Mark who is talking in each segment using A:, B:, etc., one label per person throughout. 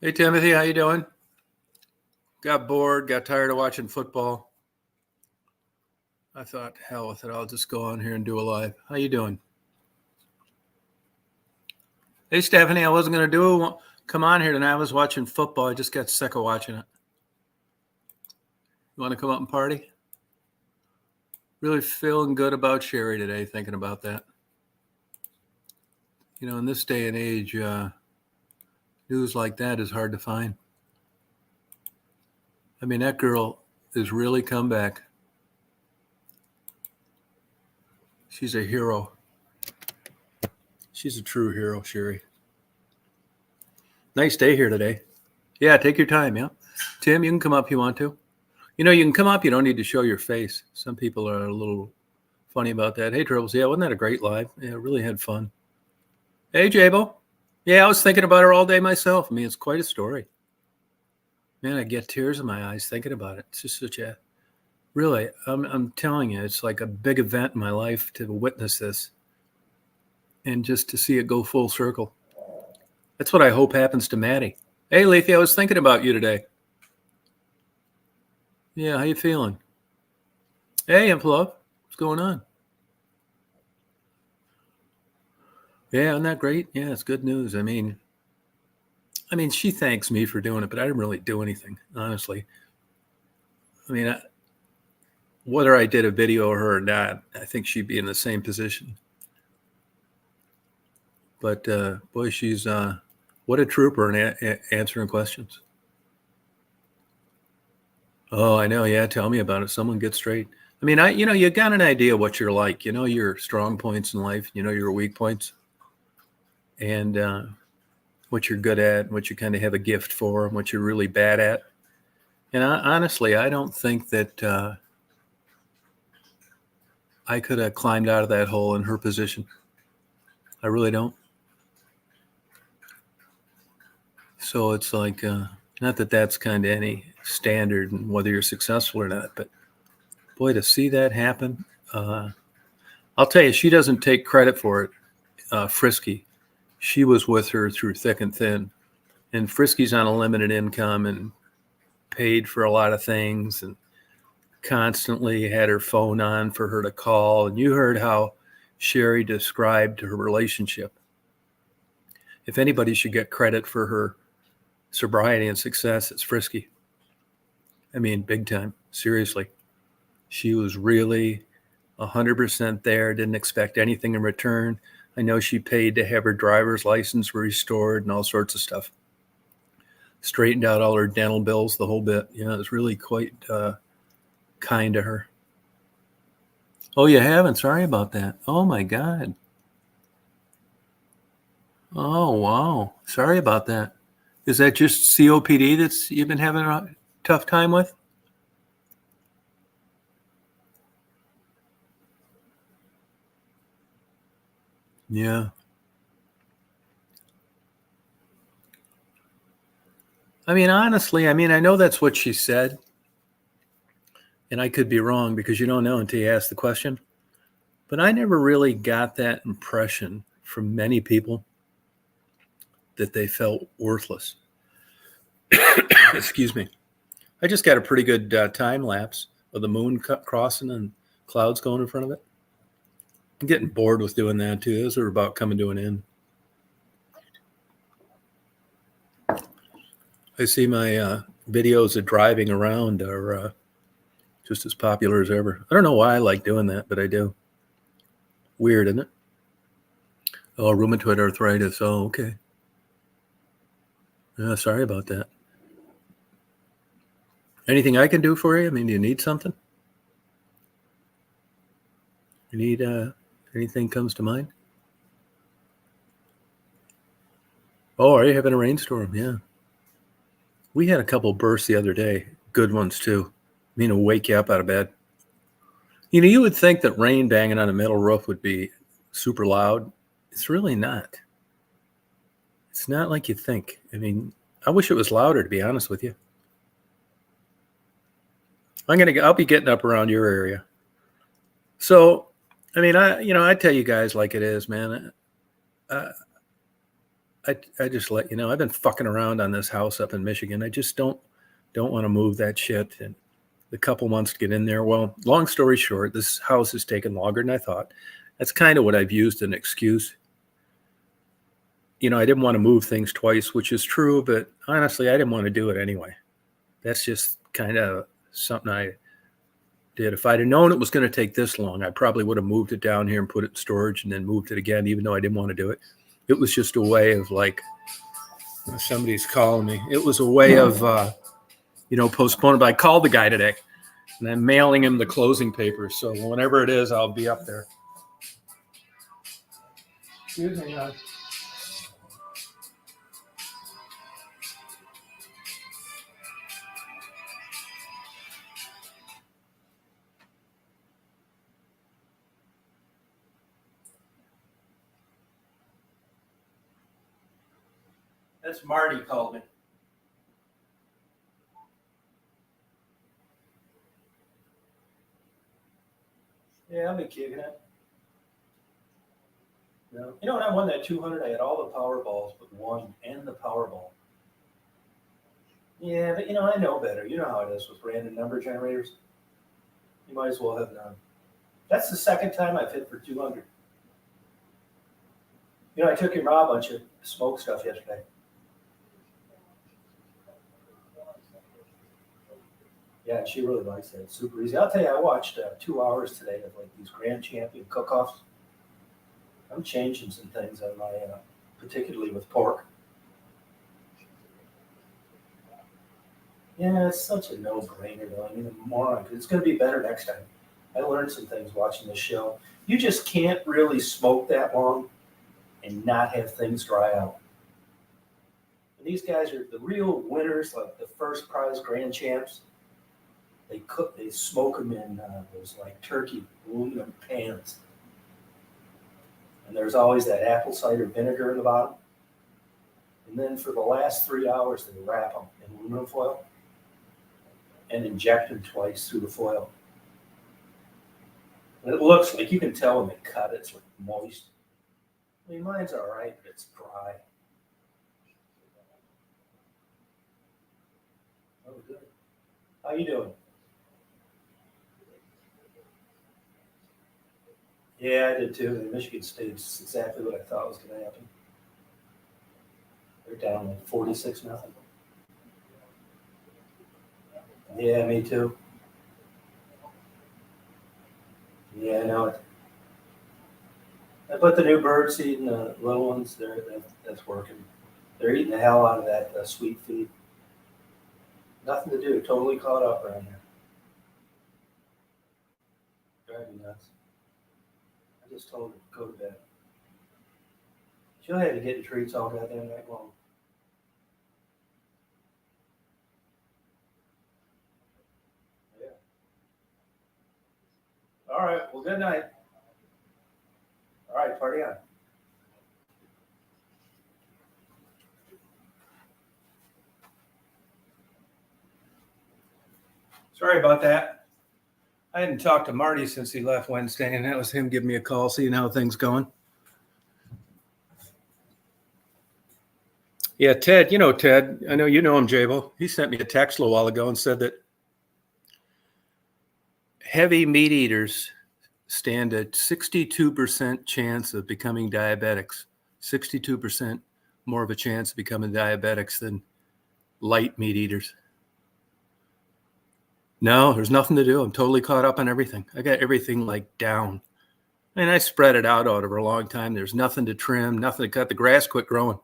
A: Hey Timothy, how you doing? Got bored, got tired of watching football. I thought, hell with it, I'll just go on here and do a live. How you doing? Hey Stephanie, I wasn't gonna come on here tonight. I was watching football. I just got sick of watching it. You want to come up and party? Really feeling good about Sherry today, thinking about that. You know, in this day and age, news like that is hard to find. I mean, that girl has really come back. She's a hero. She's a true hero, Sherry. Nice day here today. Yeah, take your time, yeah. Tim, you can come up if you want to. You know, you can come up. You don't need to show your face. Some people are a little funny about that. Hey, Troubles. Yeah, wasn't that a great live? Yeah, really had fun. Hey, Jabo. Yeah, I was thinking about her all day myself. I mean, it's quite a story. Man, I get tears in my eyes thinking about it. It's just such a, really, I'm telling you, it's like a big event in my life to witness this and just to see it go full circle. That's what I hope happens to Maddie. Hey, Leafy, I was thinking about you today. Yeah, how you feeling? Hey, Implove, what's going on? Yeah, isn't that great? Yeah, it's good news. I mean, she thanks me for doing it, but I didn't really do anything, honestly. I mean, whether I did a video of her or not, I think she'd be in the same position. But boy, she's what a trooper in answering questions. Oh, I know. Yeah, tell me about it. Someone get straight. I mean, you got an idea what you're like. You know your strong points in life. You know your weak points, and what you're good at, what you kind of have a gift for, and what you're really bad at. And honestly, I don't think that I could have climbed out of that hole in her position. I really don't. So it's like, not that that's kind of any standard and whether you're successful or not, but boy, to see that happen, I'll tell you, she doesn't take credit for it. Frisky, she was with her through thick and thin, and Frisky's on a limited income and paid for a lot of things and constantly had her phone on for her to call. And you heard how Sherry described her relationship. If anybody should get credit for her sobriety and success, it's Frisky. I mean, big time. Seriously. She was really 100% there, didn't expect anything in return. I know she paid to have her driver's license restored and all sorts of stuff. Straightened out all her dental bills, the whole bit. You know, it was really quite kind to her. Oh, you haven't? Sorry about that. Oh, my God. Oh, wow. Sorry about that. Is that just COPD that's you've been having a tough time with? Yeah. I mean, honestly, I know that's what she said. And I could be wrong because you don't know until you ask the question. But I never really got that impression from many people that they felt worthless. Excuse me. I just got a pretty good time lapse of the moon crossing and clouds going in front of it. I'm getting bored with doing that too. Those are about coming to an end. I see my videos of driving around are just as popular as ever. I don't know why I like doing that, but I do. Weird, isn't it? Oh, rheumatoid arthritis. Oh, okay. Sorry about that. Anything I can do for you? I mean, do you need something? You need anything comes to mind? Oh, are you having a rainstorm? Yeah. We had a couple bursts the other day. Good ones too. I mean, it'll wake you up out of bed. You know, you would think that rain banging on a metal roof would be super loud. It's really not. It's not like you think. I mean, I wish it was louder, to be honest with you. I'll be getting up around your area. So, I mean, I tell you guys like it is, man. I just let you know, I've been fucking around on this house up in Michigan. I just don't want to move that shit. And the couple months to get in there. Well, long story short, this house has taken longer than I thought. That's kind of what I've used an excuse. I didn't want to move things twice, which is true, but honestly, I didn't want to do it anyway. That's just kind of something I did. If I'd have known it was going to take this long, I probably would have moved it down here and put it in storage and then moved it again, even though I didn't want to do it. It was just a way of like, somebody's calling me. It was a way of, postponing. But I called the guy today and I'm mailing him the closing papers. So whenever it is, I'll be up there. Excuse me, That's Marty called me. Yeah, I'll be kicking it. No. When I won that 200, I had all the Powerballs but one and the Powerball. Yeah, but I know better. You know how it is with random number generators. You might as well have none. That's the second time I've hit for 200. I took your mom a bunch of smoke stuff yesterday. Yeah, she really likes it. It's super easy. I'll tell you, I watched 2 hours today of like these Grand Champion cook-offs. I'm changing some things on my, particularly with pork. Yeah, it's such a no-brainer though. I mean, a moron. It's going to be better next time. I learned some things watching this show. You just can't really smoke that long and not have things dry out. And these guys are the real winners, like the first prize Grand Champs. They smoke them in those like turkey aluminum pans. And there's always that apple cider vinegar in the bottom. And then for the last 3 hours, they wrap them in aluminum foil and inject them twice through the foil. And it looks like, you can tell when they cut it, it's like moist. I mean, mine's all right, but it's dry. Oh, good. How you doing? Yeah, I did too. In Michigan State, it's exactly what I thought was going to happen. They're down like 46-0. Yeah, me too. Yeah, I know it. I put the new bird seed in the little ones. That's working. They're eating the hell out of that sweet feed. Nothing to do. Totally caught up around here. Driving me nuts. I just told her to go to bed. She'll have to get treats all goddamn night long. Yeah. All right. Well, good night. All right. Party on. Sorry about that. I hadn't talked to Marty since he left Wednesday, and that was him giving me a call, seeing how things going. Yeah, Ted, Ted. I know you know him, Jabo. He sent me a text a little while ago and said that heavy meat eaters stand a 62% chance of becoming diabetics. 62% more of a chance of becoming diabetics than light meat eaters. No, there's nothing to do. I'm totally caught up on everything. I got everything like down. And I spread it out over a long time. There's nothing to trim, nothing to cut. The grass quit growing.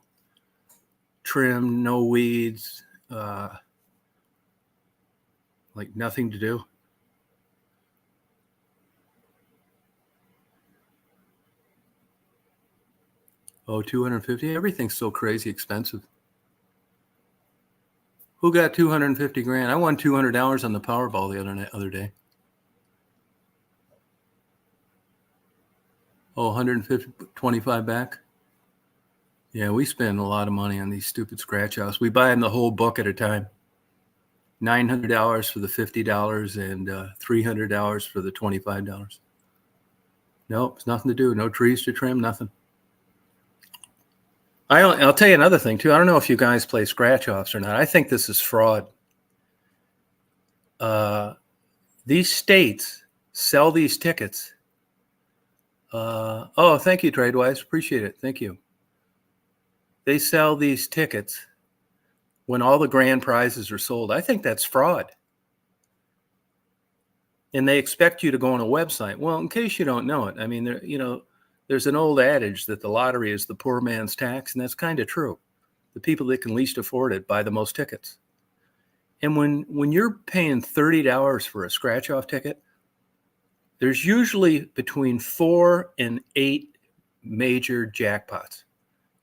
A: Trim, no weeds, like nothing to do. Oh, 250. Everything's so crazy expensive. Who got 250 grand? I won $200 on the Powerball the other day. Oh, 150, 25 back. Yeah, we spend a lot of money on these stupid scratch offs. We buy them the whole book at a time. $900 for the $50 and $300 for the $25. Nope, it's nothing to do. No trees to trim, nothing. I'll tell you another thing too. I don't know if you guys play scratch offs or not. I think this is fraud. These states sell these tickets. Oh, thank you, TradeWise. Appreciate it. Thank you. They sell these tickets when all the grand prizes are sold. I think that's fraud. And they expect you to go on a website. Well, in case you don't know it, I mean, there's an old adage that the lottery is the poor man's tax, and that's kind of true. The people that can least afford it buy the most tickets. And when you're paying $30 for a scratch-off ticket, there's usually between 4 and 8 major jackpots,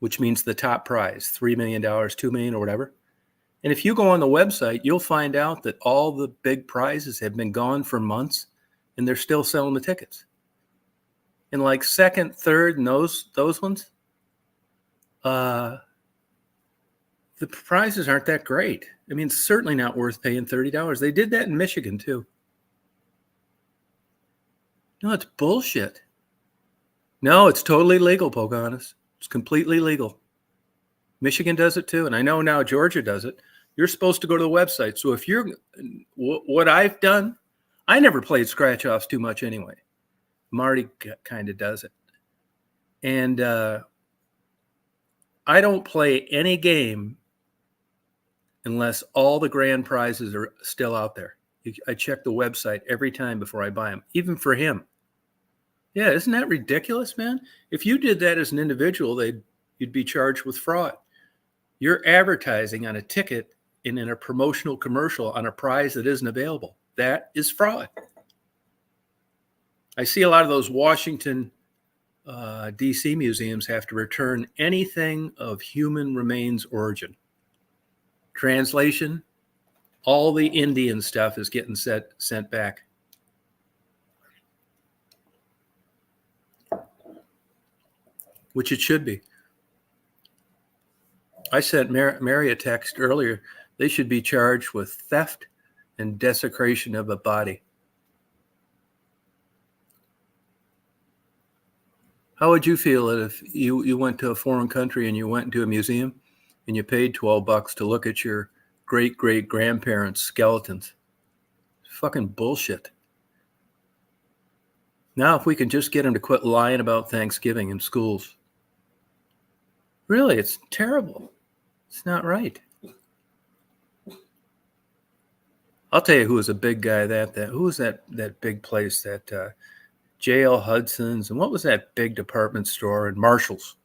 A: which means the top prize, $3 million, $2 million, or whatever. And if you go on the website, you'll find out that all the big prizes have been gone for months, and they're still selling the tickets. And like second, third, and those ones, the prizes aren't that great. I mean, it's certainly not worth paying $30. They did that in Michigan too. No, it's bullshit. No, it's totally legal, Pocahontas. It's completely legal. Michigan does it too, and I know now Georgia does it. You're supposed to go to the website. So if you're, what I've done, I never played scratch offs too much anyway. Marty kind of does it. And I don't play any game unless all the grand prizes are still out there. I check the website every time before I buy them, even for him. Yeah, isn't that ridiculous, man? If you did that as an individual, you'd be charged with fraud. You're advertising on a ticket and in a promotional commercial on a prize that isn't available. That is fraud. I see a lot of those Washington, D.C. museums have to return anything of human remains origin. Translation, all the Indian stuff is getting sent back. Which it should be. I sent Mary a text earlier. They should be charged with theft and desecration of a body. How would you feel if you went to a foreign country and you went into a museum and you paid $12 to look at your great-great-grandparents' skeletons? It's fucking bullshit. Now, if we can just get them to quit lying about Thanksgiving in schools. Really, it's terrible. It's not right. I'll tell you who was a big guy who was that big place that J.L. Hudson's, and what was that big department store in Marshall's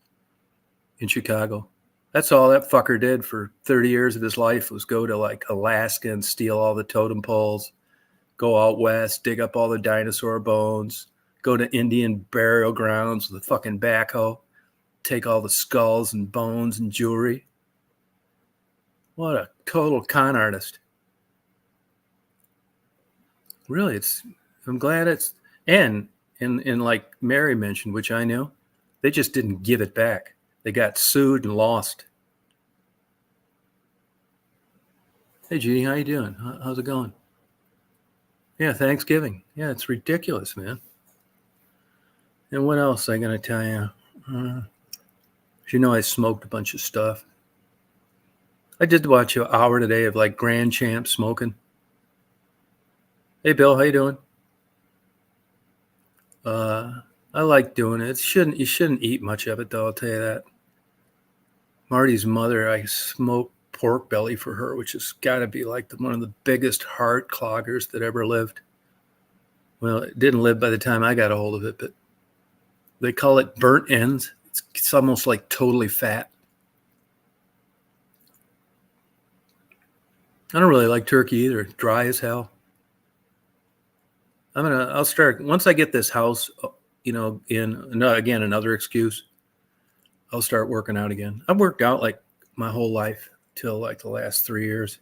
A: in Chicago? That's all that fucker did for 30 years of his life was go to like Alaska and steal all the totem poles, go out west, dig up all the dinosaur bones, go to Indian burial grounds with a fucking backhoe, take all the skulls and bones and jewelry. What a total con artist. Really, I'm glad and like Mary mentioned, which I know, they just didn't give it back. They got sued and lost. Hey, Judy, how you doing? How's it going? Yeah, Thanksgiving. Yeah, it's ridiculous, man. And what else I got to tell you? You know, I smoked a bunch of stuff. I did watch an hour today of like Grand Champ smoking. Hey, Bill, how you doing? I like doing it. You shouldn't eat much of it, though, I'll tell you that. Marty's mother, I smoked pork belly for her, which has got to be like one of the biggest heart cloggers that ever lived. Well, it didn't live by the time I got a hold of it, but they call it burnt ends. It's almost like totally fat. I don't really like turkey either. Dry as hell. I'll start once I get this house, again, another excuse. I'll start working out again. I've worked out like my whole life till like the last 3 years.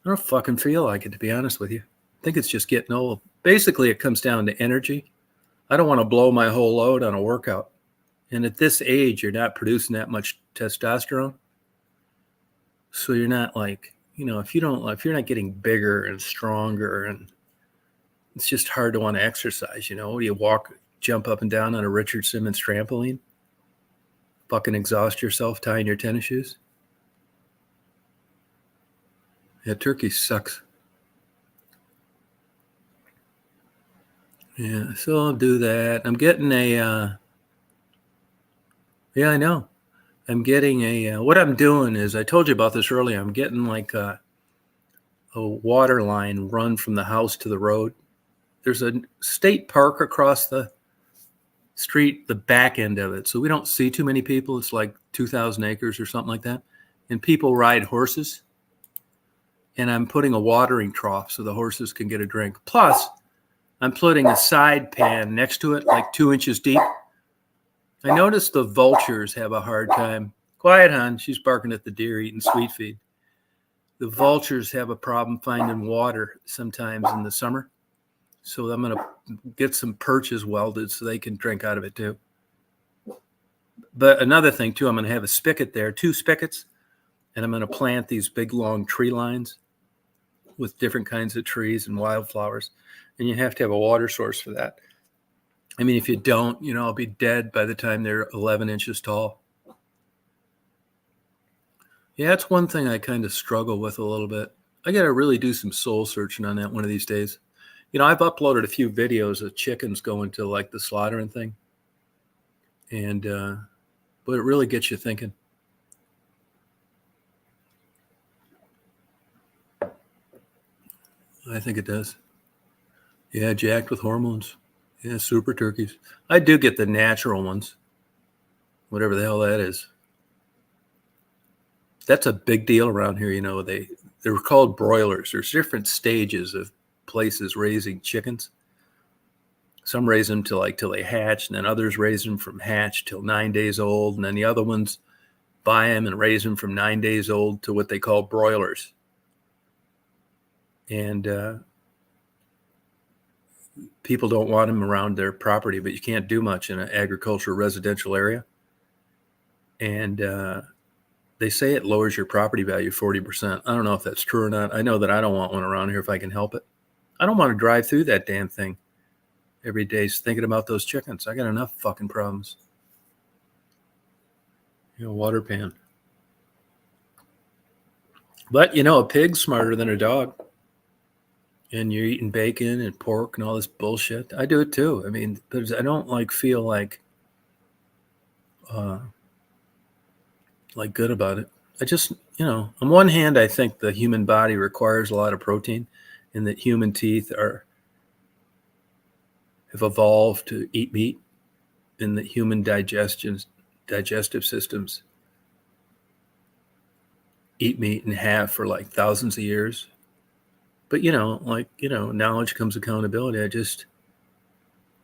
A: I don't fucking feel like it, to be honest with you. I think it's just getting old. Basically, it comes down to energy. I don't want to blow my whole load on a workout. And at this age, you're not producing that much testosterone. So you're not like, if you're not getting bigger and stronger, and it's just hard to want to exercise, you walk, jump up and down on a Richard Simmons trampoline. fucking exhaust yourself tying your tennis shoes. Yeah, turkey sucks. Yeah, so I'll do that. I'm getting a, yeah, I know. I'm getting a, what I'm doing is, I told you about this earlier, I'm getting like a water line run from the house to the road. There's a state park across the street, the back end of it. So we don't see too many people. It's like 2,000 acres or something like that. And people ride horses. And I'm putting a watering trough so the horses can get a drink. Plus, I'm putting a side pan next to it, like 2 inches deep. I noticed the vultures have a hard time. Quiet, hon. She's barking at the deer eating sweet feed. The vultures have a problem finding water sometimes in the summer. So I'm going to get some perches welded so they can drink out of it too. But another thing too, I'm going to have a spigot there, 2 spigots, and I'm going to plant these big long tree lines with different kinds of trees and wildflowers. And you have to have a water source for that. I mean, if you don't, I'll be dead by the time they're 11 inches tall. Yeah, that's one thing I kind of struggle with a little bit. I got to really do some soul searching on that one of these days. I've uploaded a few videos of chickens going to like the slaughtering thing. And, but it really gets you thinking. I think it does. Yeah, jacked with hormones. Yeah, super turkeys. I do get the natural ones, whatever the hell that is. That's a big deal around here. They're called broilers. There's different stages of places raising chickens. Some raise them till they hatch, and then others raise them from hatch till 9 days old, and then the other ones buy them and raise them from 9 days old to what they call broilers. And people don't want them around their property, but you can't do much in an agricultural residential area. And they say it lowers your property value 40%. I don't know if that's true or not. I know that I don't want one around here if I can help it. I don't want to drive through that damn thing every day thinking about those chickens. I got enough fucking problems. Water pan. But, a pig's smarter than a dog. And you're eating bacon and pork and all this bullshit. I do it too. I mean, I don't feel like good about it. I just, on one hand, I think the human body requires a lot of protein, and that human teeth have evolved to eat meat, and that human digestive systems eat meat and have for like thousands of years. But, knowledge comes accountability.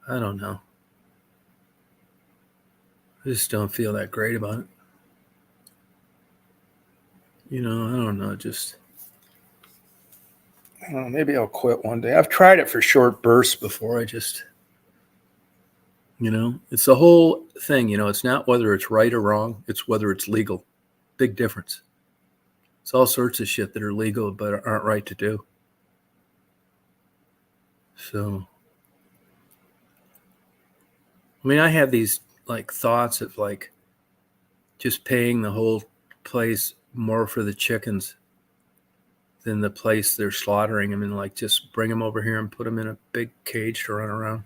A: I don't know. I just don't feel that great about it. I don't know. I don't know. Maybe I'll quit one day. I've tried it for short bursts before. It's the whole thing. It's not whether it's right or wrong. It's whether it's legal. Big difference. It's all sorts of shit that are legal but aren't right to do. So, I mean, I have these thoughts of just paying the whole place more for the chickens than the place they're slaughtering them, and just bring them over here and put them in a big cage to run around.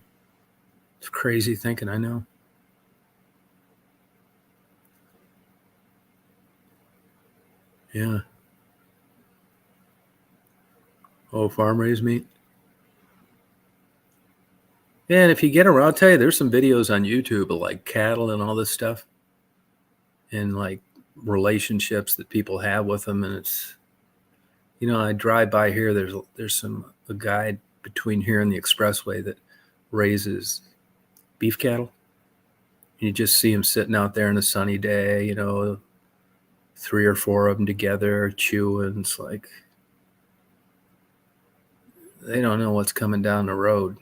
A: It's crazy thinking, I know. Yeah. Oh, farm raised meat. Yeah, and if you get around, I'll tell you, there's some videos on YouTube of cattle and all this stuff, and relationships that people have with them, and it's, I drive by here. There's a guy between here and the expressway that raises beef cattle. You just see him sitting out there on a sunny day, 3 or 4 of them together chewing. It's like they don't know what's coming down the road.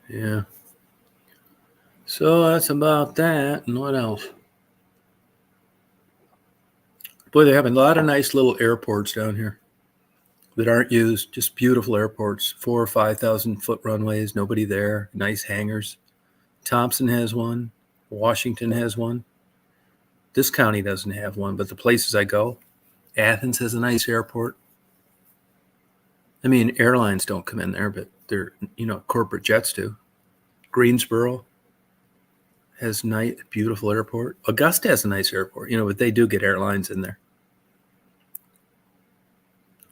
A: Yeah. So that's about that. And what else? Boy, they're having a lot of nice little airports down here that aren't used. Just beautiful airports, 4,000 or 5,000 foot runways, nobody there, nice hangars. Thompson has one. Washington has one. This county doesn't have one, but the places I go, Athens has a nice airport. I mean, airlines don't come in there, but they're, corporate jets do. Greensboro has nice, beautiful airport. Augusta has a nice airport, but they do get airlines in there.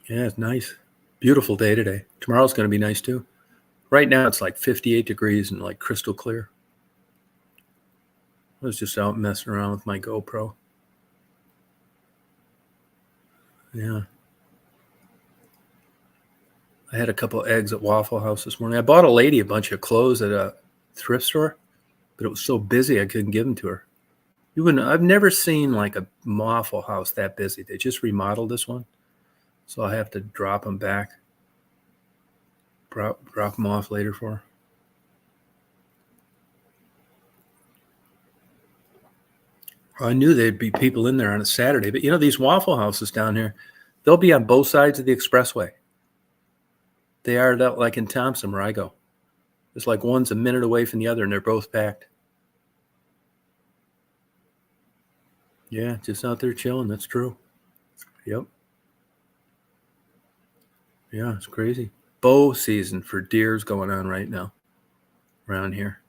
A: Yeah, it's nice. Beautiful day today. Tomorrow's going to be nice too. Right now it's like 58 degrees and like crystal clear. I was just out messing around with my GoPro. Yeah. I had a couple eggs at Waffle House this morning. I bought a lady a bunch of clothes at a thrift store, but it was so busy I couldn't give them to her. I've never seen like a Waffle House that busy. They just remodeled this one, so I have to drop them back. Drop them off later for her. I knew there'd be people in there on a Saturday, but these Waffle Houses down here, they'll be on both sides of the expressway. They are like in Thompson where I go. It's like one's a minute away from the other and they're both packed. Yeah, just out there chilling. That's true. Yep. Yeah, it's crazy. Bow season for deer's going on right now around here.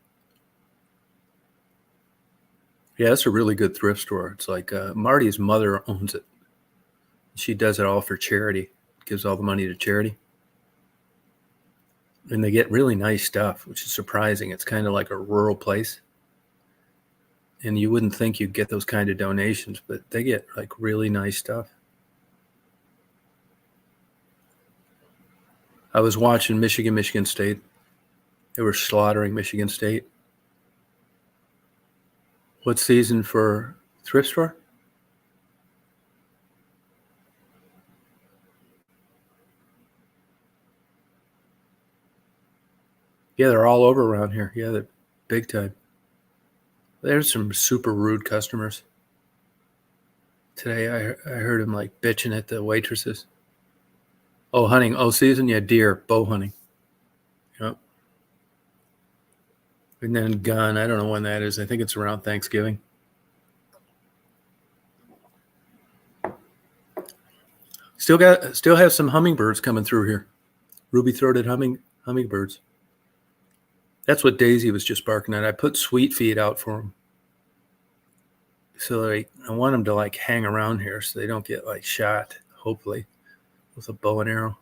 A: Yeah, it's a really good thrift store. It's like Marty's mother owns it. She does it all for charity, gives all the money to charity. And they get really nice stuff, which is surprising. It's kind of like a rural place. And you wouldn't think you'd get those kind of donations, but they get like really nice stuff. I was watching Michigan State. They were slaughtering Michigan State. What season for thrift store? Yeah, they're all over around here. Yeah, they're big time. There's some super rude customers. Today I heard him like bitching at the waitresses. Oh, hunting. Oh, season? Yeah, deer, bow hunting. Yep. And then gun. I don't know when that is. I think it's around Thanksgiving. Still have some hummingbirds coming through here. Ruby-throated hummingbirds. That's what Daisy was just barking at. I put sweet feed out for them. So I want them to like hang around here so they don't get like shot, hopefully, with a bow and arrow.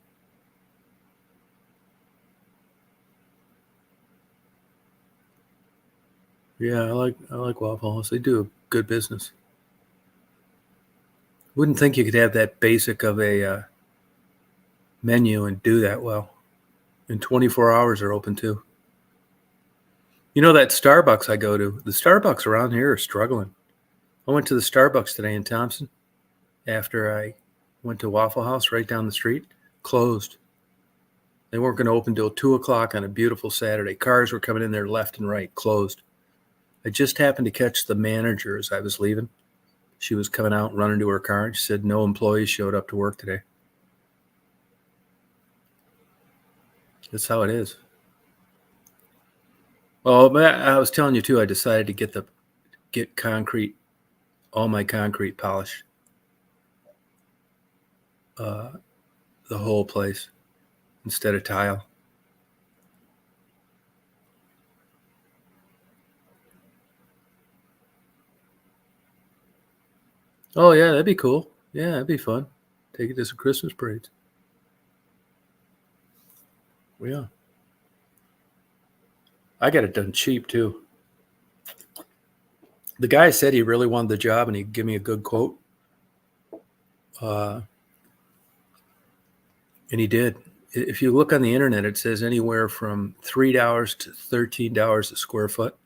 A: Yeah, I like Waffle House. They do a good business. Wouldn't think you could have that basic of a menu and do that well. In 24 hours they're open too. That Starbucks I go to, the Starbucks around here are struggling. I went to the Starbucks today in Thompson after I went to Waffle House right down the street. Closed. They weren't going to open till 2 o'clock on a beautiful Saturday. Cars were coming in there left and right. Closed. I just happened to catch the manager as I was leaving. She was coming out and running to her car. She said no employees showed up to work today. That's how it is. Well, I was telling you too, I decided to get concrete, all my concrete polished. The whole place instead of tile. Oh yeah, that'd be cool. Yeah, that'd be fun. Take it to some Christmas parades. Yeah. I got it done cheap too. The guy said he really wanted the job and he'd give me a good quote. And he did. If you look on the internet, it says anywhere from $3 to $13 a square foot.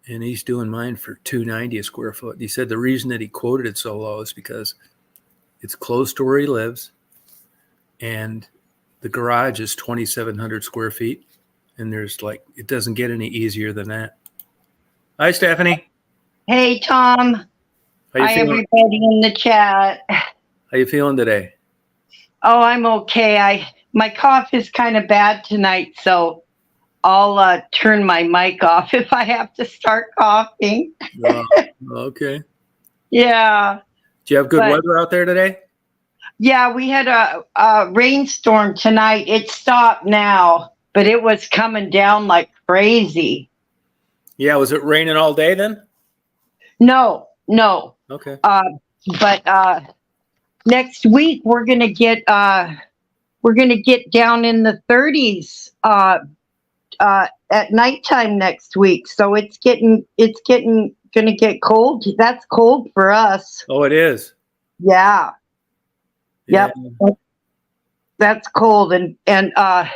A: And he's doing mine for $2.90 a square foot. He said the reason that he quoted it so low is because it's close to where he lives, and the garage is 2,700 square feet, and it doesn't get any easier than that. Hi, Stephanie.
B: Hey, Tom.
A: How you
B: Hi,
A: feeling?
B: everybody in the chat.
A: How you feeling today?
B: Oh, I'm okay. My cough is kind of bad tonight, so I'll turn my mic off if I have to start coughing.
A: Uh, okay.
B: Yeah,
A: Do you have good
B: but
A: weather out there today?
B: yeah, we had a rainstorm tonight. It stopped now, but it was coming down like crazy.
A: Yeah. Was it raining all day then?
B: No.
A: Okay.
B: But next week we're gonna get down in the 30s. At nighttime next week. So it's getting gonna get cold. That's cold for us.
A: Oh, it is.
B: Yeah.
A: Yeah.
B: Yep. That's cold and uh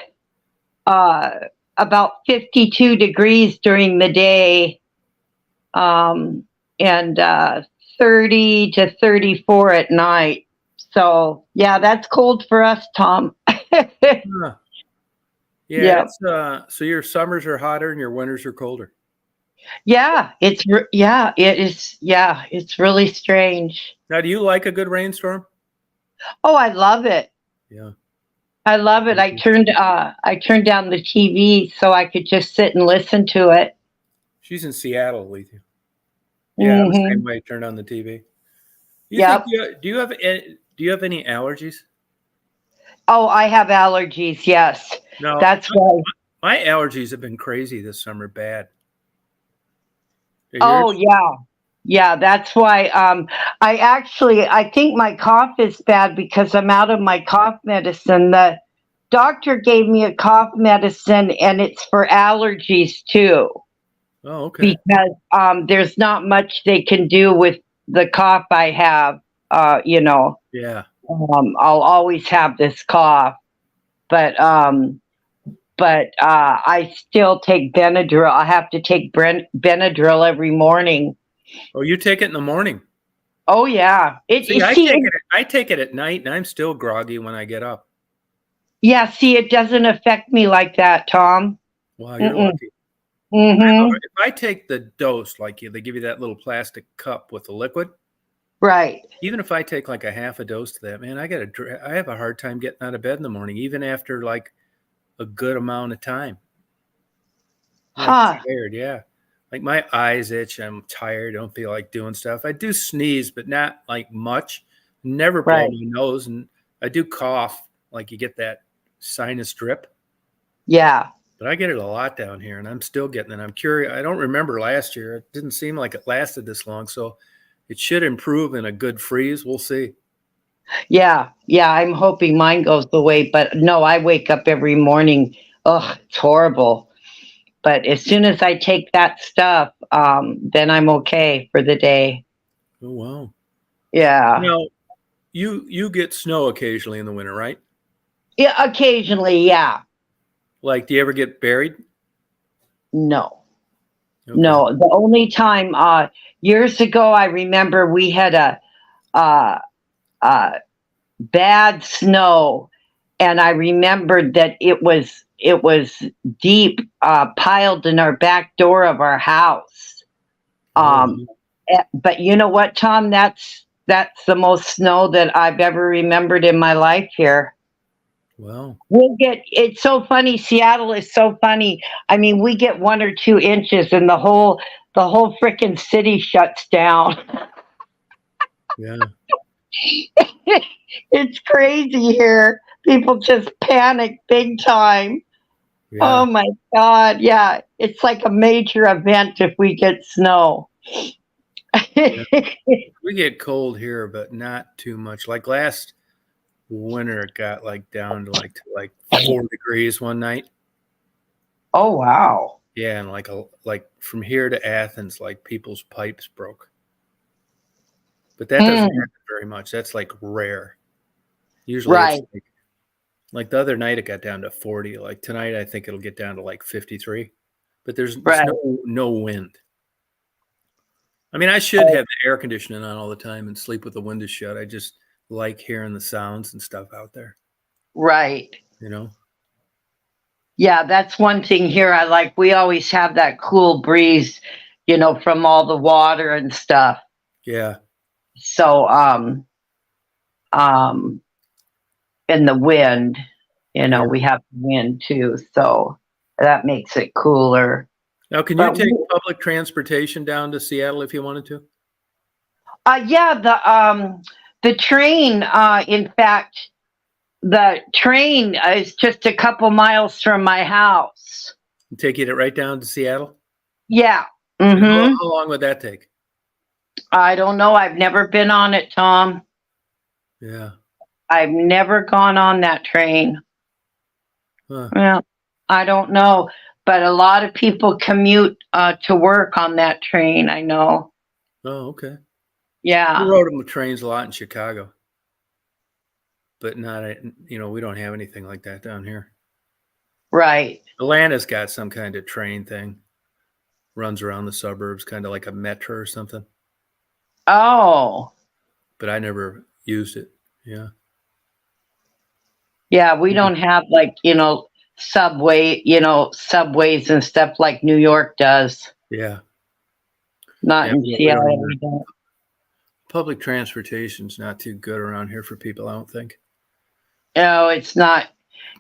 B: about 52 degrees during the day. And 30 to 34 at night. So yeah, that's cold for us, Tom.
A: Huh. Yeah.
B: Yeah.
A: It's so your summers are hotter and your winters are colder.
B: Yeah, yeah, it is. Yeah, it's really strange.
A: Now, do you like a good rainstorm?
B: Oh, I love it.
A: Yeah.
B: I love it. I turned down the TV so I could just sit and listen to it.
A: She's in Seattle, Alethea. Yeah, I'm the same
B: Hmm.
A: way. Turn on the TV.
B: Yep.
A: Do you have any allergies?
B: Oh, I have allergies. Yes,
A: No.
B: that's why.
A: My allergies have been crazy this summer. Bad. Are
B: Oh,
A: yours?
B: yeah, yeah. That's why. I think my cough is bad because I'm out of my cough medicine. The doctor gave me a cough medicine, and it's for allergies too.
A: Oh, okay.
B: Because there's not much they can do with the cough I have. Uh, you know,
A: Yeah.
B: I'll always have this cough, but I still take Benadryl. I have to take Benadryl every morning.
A: Oh, you take it in the morning.
B: Oh yeah,
A: See, I take it at night, and I'm still groggy when I get up.
B: yeah. See, it doesn't affect me like that, Tom.
A: Wow, you're
B: Mm-mm.
A: lucky.
B: Mm-hmm.
A: If I take the dose, like they give you that little plastic cup with the liquid,
B: Right.
A: even if I take like a half a dose to that, man, I have a hard time getting out of bed in the morning, even after like a good amount of time. I'm like
B: Huh.
A: tired, yeah. Like my eyes itch. I'm tired. I don't feel like doing stuff. I do sneeze, but not like much. Never blow
B: Right.
A: my nose, and I do cough. Like you get that sinus drip,
B: Yeah.
A: but I get it a lot down here, and I'm still getting it. I'm curious. I don't remember last year. It didn't seem like it lasted this long, so it should improve in a good freeze. We'll see.
B: Yeah. Yeah. I'm hoping mine goes away, but no, I wake up every morning. Ugh, it's horrible. But as soon as I take that stuff, then I'm okay for the day.
A: Oh wow!
B: Yeah.
A: Now you get snow occasionally in the winter, right?
B: Yeah. Occasionally. Yeah.
A: Like, do you ever get buried?
B: No.
A: Okay.
B: No. The only time years ago, I remember we had a, a bad snow, and I remembered that it was deep, piled in our back door of our house. Um,
A: Oh,
B: but you know what, Tom? That's the most snow that I've ever remembered in my life here.
A: wow.
B: It's so funny. Seattle is so funny. I mean, we get 1 or 2 inches and the whole freaking city shuts down.
A: Yeah.
B: It's crazy here. People just panic big time.
A: Yeah.
B: Oh my God. Yeah. It's like a major event if we get snow.
A: Yeah. We get cold here, but not too much. Like last winter, it got like down to like 4 degrees one night.
B: Oh, wow.
A: Yeah, and like from here to Athens, like people's pipes broke. But that doesn't
B: Mm,
A: happen very much. That's like rare. Usually it's
B: right.
A: like the other night it got down to 40. Like tonight I think it'll get down to like 53. But there's
B: Right.
A: no wind. I mean, I should have the air conditioning on all the time and sleep with the windows shut. I just like hearing the sounds and stuff out there,
B: Right.
A: you know?
B: Yeah. That's one thing here I like. We always have that cool breeze, from all the water and stuff.
A: Yeah.
B: So, in the wind,
A: Yeah.
B: we have wind too. So that makes it cooler.
A: Now, can you
B: But
A: take public transportation down to Seattle if you wanted to?
B: yeah, the train, in fact, the train is just a couple miles from my house.
A: Take you right down to Seattle?
B: Yeah.
A: And
B: Mm-hmm.
A: how long would that take?
B: I don't know. I've never been on it, Tom.
A: Yeah.
B: I've never gone on that train.
A: Huh.
B: Well, I don't know, but a lot of people commute to work on that train. I know.
A: Oh, okay. We
B: Yeah.
A: rode them with trains a lot in Chicago, but not, we don't have anything like that down here.
B: Right.
A: Atlanta's got some kind of train thing, runs around the suburbs, kind of like a metro or something,
B: Oh.
A: but I never used it. Yeah.
B: Yeah, we don't have subways and stuff like New York does.
A: Yeah.
B: Not
A: Yeah,
B: in
A: we don't
B: Seattle.
A: either.
B: We don't.
A: Public transportation's not too good around here for people, I don't think.
B: No, it's not.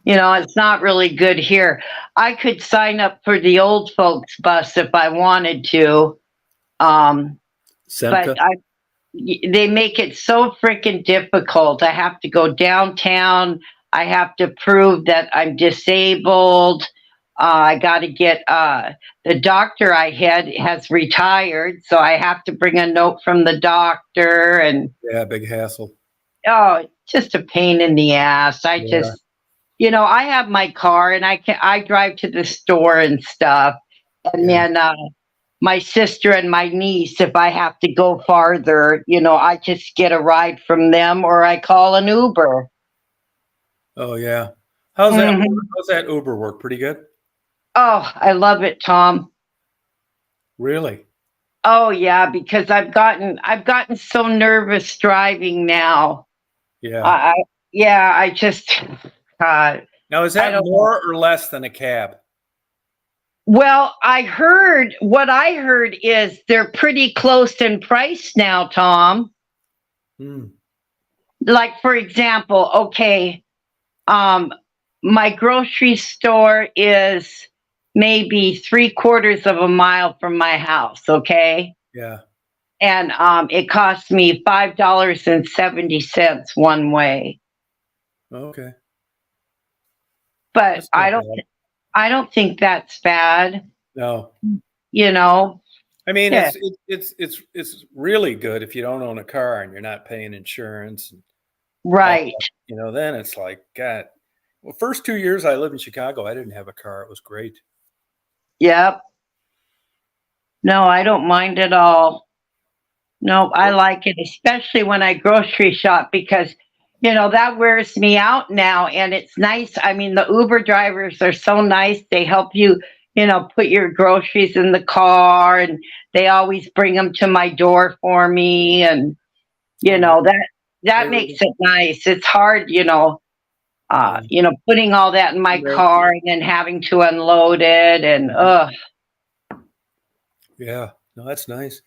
B: It's not really good here. I could sign up for the old folks bus if I wanted to,
A: Semka?
B: but they make it so freaking difficult. I have to go downtown. I have to prove that I'm disabled. I got to get the doctor I had has retired, so I have to bring a note from the doctor, and
A: Yeah, big hassle.
B: it's just a pain in the ass. I
A: Yeah.
B: just, I have my car and I drive to the store and stuff, and
A: Yeah.
B: then my sister and my niece, if I have to go farther, I just get a ride from them or I call an Uber.
A: Oh, yeah. How's that?
B: Mhm.
A: How's that Uber work? Pretty good?
B: Oh, I love it, Tom.
A: Really?
B: Oh yeah, because I've gotten so nervous driving now.
A: Yeah.
B: I just uh,
A: Now, is
B: I
A: that
B: don't know.
A: more or less than a cab?
B: Well, what I heard is they're pretty close in price now, Tom.
A: Hmm.
B: Like for example, okay, um, my grocery store is maybe 3/4 of a mile from my house, okay?
A: Yeah.
B: And it cost me $5.70 one way.
A: Okay.
B: But
A: That's not bad.
B: I don't think that's bad,
A: No.
B: you know.
A: I mean,
B: Yeah.
A: it's really good if you don't own a car and you're not paying insurance and
B: Right.
A: then it's like, God. Well, first 2 years I lived in Chicago, I didn't have a car. It was great.
B: Yep. No, I don't mind at all. No, I like it, especially when I grocery shop because, that wears me out now. And it's nice. I mean, the Uber drivers are so nice. They help you, put your groceries in the car and they always bring them to my door for me. And, that makes it nice. It's hard, putting all that in my car and then having to unload it and,
A: Yeah. No, that's nice.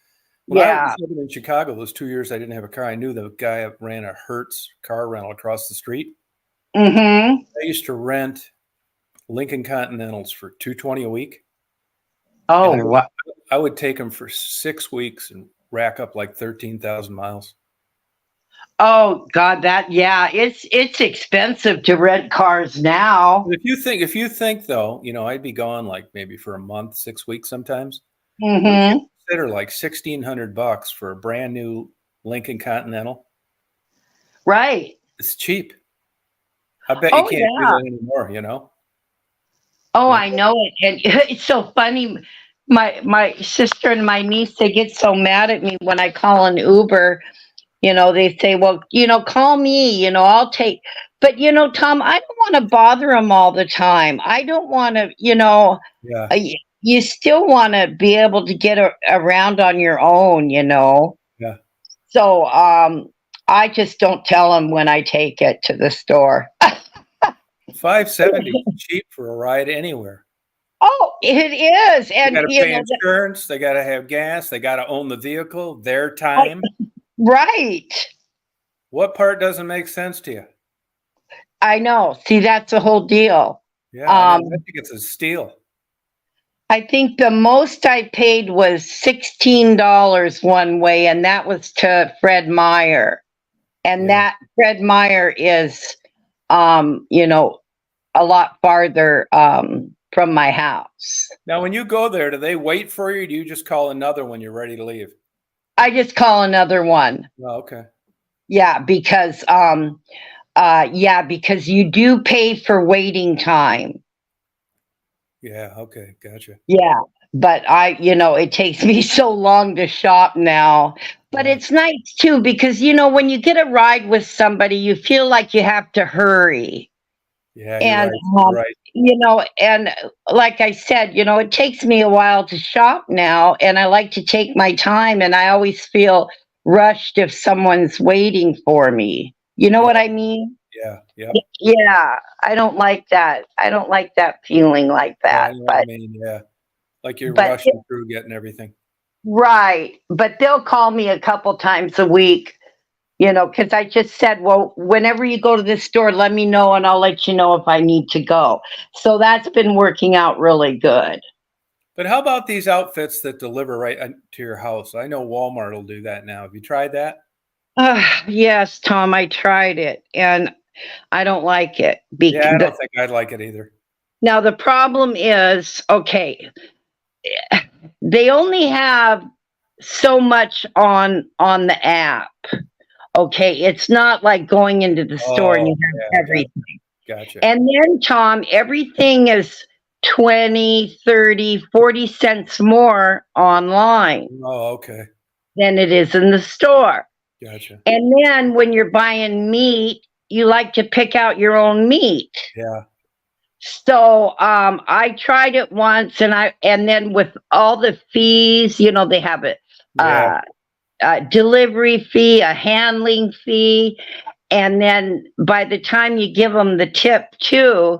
A: When I
B: yeah.
A: was living in Chicago, those 2 years I didn't have a car, I knew the guy that ran a Hertz car rental across the street.
B: Mm-hmm.
A: I used to rent Lincoln Continentals for $220 a week.
B: Oh,
A: And
B: wow.
A: I would take them for 6 weeks and rack up like 13,000 miles.
B: Oh God, it's expensive to rent cars now.
A: If you think though, I'd be gone like maybe for a month, 6 weeks sometimes.
B: Mm-hmm.
A: Consider like $1,600 for a brand new Lincoln Continental.
B: Right.
A: It's cheap. I bet you can't do that anymore,
B: Oh,
A: Yeah.
B: I know it. And it's so funny. My sister and my niece, they get so mad at me when I call an Uber. They say, well, call me, I'll take. But, Tom, I don't want to bother them all the time. I don't want to,
A: Yeah.
B: you still want to be able to get around on your own,
A: Yeah.
B: So I just don't tell them when I take it to the store.
A: $570 is cheap for a ride anywhere.
B: Oh, it is.
A: They
B: And,
A: got to pay insurance. They got to have gas. They got to own the vehicle, their time.
B: Right.
A: What part doesn't make sense to you?
B: I know. See, that's the whole deal.
A: Yeah, I
B: Um,
A: think it's a steal.
B: I think the most I paid was $16 one way, and that was to Fred Meyer. And
A: Yeah.
B: that Fred Meyer is, you know, a lot farther from my house.
A: Now, when you go there, do they wait for you? Or do you just call another when you're ready to leave?
B: I just call another one.
A: Oh, okay.
B: Yeah, because because you do pay for waiting time.
A: Yeah, okay, gotcha.
B: Yeah, but it takes me so long to shop now. But
A: Yeah,
B: it's nice too because when you get a ride with somebody, you feel like you have to hurry.
A: yeah, you're
B: And
A: right. You're right.
B: and like I said, it takes me a while to shop now, and I like to take my time, and I always feel rushed if someone's waiting for me. You know
A: Yeah,
B: what I mean?
A: yeah, yeah.
B: Yeah, I don't like that. I don't like that feeling like
A: Yeah, I
B: that.
A: know what you
B: But
A: mean. Yeah. Like you're
B: but
A: rushing through getting everything.
B: right, but they'll call me a couple times a week, because I just said, well, whenever you go to this store, let me know and I'll let you know if I need to go. So that's been working out really good.
A: But how about these outfits that deliver right to your house? I know Walmart will do that now. Have you tried that?
B: Yes, Tom, I tried it and I don't like it.
A: Yeah, I don't think I'd like it either.
B: Now, the problem is, okay, they only have so much on the app. Okay, it's not like going into the store and
A: Oh,
B: you
A: yeah,
B: have everything.
A: gotcha.
B: And then, Tom, everything is 20, 30, 40 cents more online
A: Oh, okay.
B: than it is in the store.
A: Gotcha.
B: And then when you're buying meat, you like to pick out your own meat.
A: Yeah.
B: So I tried it once, and then with all the fees, they have
A: Yeah.
B: a delivery fee, a handling fee, and then by the time you give them the tip too,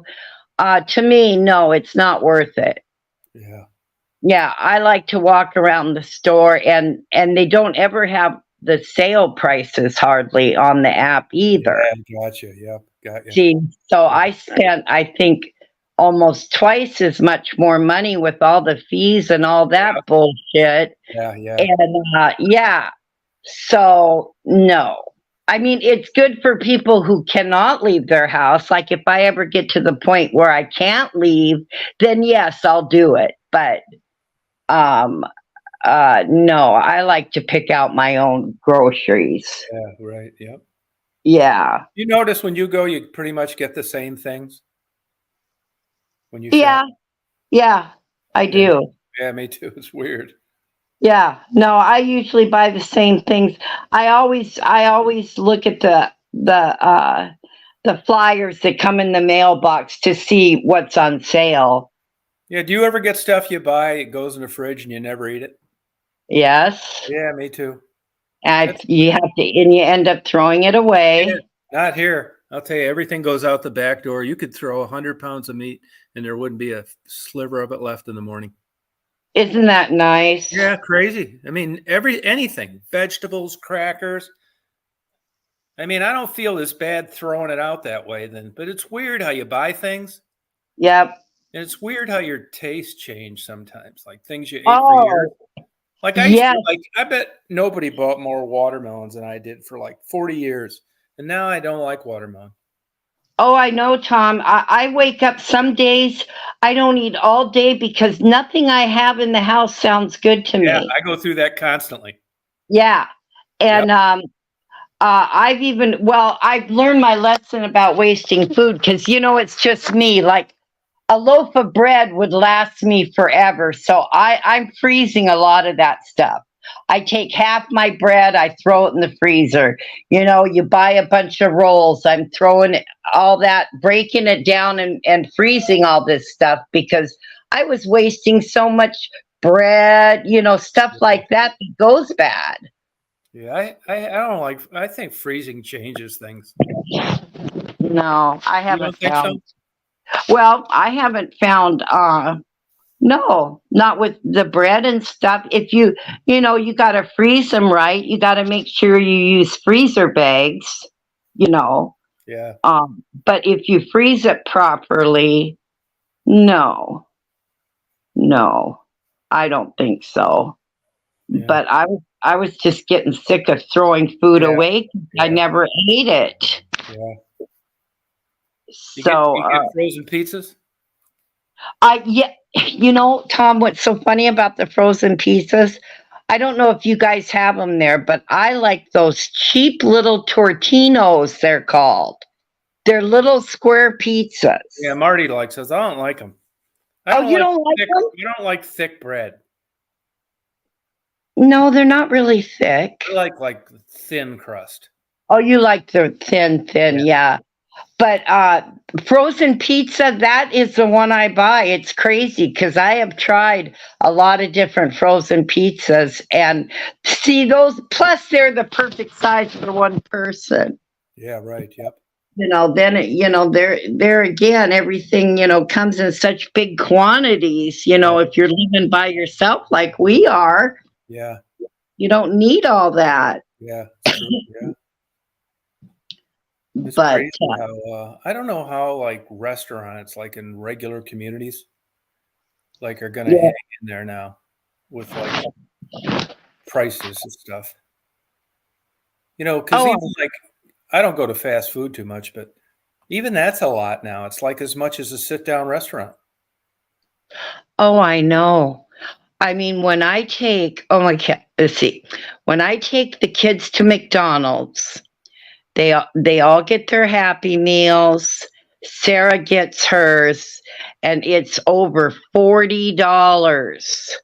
B: to me, no, it's not worth it.
A: Yeah.
B: Yeah, I like to walk around the store, and they don't ever have the sale prices hardly on the app either.
A: Yeah, gotcha. Yep. Got you.
B: See, so I spent, I think, almost twice as much more money with all the fees and all that bullshit.
A: Yeah, yeah.
B: And yeah, so no. I mean, it's good for people who cannot leave their house. Like if I ever get to the point where I can't leave, then yes, I'll do it. But um no, I like to pick out my own groceries.
A: Yeah, right. Yep.
B: Yeah.
A: You notice when you go, you pretty much get the same things when you
B: Yeah.
A: shop.
B: Yeah, I
A: Yeah.
B: do.
A: Yeah, me too. It's weird.
B: Yeah. No, I usually buy the same things. I always look at the flyers that come in the mailbox to see what's on sale.
A: Yeah. Do you ever get stuff you buy, it goes in the fridge and you never eat it?
B: Yes.
A: Yeah, me too.
B: You have to, and you end up throwing it away.
A: Yeah, not here. I'll tell you, everything goes out the back door. You could throw 100 pounds of meat and there wouldn't be a sliver of it left in the morning.
B: Isn't that nice?
A: Yeah, crazy. I mean, anything, vegetables, crackers. I mean, I don't feel as bad throwing it out that way then, but it's weird how you buy things.
B: Yep.
A: And it's weird how your taste change sometimes, like things you ate for years.
B: Oh,
A: Like I used
B: yes.
A: to, I bet nobody bought more watermelons than I did for like 40 years. And now I don't like watermelon.
B: Oh, I know, Tom. I wake up some days, I don't eat all day because nothing I have in the house sounds good to
A: Yeah,
B: me.
A: I go through that constantly.
B: Yeah.
A: Yep.
B: And I've learned my lesson about wasting food because, it's just me. Like a loaf of bread would last me forever. So I'm freezing a lot of that stuff. I take half my bread, I throw it in the freezer. You buy a bunch of rolls, I'm throwing all that, breaking it down and freezing all this stuff because I was wasting so much bread, stuff like that goes bad.
A: Yeah, I don't like, I think freezing changes things.
B: No, I
A: You don't
B: haven't
A: think so?
B: found. Well, I haven't found No, not with the bread and stuff. If you got to freeze them right. You got to make sure you use freezer bags, you know.
A: Yeah.
B: But if you freeze it properly, no, no, I don't think so.
A: Yeah.
B: But I was just getting sick of throwing food
A: Yeah.
B: away. I
A: Yeah.
B: never ate it.
A: Yeah. You
B: So
A: get frozen pizzas?
B: Tom, what's so funny about the frozen pizzas? I don't know if you guys have them there, but I like those cheap little tortinos, they're called. They're little square pizzas.
A: Yeah, Marty likes those. I don't like them.
B: You don't like them?
A: I don't like thick bread.
B: No, they're not really thick.
A: I like thin crust.
B: Oh, you like the thin, yeah. But frozen pizza, that is the one I buy. It's crazy because I have tried a lot of different frozen pizzas, and see those. Plus, they're the perfect size for one person.
A: Yeah, right. Yep.
B: Then there again, everything comes in such big quantities. If you're living by yourself like we are,
A: yeah,
B: you don't need all that.
A: Yeah, it's true. Yeah. It's
B: But
A: crazy how I don't know how like restaurants like in regular communities like are gonna hang in there now with like prices and stuff. Because even like I don't go to fast food too much, but even that's a lot now. It's like as much as a sit down restaurant.
B: Oh, I know. I mean, when I take let's see, when I take the kids to McDonald's. They all get their Happy Meals. Sarah gets hers, and it's over $40.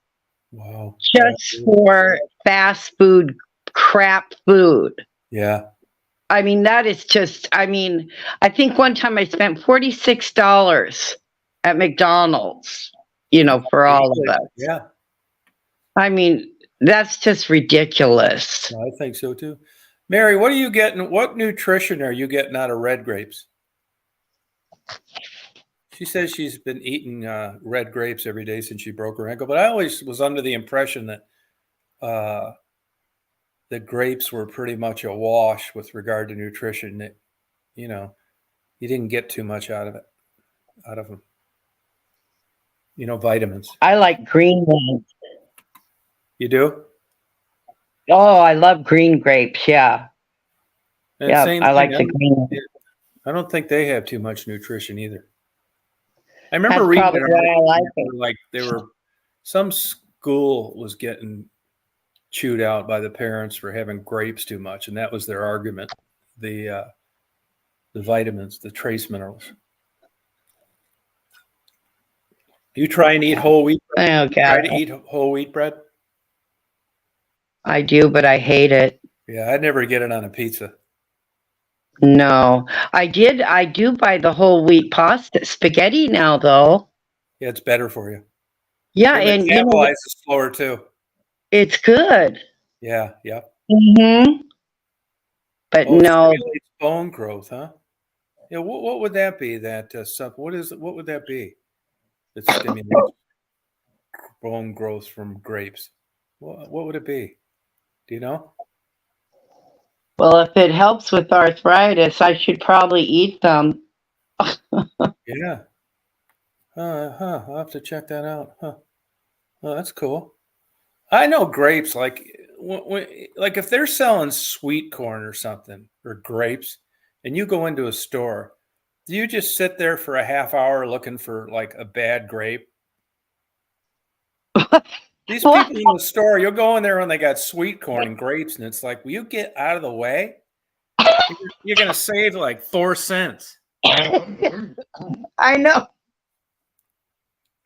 A: Wow!
B: Just for fast food, crap food.
A: Yeah.
B: I mean, that is just. I mean, I think one time I spent $46 at McDonald's. For all of us.
A: Yeah.
B: I mean, that's just ridiculous.
A: I think so too. Mary, what are you getting? What nutrition are you getting out of red grapes? She says she's been eating red grapes every day since she broke her ankle, but I always was under the impression that the grapes were pretty much a wash with regard to nutrition. That, you didn't get too much out of them. Vitamins.
B: I like green ones.
A: You do?
B: Oh, I love green grapes. Yeah.
A: And
B: yeah, I like the green ones.
A: I don't think they have too much nutrition either. I remember reading some school was getting chewed out by the parents for having grapes too much, and that was their argument. The vitamins, the trace minerals. You try and eat whole wheat bread? Try to eat whole wheat bread?
B: I do, but I hate it.
A: Yeah, I'd never get it on a pizza.
B: No, I do buy the whole wheat pasta spaghetti now, though.
A: Yeah, it's better for you.
B: Yeah,
A: and it metabolizes slower too.
B: It's good.
A: Yeah, yeah.
B: But no,
A: stimulates bone growth, huh? Yeah. What would that be? That what would that be? That stimulates bone growth from grapes. What would it be? Do you know?
B: Well, if it helps with arthritis, I should probably eat them.
A: Yeah. I'll have to check that out. Huh. Oh, that's cool. I know grapes, like if they're selling sweet corn or something, or grapes, and you go into a store, do you just sit there for a half hour looking for like a bad grape? These people in the store, you'll go in there when they got sweet corn and grapes, and it's like, will you get out of the way? You're going to save like 4 cents.
B: I know.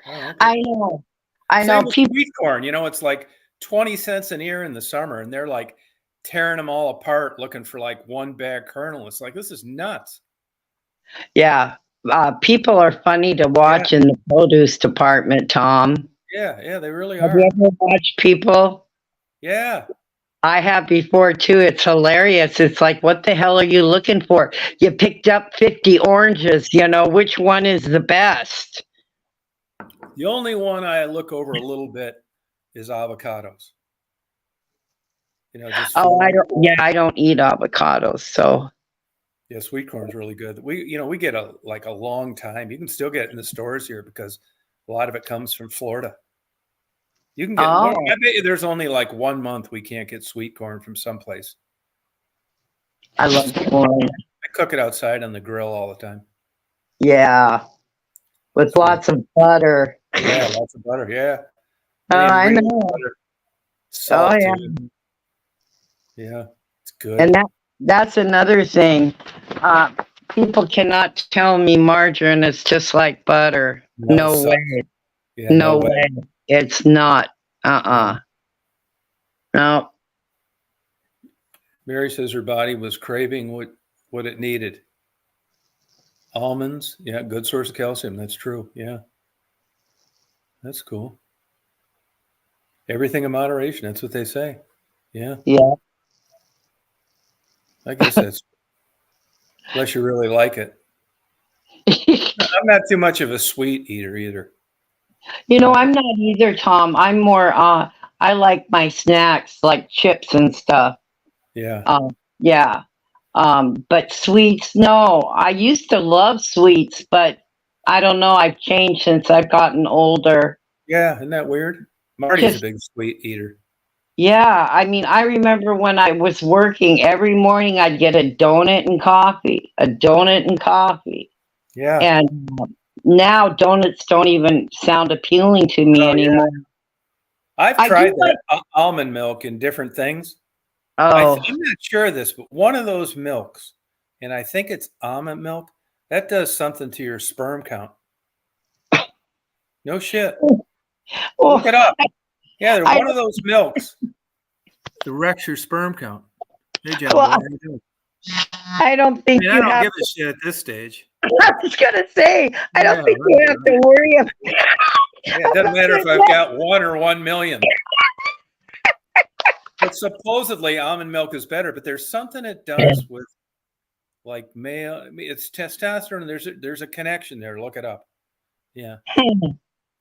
A: Oh, okay.
B: I know. I know.
A: Sweet corn, it's like 20 cents an ear in the summer, and they're like tearing them all apart looking for like one bag kernel. It's like, this is nuts.
B: Yeah. People are funny to watch in the produce department, Tom.
A: Yeah, they really are.
B: Have you ever watched people?
A: Yeah.
B: I have before too. It's hilarious. It's like, what the hell are you looking for? You picked up 50 oranges. Which one is the best?
A: The only one I look over a little bit is avocados. Just
B: Oh, I don't eat avocados, so.
A: yeah, sweet corn's really good. We get a long time. You can still get it in the stores here because a lot of it comes from Florida. You can get one.
B: Oh,
A: I bet you there's only like 1 month we can't get sweet corn from someplace.
B: I love corn.
A: I cook it outside on the grill all the time.
B: Yeah, with lots of butter.
A: Yeah, lots of butter. Yeah.
B: Oh, I
A: Real
B: know.
A: butter. Salt
B: Oh, yeah.
A: too. Yeah, it's good.
B: And that's another thing. People cannot tell me margarine is just like butter. No
A: it sucks.
B: way.
A: Yeah,
B: No way. It's not. No.
A: Mary says her body was craving what it needed. Almonds, yeah, good source of calcium. That's true. Yeah. That's cool. Everything in moderation. That's what they say. Yeah.
B: Yeah.
A: I guess that's unless you really like it. I'm not too much of a sweet eater either.
B: I'm not either, Tom. I'm more, I like my snacks like chips and stuff.
A: Yeah.
B: Yeah. But sweets, no. I used to love sweets, but I don't know. I've changed since I've gotten older.
A: Yeah. Isn't that weird? Marty's a big sweet eater.
B: Yeah. I mean, I remember when I was working, every morning I'd get a donut and coffee.
A: Yeah.
B: And now donuts don't even sound appealing to me anymore.
A: I've tried that almond milk in different things.
B: Oh.
A: I'm not sure of this, but one of those milks, and I think it's almond milk, that does something to your sperm count. No shit. Look it up. Yeah, they're one of those milks. It wrecks your sperm count. Hey, John, what are you doing?
B: I don't think
A: I don't give a shit at this stage.
B: I was gonna say, I don't think you have to worry about.
A: Yeah, it doesn't matter if I've got 1 or 1 million. But supposedly almond milk is better, but there's something it does with like male. I mean, it's testosterone. There's a connection there. Look it up. Yeah.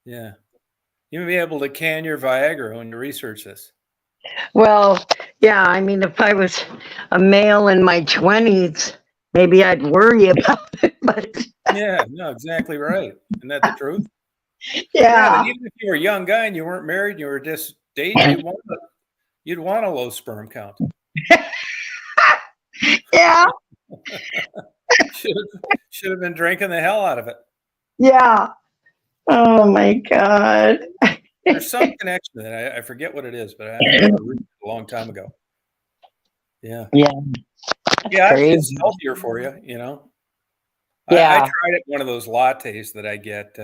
A: Yeah. You may be able to can your Viagra when you research this.
B: Well, yeah, I mean, if I was a male in my 20s, maybe I'd worry about it, but
A: yeah, no, exactly right. Isn't that the truth?
B: Yeah.
A: Even if you were a young guy and you weren't married, you were just dating, you'd want a low sperm count.
B: Yeah.
A: Should have been drinking the hell out of it.
B: Yeah. Oh my God.
A: There's some connection to that. I forget what it is, but I read it a long time ago. Yeah.
B: Yeah.
A: Yeah, it's healthier for you,
B: Yeah.
A: I tried it, one of those lattes that I get.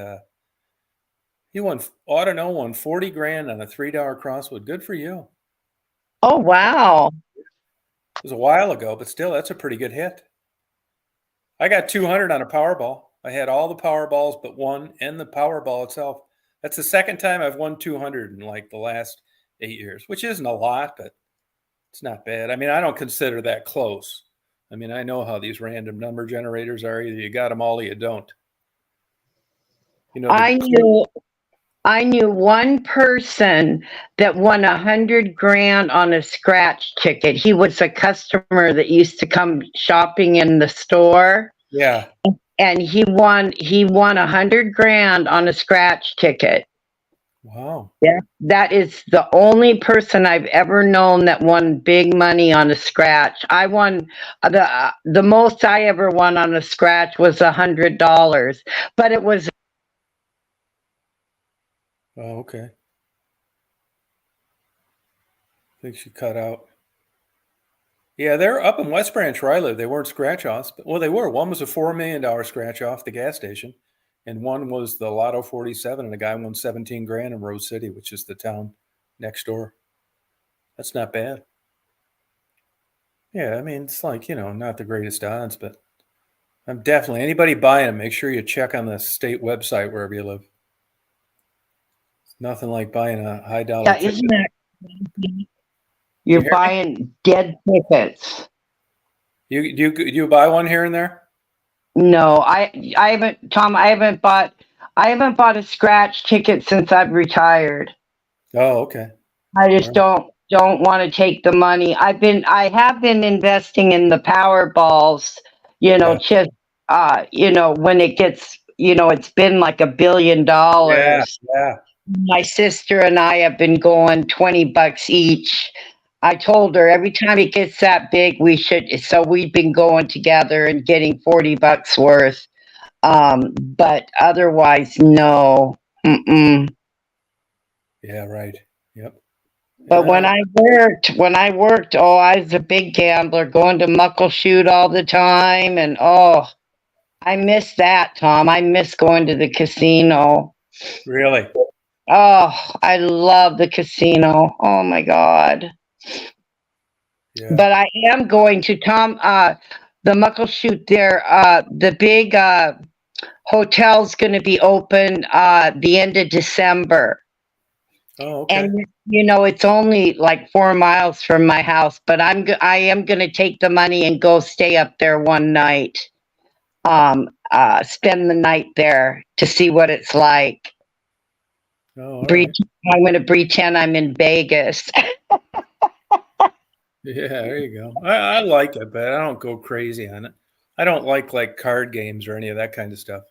A: Auto won 40 grand on a $3 crossword. Good for you.
B: Oh, wow.
A: It was a while ago, but still, that's a pretty good hit. I got 200 on a Powerball. I had all the Powerballs but one and the Powerball itself. That's the second time I've won 200 in like the last 8 years, which isn't a lot, but it's not bad. I mean, I don't consider that close. I mean, I know how these random number generators are. Either you got them all or you don't.
B: I knew one person that won 100 grand on a scratch ticket. He was a customer that used to come shopping in the store.
A: Yeah.
B: And he won 100 grand on a scratch ticket.
A: Wow.
B: Yeah. That is the only person I've ever known that won big money on a scratch. I won the most I ever won on a scratch was $100, but it was.
A: Oh, okay. I think she cut out. Yeah, they're up in West Branch where I live. They weren't scratch offs, but well, they were. One was a $4 million scratch off the gas station, and one was the Lotto 47, and the guy won 17 grand in Rose City, which is the town next door. That's not bad. Yeah, I mean, it's like, not the greatest odds, but I'm definitely, anybody buying them, make sure you check on the state website wherever you live.
B: Yeah,
A: Nothing like buying a high dollar ticket.
B: Isn't that crazy? You're buying dead tickets.
A: You buy one here and there?
B: No, I haven't, Tom. I haven't bought I haven't bought a scratch ticket since I've retired.
A: Oh, okay.
B: I just
A: All
B: don't want to take the money. I have been investing in the Powerballs,
A: right.
B: just when it gets, it's been like $1 billion.
A: Yeah. Yeah.
B: My sister and I have been going $20 each. I told her every time it gets that big, we should. So we've been going together and getting $40 worth. But otherwise, no. Mm-mm.
A: Yeah. Right. Yep.
B: But
A: Yeah.
B: when I worked, oh, I was a big gambler, going to Muckleshoot all the time, and oh, I miss that, Tom. I miss going to the casino.
A: Really.
B: Oh, I love the casino. Oh my God.
A: Yeah.
B: But I am going to Tom, the Muckleshoot there, the big hotel's gonna be open the end of December.
A: Oh, okay.
B: And it's only like 4 miles from my house, but I am gonna take the money and go stay up there one night. Spend the night there to see what it's like.
A: Oh, all right.
B: I'm gonna pretend I'm in Vegas.
A: Yeah, there you go. I like it, but I don't go crazy on it. I don't like card games or any of that kind of stuff.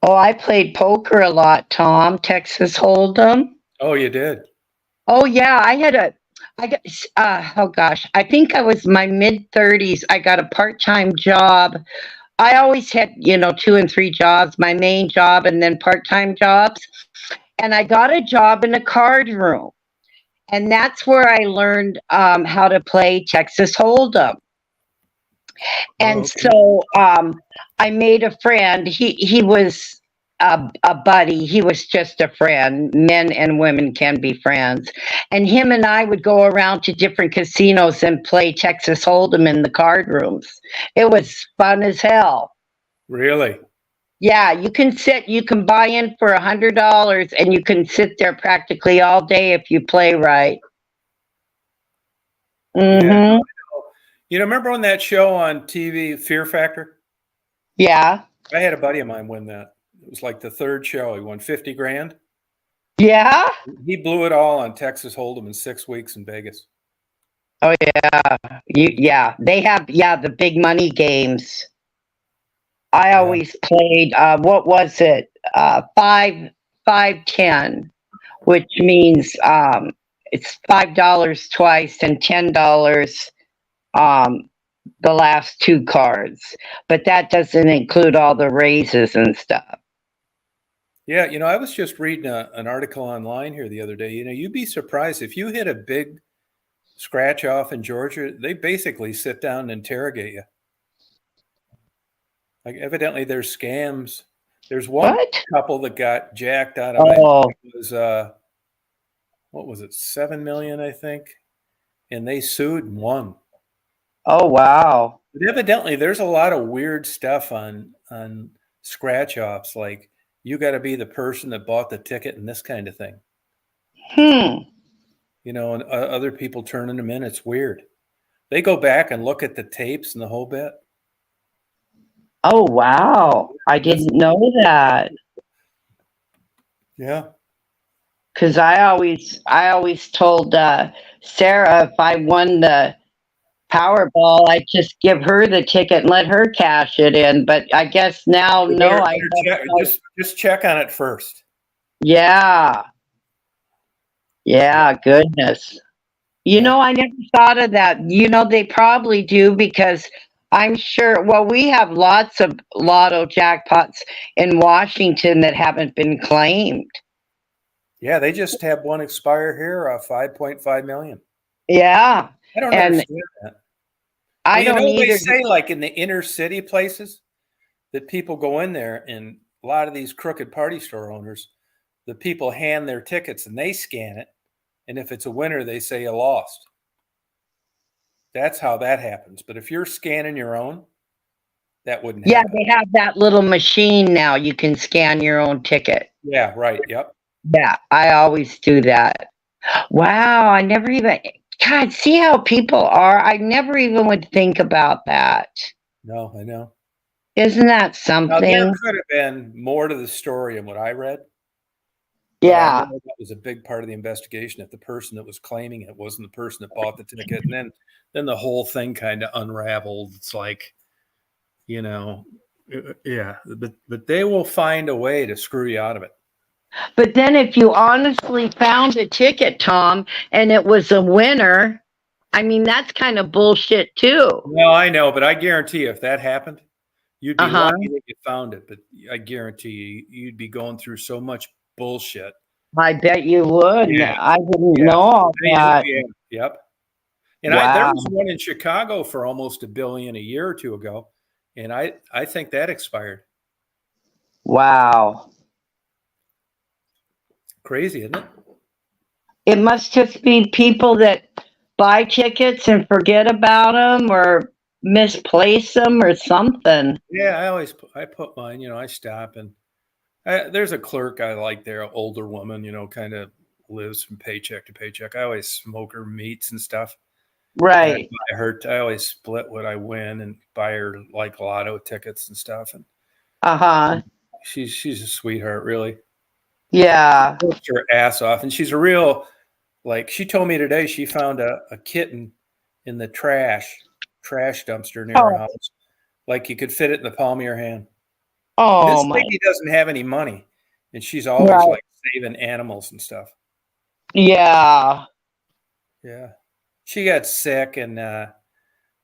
B: Oh, I played poker a lot, Tom. Texas Hold'em.
A: Oh, you did?
B: Oh yeah, I got, oh gosh, I think I was my mid 30s. I got a part-time job. I always had, 2 and 3 jobs, my main job and then part-time jobs. And I got a job in a card room. And that's where I learned how to play Texas Hold'em.
A: Oh,
B: And
A: okay.
B: so I made a friend. He was a buddy. He was just a friend. Men and women can be friends. And him and I would go around to different casinos and play Texas Hold'em in the card rooms. It was fun as hell.
A: Really?
B: Yeah, you can buy in for $100 and you can sit there practically all day if you play right.
A: Yeah.
B: Mm-hmm.
A: Remember on that show on TV, Fear Factor?
B: Yeah.
A: I had a buddy of mine win that. It was like the third show. He won 50 grand.
B: Yeah.
A: He blew it all on Texas Hold'em in 6 weeks in Vegas.
B: Oh yeah. They have the big money games. I
A: Yeah.
B: always played what was it? 5-5-10, which means it's $5 twice and $10 the last two cards. But that doesn't include all the raises and stuff.
A: Yeah, I was just reading an article online here the other day. You'd be surprised if you hit a big scratch off in Georgia, they basically sit down and interrogate you. Like, evidently there's scams. There's one
B: What?
A: couple that got jacked out of
B: Oh,
A: it was what was it, 7 million, I think, and they sued and won.
B: oh wow.
A: But evidently there's a lot of weird stuff on scratch offs, like you got to be the person that bought the ticket and this kind of thing.
B: Hmm.
A: And other people turning them in. It's weird. They go back and look at the tapes and the whole bit.
B: Oh wow. I didn't know that.
A: Yeah.
B: Because I always told Sarah if I won the Powerball, I'd just give her the ticket and let her cash it in. But I guess now,
A: You
B: no,
A: better just check on it first.
B: yeah, goodness.
A: Yeah.
B: I never thought of that. They probably do because I'm sure. Well, we have lots of lotto jackpots in Washington that haven't been claimed.
A: Yeah, they just have one expire here, 5.5 million.
B: Yeah,
A: I don't
B: and
A: understand that.
B: I don't
A: They
B: either.
A: say like in the inner city places that people go in there, and a lot of these crooked party store owners, the people hand their tickets and they scan it. And if it's a winner, they say you lost. That's how that happens. But if you're scanning your own, that wouldn't
B: Yeah,
A: happen.
B: they have that little machine now. You can scan your own ticket.
A: Yeah, right. Yep.
B: Yeah, I always do that. Wow, I never even, God, see how people are. I never even would think about that.
A: No, I know.
B: Isn't that
A: Now, there
B: something?
A: could have been more to the story than what I read, but I know
B: Yeah.
A: that was a big part of the investigation. If the person that was claiming it wasn't the person that bought the ticket, and then the whole thing kind of unraveled. It's like, you know, yeah, but they will find a way to screw you out of it.
B: But then if you honestly found a ticket, Tom, and it was a winner, I mean, that's kind of bullshit too.
A: Well, I know, but I guarantee you, if that happened, you'd
B: Uh
A: be
B: huh.
A: lucky that you found it. But I guarantee you, you'd be going through so much bullshit.
B: I bet you would.
A: Yeah,
B: I didn't
A: yeah.
B: know all
A: I mean,
B: that.
A: yeah, yep. And there
B: Wow.
A: was one in Chicago for almost $1 billion a year or two ago, and I think that expired.
B: Wow.
A: Crazy, isn't it?
B: It must just be people that buy tickets and forget about them or misplace them or something.
A: Yeah, I put mine. I stop and there's a clerk I like there, an older woman. Kind of lives from paycheck to paycheck. I always smoke her meats and stuff. And I
B: Right.
A: buy her. I always split what I win and buy her like lotto tickets and stuff. And
B: Uh huh.
A: she's a sweetheart, really.
B: Yeah.
A: Works her ass off, and she's a real like. She told me today she found a kitten in the trash dumpster near her
B: Oh.
A: house. Like you could fit it in the palm of your hand. And
B: Oh
A: this
B: my.
A: lady doesn't have any money, and she's always
B: Right.
A: like saving animals and stuff.
B: Yeah.
A: Yeah, she got sick, and I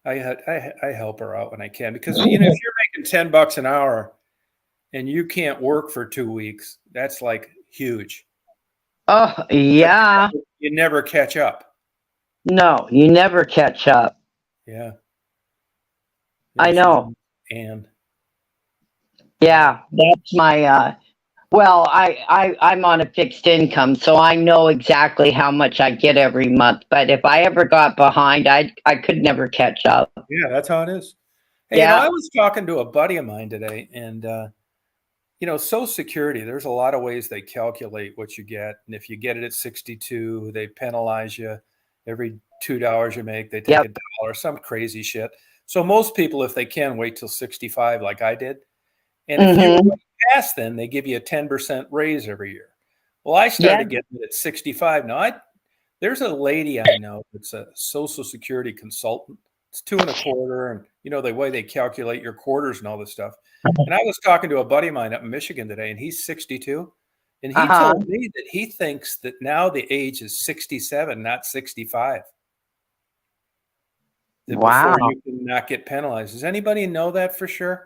A: help her out when I can because if you're making $10 an hour and you can't work for 2 weeks, that's like huge.
B: Oh
A: But
B: yeah.
A: you never catch up.
B: No, you never catch up.
A: Yeah,
B: I
A: yeah, she's
B: know.
A: and yeah,
B: Yeah, that's my well, I'm on a fixed income, so I know exactly how much I get every month. But if I ever got behind, I could never catch up.
A: yeah, that's how it is. Hey,
B: Yeah.
A: I was talking to a buddy of mine today, and Social Security. There's a lot of ways they calculate what you get, and if you get it at 62, they penalize you every $2 you make. They take
B: Yep.
A: $1, some crazy shit. So most people, if they can, wait till 65, like I did. And if you
B: Mhm.
A: pass, then they give you a 10% raise every year. Well, I
B: Yeah.
A: started getting it at 65. Now, there's a lady I know that's a Social Security consultant. It's 2.25, and the way they calculate your quarters and all this stuff. And I was talking to a buddy of mine up in Michigan today, and he's 62, and he
B: Uh-huh.
A: told me that he thinks that now the age is 67, not 65. That before
B: Wow.
A: you can not get penalized. Does anybody know that for sure?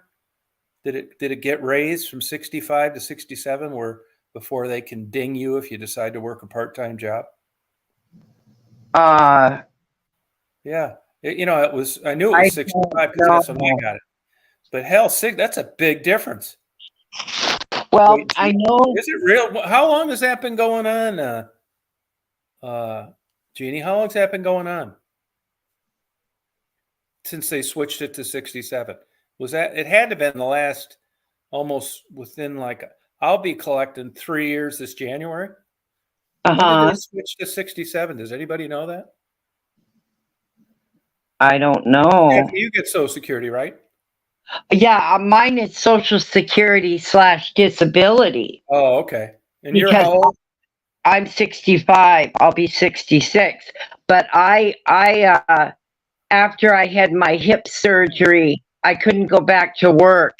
A: Did it get raised from 65 to 67 where before they can ding you if you decide to work a part-time job?
B: Uh
A: Yeah. It was I knew it
B: I
A: was
B: don't
A: 65 because that's when I
B: know.
A: got it. But hell, that's a big difference.
B: Well,
A: Wait,
B: I know
A: is it real? How long has that been going on? Uh, Jeannie, how long's that been going on since they switched it to 67? Was that it had to have been the last almost within like I'll be collecting 3 years this January. When did they
B: uh-huh.
A: switch to 67? Does anybody know that?
B: I don't know.
A: Stephanie, you get Social Security, right?
B: Yeah, mine is Social Security / disability
A: Oh, okay. And you're
B: because
A: how old?
B: I'm 65. I'll be 66. But after I had my hip surgery, I couldn't go back to work.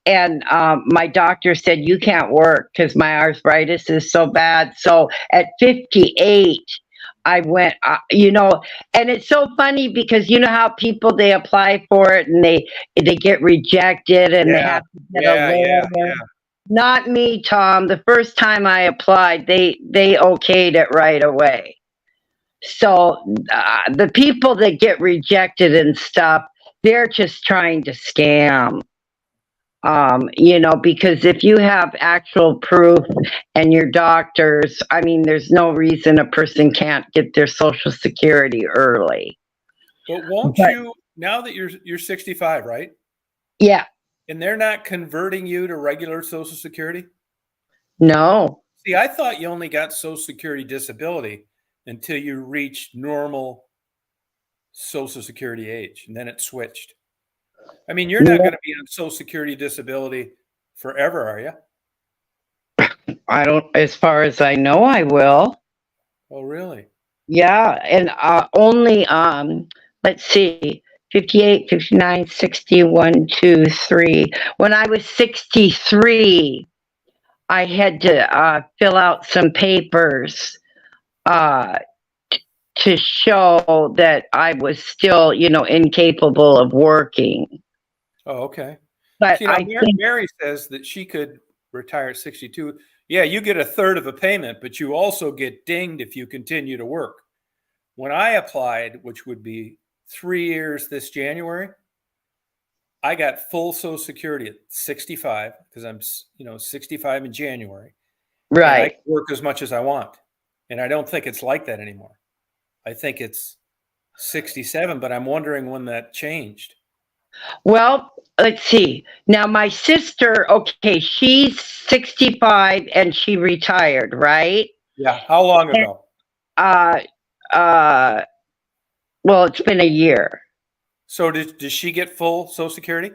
B: And my doctor said, you can't work because my arthritis is so bad. So at 58, I went, and it's so funny because you know how people they apply for it and they get rejected and they
A: Yeah.
B: have to get a
A: Yeah, yeah,
B: lawyer.
A: yeah.
B: Not me, Tom. The first time I applied, they okayed it right away. So the people that get rejected and stuff, they're just trying to scam. Because if you have actual proof and your doctors, I mean, there's no reason a person can't get their Social Security early.
A: But won't
B: But
A: you now that you're 65, right?
B: yeah,
A: And they're not converting you to regular Social Security?
B: no.
A: See, I thought you only got Social Security disability until you reached normal Social Security age, and then it switched. I mean, you're not going to be on Social Security disability forever, are you?
B: I don't, as far as I know, I will.
A: Oh, really?
B: Yeah, and only let's see, 58, 59, 60, 1, 2, 3. When I was 63, I had to fill out some papers uh to show that I was still, incapable of working.
A: Oh, okay.
B: But
A: See, now
B: I think,
A: Mary says that she could retire at 62. Yeah, you get a third of a payment, but you also get dinged if you continue to work. When I applied, which would be 3 years this January, I got full Social Security at 65 because I'm, 65 in January, and I
B: right.
A: can work as much as I want. And I don't think it's like that anymore. I think it's 67, but I'm wondering when that changed.
B: Well, let's see. Now, my sister, okay, she's 65 and she retired, right?
A: Yeah. How long
B: And,
A: ago?
B: uh, uh, well, it's been a year.
A: So does she get full Social Security?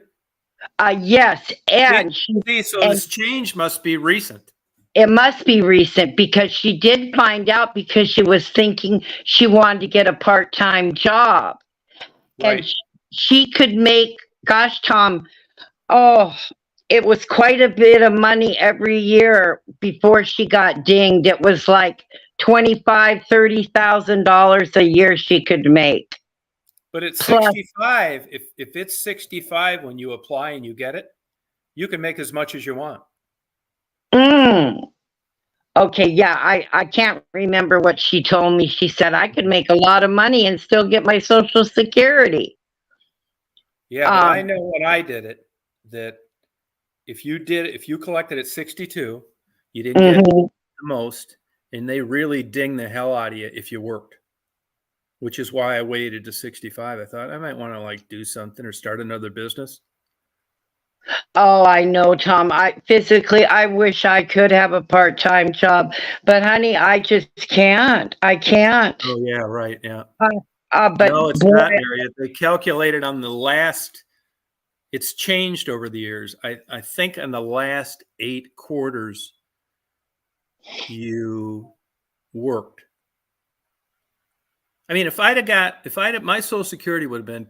B: Yes,
A: See,
B: and she
A: so
B: and
A: this change must be recent.
B: it must be recent because she did find out because she was thinking she wanted to get a part-time job, and
A: Right.
B: she could make, gosh, Tom, oh, it was quite a bit of money every year before she got dinged. It was like 25, $30,000 a year she could make.
A: But at
B: Plus,
A: 65, if it's 65 when you apply and you get it, you can make as much as you want.
B: mm, okay, yeah, I can't remember what she told me. She said I could make a lot of money and still get my Social Security.
A: Yeah, but I
B: Um,
A: know when I did it that if you collected at 62, you didn't get
B: mhm.
A: the most, and they really ding the hell out of you if you worked, which is why I waited to 65. I thought I might want to like do something or start another business.
B: Oh, I know, Tom. I wish I could have a part-time job, but honey, I just can't. I can't.
A: Oh yeah, right. Yeah.
B: Uh, but
A: No, it's
B: boy,
A: not, Mary. They calculated on the last, it's changed over the years. I think in the last 8 quarters, you worked. I mean, my Social Security would have been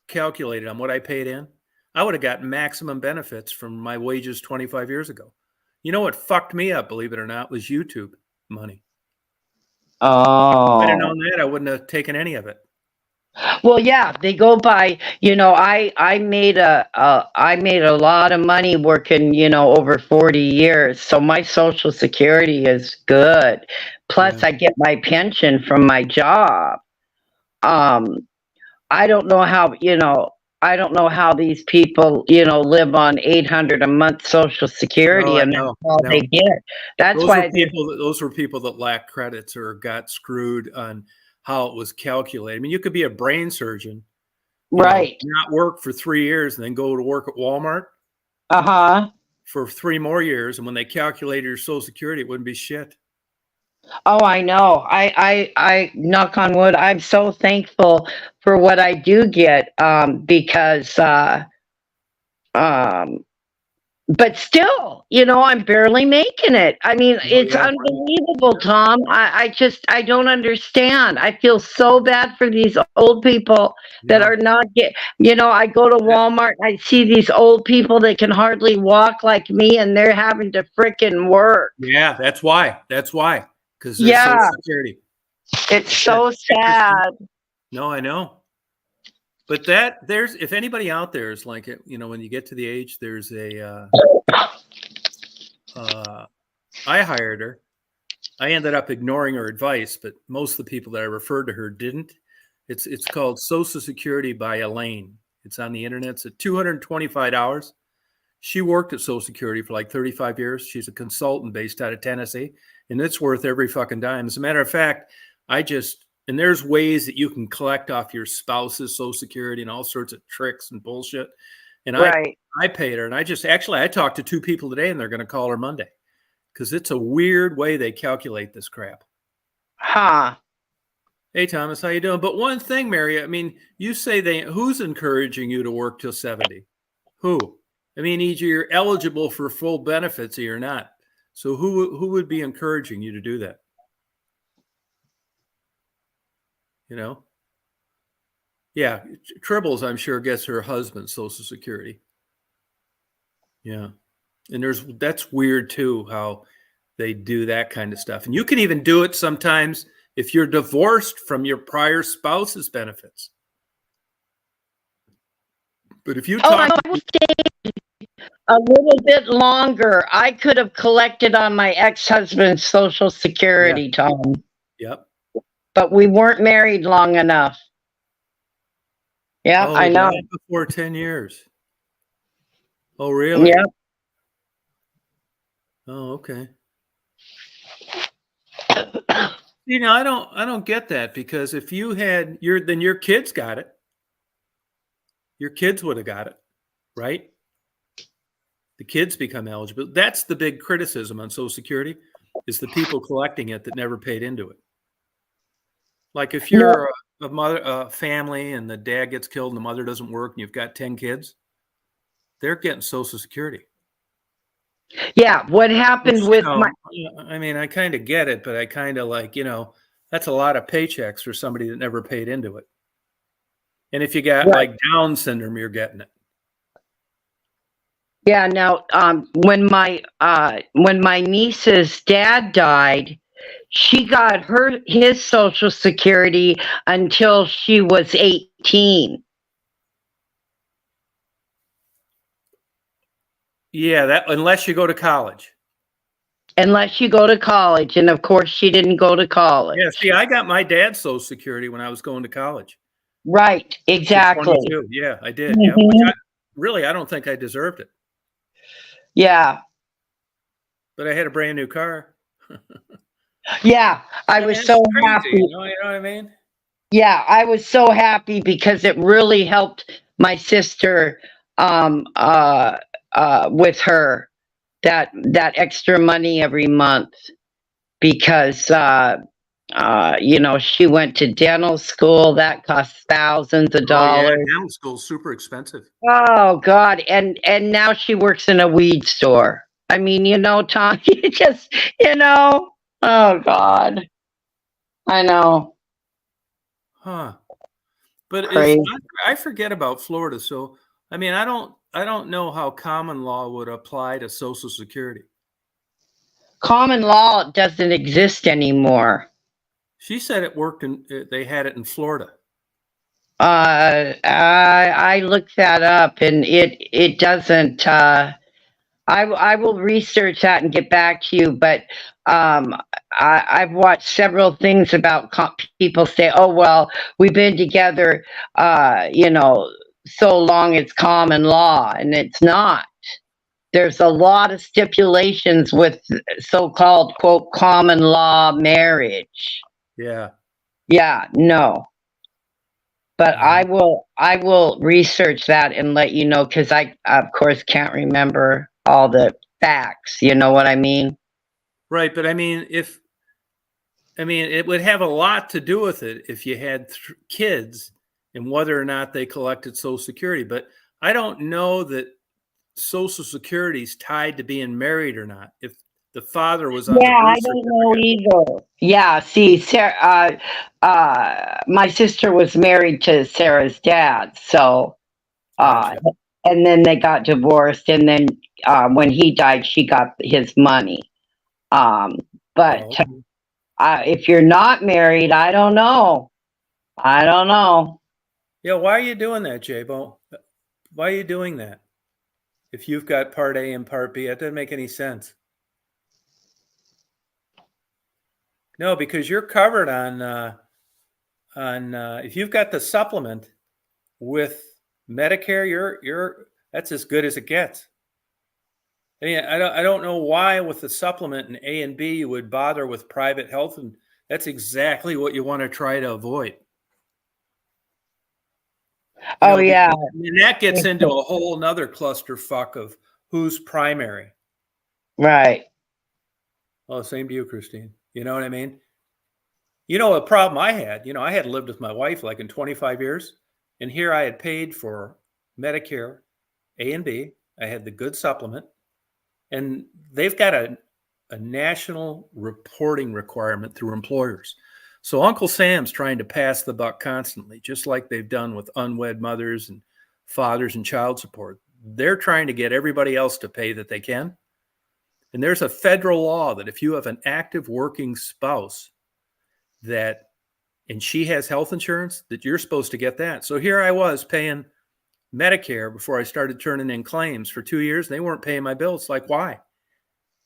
A: calculated on what I paid in, I would have got maximum benefits from my wages 25 years ago. You know what fucked me up, believe it or not, was YouTube money. If I'd have
B: oh.
A: known that, I wouldn't have taken any of it.
B: Well, yeah, they go by, I made a lot of money working, over 40 years. So my Social Security is good. Plus
A: Yeah.
B: I get my pension from my job. Um, I don't know how, I don't know how these people, live on 800 a month Social
A: No,
B: Security
A: I
B: and that's
A: know.
B: all they
A: No.
B: get. That's
A: Those were
B: why
A: people that lacked credits or got screwed on how it was calculated. I mean, you could be a brain surgeon,
B: right.
A: not work for 3 years and then go to work at Walmart
B: Uh-huh.
A: for 3 more years. And when they calculated your Social Security, it wouldn't be shit.
B: Oh, I know. I knock on wood. I'm so thankful for what I do get, because, um, but still, I'm barely making it. I mean,
A: Oh,
B: it's
A: yeah.
B: unbelievable, Tom. I don't understand. I feel so bad for these old people that
A: Yeah.
B: are not I go to Walmart and I see these old people that can hardly walk like me and they're having to frickin' work.
A: Yeah, that's why. That's why. Because there's Social
B: Yeah,
A: Security.
B: it's
A: Yeah,
B: so
A: interesting.
B: sad.
A: No, I know. But if anybody out there is like it, when you get to the age, there's I hired her. I ended up ignoring her advice, but most of the people that I referred to her didn't. It's called Social Security by Elaine. It's on the internet. It's at $225. She worked at Social Security for like 35 years. She's a consultant based out of Tennessee, and it's worth every fucking dime. As a matter of fact, and there's ways that you can collect off your spouse's Social Security and all sorts of tricks and bullshit. And
B: Right.
A: I paid her, and I talked to 2 people today, and they're going to call her Monday because it's a weird way they calculate this crap.
B: Huh.
A: Hey, Thomas, how you doing? But one thing, Mary, I mean, you say who's encouraging you to work till 70? Who? I mean, either you're eligible for full benefits or you're not. So who would be encouraging you to do that? You know? Yeah, Tribbles, I'm sure, gets her husband's Social Security. Yeah. And that's weird too, how they do that kind of stuff. And you can even do it sometimes if you're divorced from your prior spouse's benefits. But if you
B: Oh,
A: talk,
B: I stayed a little bit longer. I could have collected on my ex-husband's Social Security, Tom,
A: yep.
B: but we weren't married long enough. Yeah,
A: Oh,
B: I know.
A: not before 10 years. Oh, really?
B: Yeah.
A: Oh, okay. You know, I don't get that, because if you had then your kids got it. Your kids would have got it, right? The kids become eligible. That's the big criticism on Social Security, is the people collecting it that never paid into it. Like if you're a family and the dad gets killed and the mother doesn't work and you've got 10 kids, they're getting Social Security.
B: Yeah, what happened with my...
A: I mean, I kind of get it, but I kind of like, that's a lot of paychecks for somebody that never paid into it. And if you got like Down syndrome, you're getting it.
B: Yeah, now when my niece's dad died, she got his Social Security until she was 18.
A: Yeah, that unless you go to college.
B: Unless you go to college, and of course she didn't go to college.
A: Yeah, see, I got my dad's Social Security when I was going to college.
B: Right, exactly.
A: Yeah, I did. Yeah, which I don't think I deserved it.
B: Yeah.
A: But I had a brand new car.
B: Yeah, I was so happy.
A: You know what I mean?
B: Yeah, I was so happy because it really helped my sister with her that extra money every month, because she went to dental school. That cost thousands of dollars.
A: Yeah, dental school's super expensive.
B: Oh God. And now she works in a weed store. I mean, Tom, you just, oh God. I know.
A: Huh. But I forget about Florida. So, I mean, I don't know how common law would apply to Social Security.
B: Common law doesn't exist anymore.
A: She said they had it in Florida.
B: I looked that up, and it doesn't. I will research that and get back to you. But I've watched several things about people say, "Oh well, we've been together, so long it's common law," and it's not. There's a lot of stipulations with so-called quote common law marriage.
A: Yeah.
B: Yeah. No. But I will research that and let you know, because I, of course, can't remember all the facts. You know what I mean?
A: Right. But I mean, it would have a lot to do with it if you had kids and whether or not they collected Social Security. But I don't know that Social Security is tied to being married or not. If the father was on the birth
B: I don't know either. Yeah, see, Sarah, my sister was married to Sarah's dad, so
A: Gotcha.
B: and then they got divorced, and then when he died, she got his money. But if you're not married, I don't know.
A: Yeah, why are you doing that, J-Bo? Why are you doing that? If you've got Part A and Part B, that doesn't make any sense. No, because you're covered on if you've got the supplement with Medicare, that's as good as it gets. I mean, I don't know why with the supplement in A and B you would bother with private health, and that's exactly what you want to try to avoid.
B: Yeah.
A: And that gets into a whole nother clusterfuck of who's primary.
B: Right.
A: Oh, same to you, Christine. You know what I mean? You know, a problem I had, I had lived with my wife like in 25 years, and here I had paid for Medicare A and B. I had the good supplement, and they've got a national reporting requirement through employers. So Uncle Sam's trying to pass the buck constantly, just like they've done with unwed mothers and fathers and child support. They're trying to get everybody else to pay that they can. And there's a federal law that if you have an active working spouse that, and she has health insurance, that you're supposed to get that. So here I was paying Medicare before I started turning in claims for 2 years. They weren't paying my bills. Like, why?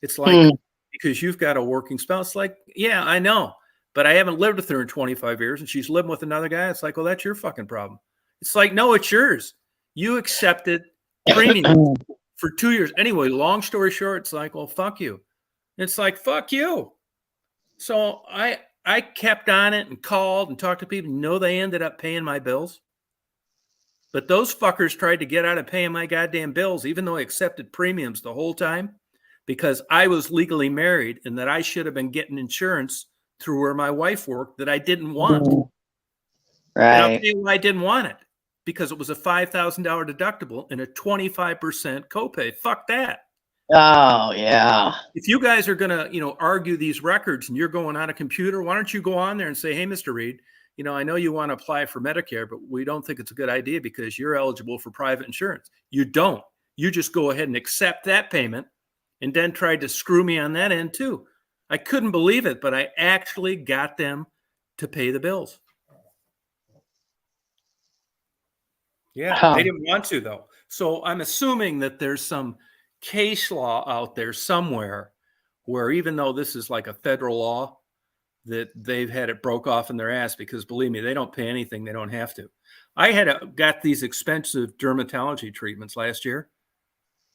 A: It's like, because you've got a working spouse. Like, yeah, I know, but I haven't lived with her in 25 years and she's living with another guy. It's like, well, that's your fucking problem. It's like, no, it's yours. You accepted premium for 2 years. Anyway, long story short, it's like, well, fuck you. It's like, fuck you. So I kept on it and called and talked to people. No, they ended up paying my bills. But those fuckers tried to get out of paying my goddamn bills, even though I accepted premiums the whole time, because I was legally married and that I should have been getting insurance through where my wife worked that I didn't want.
B: Right.
A: And I'll tell you why I didn't want it. Because it was a $5,000 deductible and a 25% copay. Fuck that.
B: Oh, yeah.
A: If you guys are going to, argue these records and you're going on a computer, why don't you go on there and say, hey, Mr. Reed, I know you want to apply for Medicare, but we don't think it's a good idea because you're eligible for private insurance. You don't. You just go ahead and accept that payment and then tried to screw me on that end too. I couldn't believe it, but I actually got them to pay the bills. Yeah, they didn't want to though. So I'm assuming that there's some case law out there somewhere where even though this is like a federal law, that they've had it broke off in their ass because believe me, they don't pay anything they don't have to. I got these expensive dermatology treatments last year,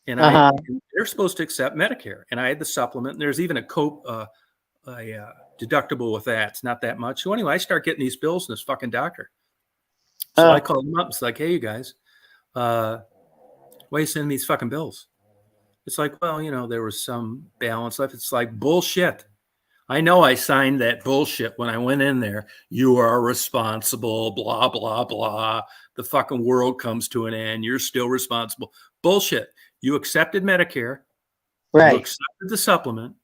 A: and they're supposed to accept Medicare, and I had the supplement. And there's even a deductible with that. It's not that much. So anyway, I start getting these bills from this fucking doctor. So I called them up. It's like, hey, you guys, why are you sending these fucking bills? It's like, well, there was some balance left. It's like, bullshit. I know I signed that bullshit when I went in there. You are responsible, blah, blah, blah. The fucking world comes to an end. You're still responsible. Bullshit. You accepted Medicare.
B: Right.
A: You accepted the supplement.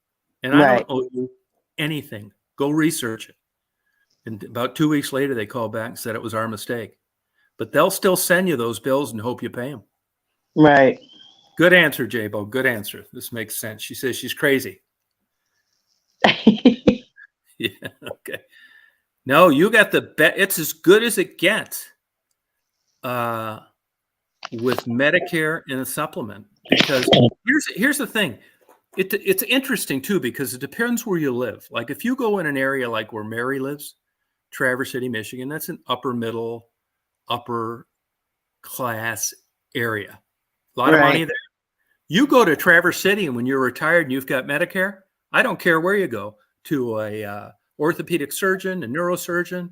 A: And I don't owe you anything. Go research it. And about 2 weeks later, they called back and said it was our mistake. But they'll still send you those bills and hope you pay them.
B: Right.
A: Good answer, J-Bo. Good answer. This makes sense. She says she's crazy. Yeah, okay. No, you got the bet. It's as good as it gets with Medicare and a supplement. Because here's the thing. It's interesting, too, because it depends where you live. Like if you go in an area like where Mary lives, Traverse City, Michigan, that's an upper middle, upper class area. A lot of money there. You go to Traverse City and when you're retired and you've got Medicare, I don't care where you go, to a orthopedic surgeon, a neurosurgeon,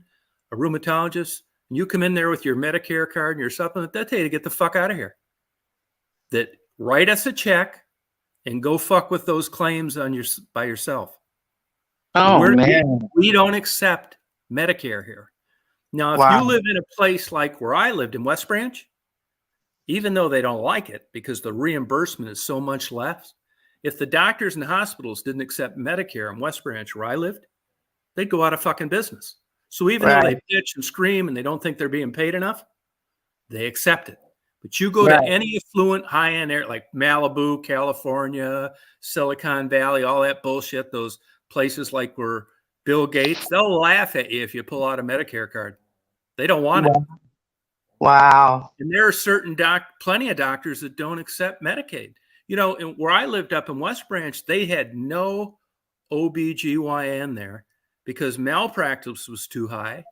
A: a rheumatologist, and you come in there with your Medicare card and your supplement, they'll tell you to get the fuck out of here. That write us a check and go fuck with those claims by yourself.
B: Oh, man.
A: We don't accept Medicare here. Now, if you live in a place like where I lived in West Branch, even though they don't like it because the reimbursement is so much less, if the doctors and hospitals didn't accept Medicare in West Branch where I lived, they'd go out of fucking business. So even though they bitch and scream and they don't think they're being paid enough, they accept it. But you go to any affluent high-end area like Malibu, California, Silicon Valley, all that bullshit, those places like where Bill Gates, they'll laugh at you if you pull out a Medicare card. They don't want it.
B: Wow.
A: And there are plenty of doctors that don't accept Medicaid. And where I lived up in West Branch, they had no OBGYN there because malpractice was too high.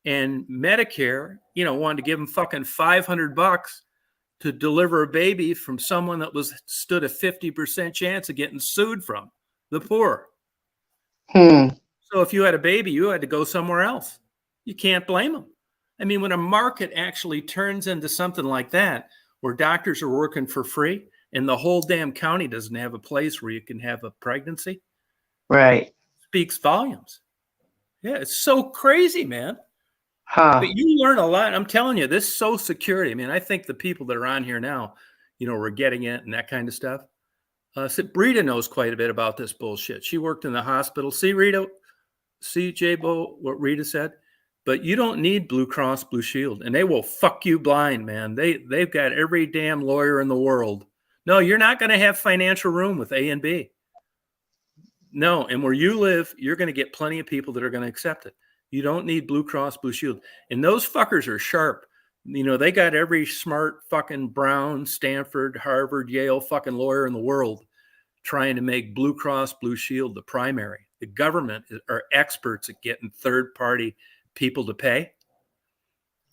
A: And Medicare, wanted to give them fucking $500 to deliver a baby from someone that stood a 50% chance of getting sued from the poor. So if you had a baby, you had to go somewhere else. You can't blame them. I mean, when a market actually turns into something like that, where doctors are working for free and the whole damn county doesn't have a place where you can have a pregnancy, speaks volumes. Yeah, it's so crazy, man.
B: Huh.
A: But you learn a lot. I'm telling you, this Social Security. I mean, I think the people that are on here now, we're getting it and that kind of stuff. So Rita knows quite a bit about this bullshit. She worked in the hospital. See, Rita, see, J-Bo, what Rita said? But you don't need Blue Cross Blue Shield, and they will fuck you blind, man. They've got every damn lawyer in the world. No, you're not going to have financial room with A and B. No, and where you live, you're going to get plenty of people that are going to accept it. You don't need Blue Cross Blue Shield. And those fuckers are sharp. They got every smart fucking Brown, Stanford, Harvard, Yale fucking lawyer in the world trying to make Blue Cross Blue Shield the primary. The government are experts at getting third-party people to pay.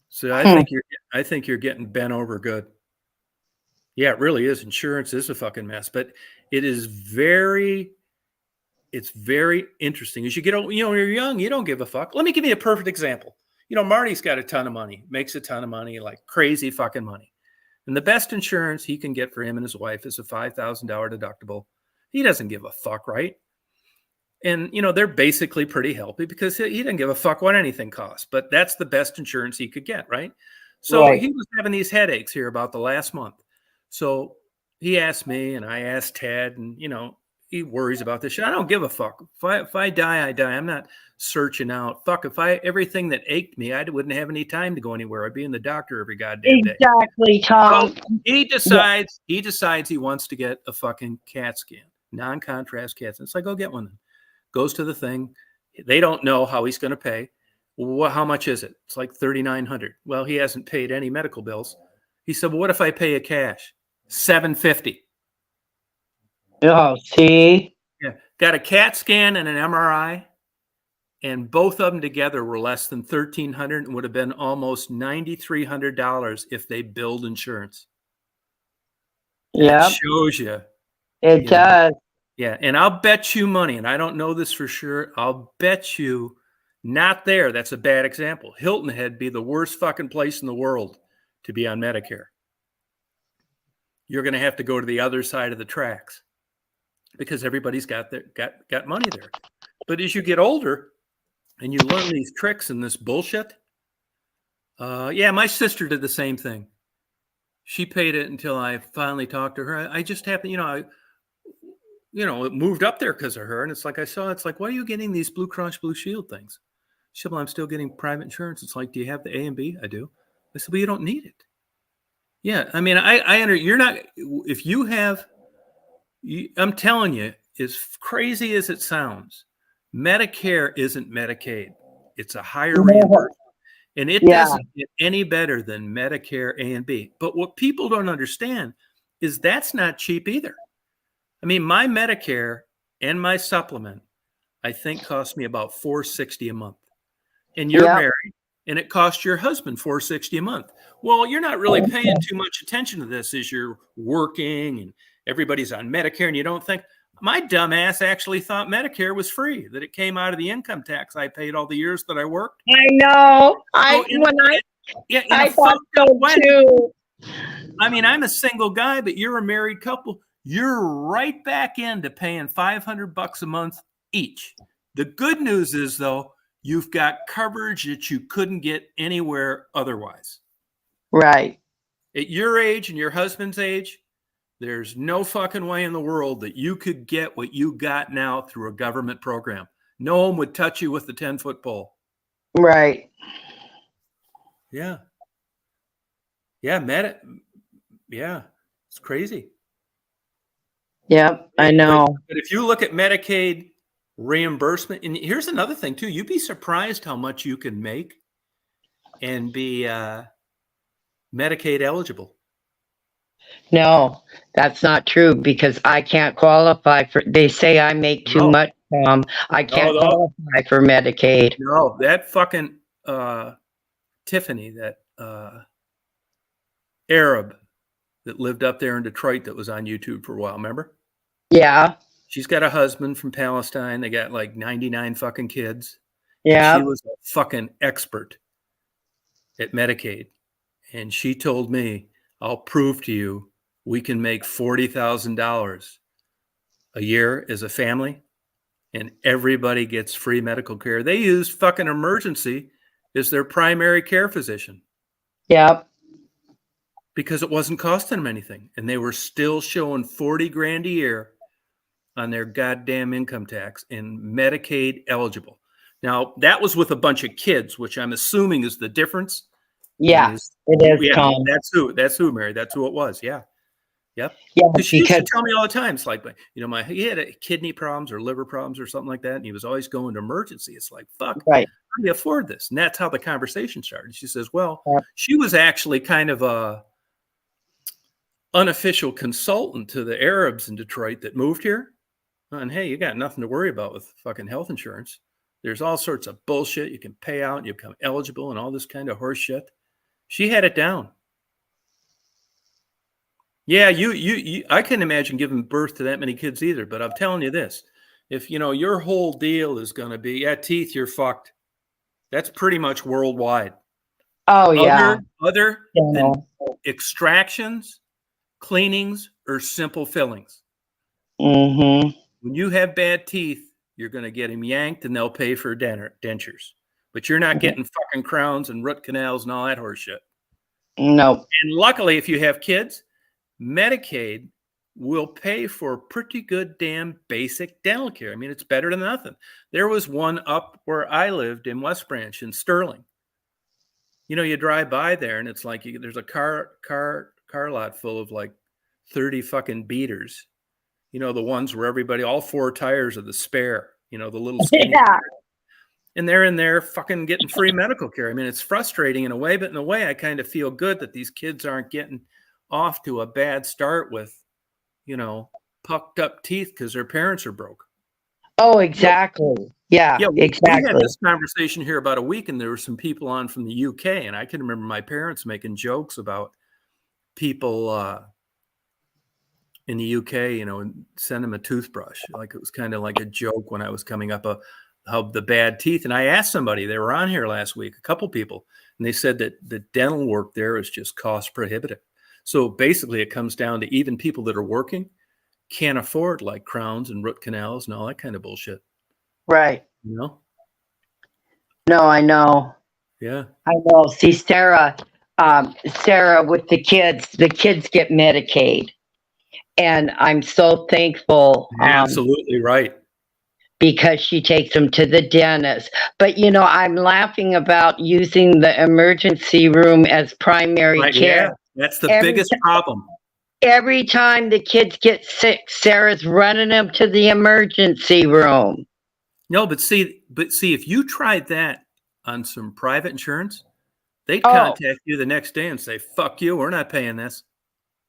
A: So I think you're getting bent over good. Yeah, it really is. Insurance is a fucking mess, but it's very interesting. As you get, when you're young, you don't give a fuck. Let me give you a perfect example. Marty's got a ton of money, makes a ton of money, like crazy fucking money. And the best insurance he can get for him and his wife is a $5,000 deductible. He doesn't give a fuck, right? And, they're basically pretty healthy because he didn't give a fuck what anything costs, but that's the best insurance he could get, right? So
B: Right.
A: he was having these headaches here about the last month. So he asked me and I asked Ted, and, he worries about this shit. I don't give a fuck. If I die, I die. I'm not searching out. Fuck, everything that ached me, I wouldn't have any time to go anywhere. I'd be in the doctor every goddamn day.
B: Exactly, Tom.
A: So he decides he wants to get a fucking CAT scan, non-contrast CAT scan. It's like, go get one then. Goes to the thing. They don't know how he's going to pay. Well, how much is it? It's like $3,900. Well, he hasn't paid any medical bills. He said, well, what if I pay a cash? $750.
B: Oh, see?
A: Yeah. Got a CAT scan and an MRI, and both of them together were less than $1,300 and would have been almost $9,300 if they billed insurance.
B: Yeah.
A: It shows you.
B: It does.
A: Yeah, and I'll bet you money, and I don't know this for sure, I'll bet you not there. That's a bad example. Hilton Head be the worst fucking place in the world to be on Medicare. You're going to have to go to the other side of the tracks because everybody's got money there. But as you get older and you learn these tricks and this bullshit, my sister did the same thing. She paid it until I finally talked to her. I just happened, it moved up there because of her. And it's like, why are you getting these Blue Cross Blue Shield things? She said, well, I'm still getting private insurance. It's like, do you have the A and B? I do. I said, well, you don't need it. Yeah. I mean, you're not, if you have, I'm telling you, as crazy as it sounds, Medicare isn't Medicaid. It's a higher reimbursement. And it doesn't get any better than Medicare A and B. But what people don't understand is that's not cheap either. I mean, my Medicare and my supplement, I think, cost me about $460 a month. And you're married, and it costs your husband $460 a month. Well, you're not really paying too much attention to this as you're working and everybody's on Medicare, and you don't think. My dumb ass actually thought Medicare was free, that it came out of the income tax I paid all the years that I worked.
B: I know. I thought so too.
A: I mean, I'm a single guy, but you're a married couple. You're right back into paying $500 a month each. The good news is, though, you've got coverage that you couldn't get anywhere otherwise.
B: Right.
A: At your age and your husband's age, there's no fucking way in the world that you could get what you got now through a government program. No one would touch you with the 10-foot pole.
B: Right.
A: Yeah. Yeah, yeah, it's crazy.
B: Yep, I know.
A: But if you look at Medicaid reimbursement, and here's another thing too, you'd be surprised how much you can make and be Medicaid eligible.
B: No, that's not true because I can't qualify for. They say I make too much. I can't qualify for Medicaid.
A: No, that fucking Tiffany, that Arab that lived up there in Detroit that was on YouTube for a while. Remember?
B: Yeah.
A: She's got a husband from Palestine. They got like 99 fucking kids.
B: Yeah.
A: She was a fucking expert at Medicaid. And she told me, I'll prove to you we can make $40,000 a year as a family and everybody gets free medical care. They used fucking emergency as their primary care physician
B: Yep.
A: because it wasn't costing them anything. And they were still showing 40 grand a year on their goddamn income tax and Medicaid eligible. Now, that was with a bunch of kids, which I'm assuming is the difference.
B: Yeah,
A: Is,
B: it is,
A: yeah,
B: Tom.
A: that's who, Mary. That's who it was. Yeah. Yep.
B: Yeah,
A: Because she used to
B: because
A: tell me all the time, it's like, you know, he had kidney problems or liver problems or something like that. And he was always going to emergency. It's like, fuck,
B: right.
A: how do you afford this? And that's how the conversation started. She says, well,
B: Yeah.
A: she was actually kind of a unofficial consultant to the Arabs in Detroit that moved here. And hey, you got nothing to worry about with fucking health insurance. There's all sorts of bullshit you can pay out and you become eligible and all this kind of horse shit. She had it down. Yeah, you I couldn't imagine giving birth to that many kids either, but I'm telling you this. If you know your whole deal is going to be, yeah, teeth, you're fucked. That's pretty much worldwide.
B: Oh yeah.
A: Other
B: Yeah.
A: than extractions, cleanings, or simple fillings.
B: Mm-hmm.
A: When you have bad teeth, you're going to get them yanked and they'll pay for dentures. But you're not getting fucking crowns and root canals and all that horse shit.
B: Nope.
A: And luckily, if you have kids, Medicaid will pay for pretty good damn basic dental care. I mean, it's better than nothing. There was one up where I lived in West Branch in Sterling. You know, you drive by there and it's like there's a car lot full of like 30 fucking beaters. You know, the ones where everybody, all four tires are the spare, you know, the little skinny.
B: Yeah.
A: And they're in there fucking getting free medical care. I mean, it's frustrating in a way, but in a way I kind of feel good that these kids aren't getting off to a bad start with, you know, pucked up teeth because their parents are broke.
B: Oh, exactly. Yeah, exactly.
A: We had this conversation here about a week, and there were some people on from the UK, and I can remember my parents making jokes about people in the UK, you know, and send them a toothbrush. Like it was kind of like a joke when I was coming up how the bad teeth. And I asked somebody, they were on here last week, a couple people, and they said that the dental work there is just cost prohibitive. So basically it comes down to even people that are working can't afford like crowns and root canals and all that kind of bullshit.
B: Right.
A: You know?
B: No, I know.
A: Yeah.
B: I know. See, Sarah with the kids get Medicaid. And I'm so thankful.
A: Absolutely right.
B: Because she takes them to the dentist. But, you know, I'm laughing about using the emergency room as primary care.
A: Yeah, that's the biggest problem.
B: Every time the kids get sick, Sarah's running them to the emergency room.
A: No, but see, if you tried that on some private insurance, they'd contact you the next day and say, fuck you, we're not paying this.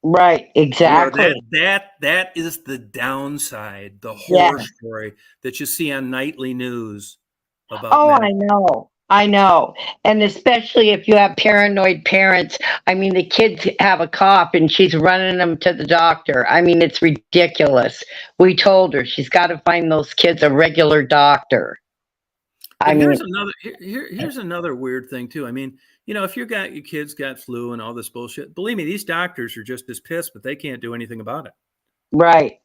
B: Right, exactly.
A: You know, that is the downside, the horror story that you see on nightly news about.
B: Oh, I know. And especially if you have paranoid parents. I mean, the kids have a cough and she's running them to the doctor. I mean, it's ridiculous. We told her she's got to find those kids a regular doctor.
A: Here's another weird thing too. I mean, you know, if your kids got flu and all this bullshit, believe me, these doctors are just as pissed, but they can't do anything about it.
B: Right.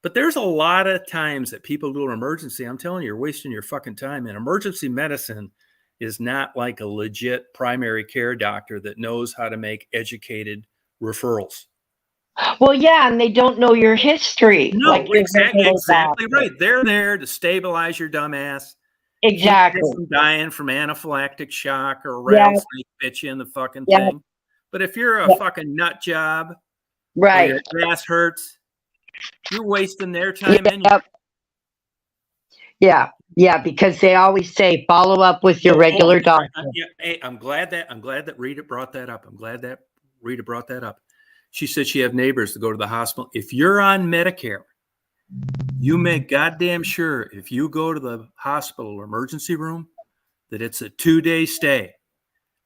A: But there's a lot of times that people do an emergency. I'm telling you, you're wasting your fucking time. And emergency medicine is not like a legit primary care doctor that knows how to make educated referrals.
B: Well, yeah, and they don't know your history.
A: No, like exactly right. They're there to stabilize your dumb ass.
B: Exactly.
A: From dying from anaphylactic shock or a rattlesnake bit you in the fucking thing. But if you're a fucking nut job,
B: right,
A: or your ass hurts, you're wasting their time.
B: Yeah, because they always say follow up with your regular doctor.
A: Hey, I'm glad that Rita brought that up. She said she had neighbors to go to the hospital. If you're on Medicare, you make goddamn sure if you go to the hospital or emergency room that it's a 2-day stay.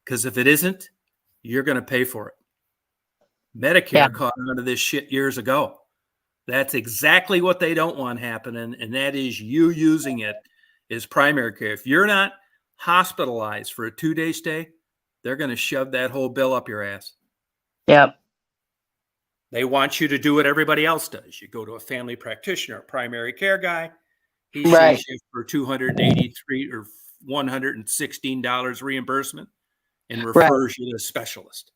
A: Because if it isn't, you're going to pay for it. Medicare caught on to this shit years ago. That's exactly what they don't want happening. And that is you using it as primary care. If you're not hospitalized for a 2-day stay, they're going to shove that whole bill up your ass.
B: Yep.
A: They want you to do what everybody else does. You go to a family practitioner, a primary care guy. He
B: Right.
A: sees you for $283 or $116 reimbursement and
B: Right.
A: refers you to a specialist.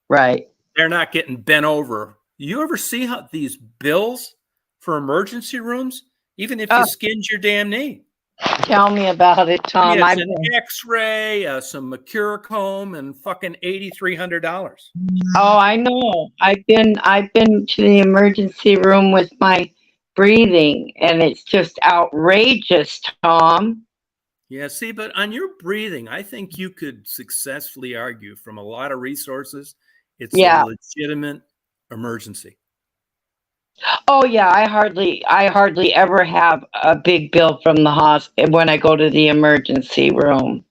B: Right.
A: They're not getting bent over. You ever see how these bills for emergency rooms, even if you
B: Oh,
A: skinned your damn knee?
B: tell me about it,
A: I mean,
B: Tom.
A: it's an X-ray, some mercurochrome, and fucking $8,300.
B: Oh, I know. I've been to the emergency room with my breathing, and it's just outrageous, Tom.
A: Yeah, see, but on your breathing, I think you could successfully argue from a lot of resources, it's a
B: Yeah.
A: legitimate emergency.
B: Oh yeah, I hardly ever have a big bill from the hospital when I go to the emergency room.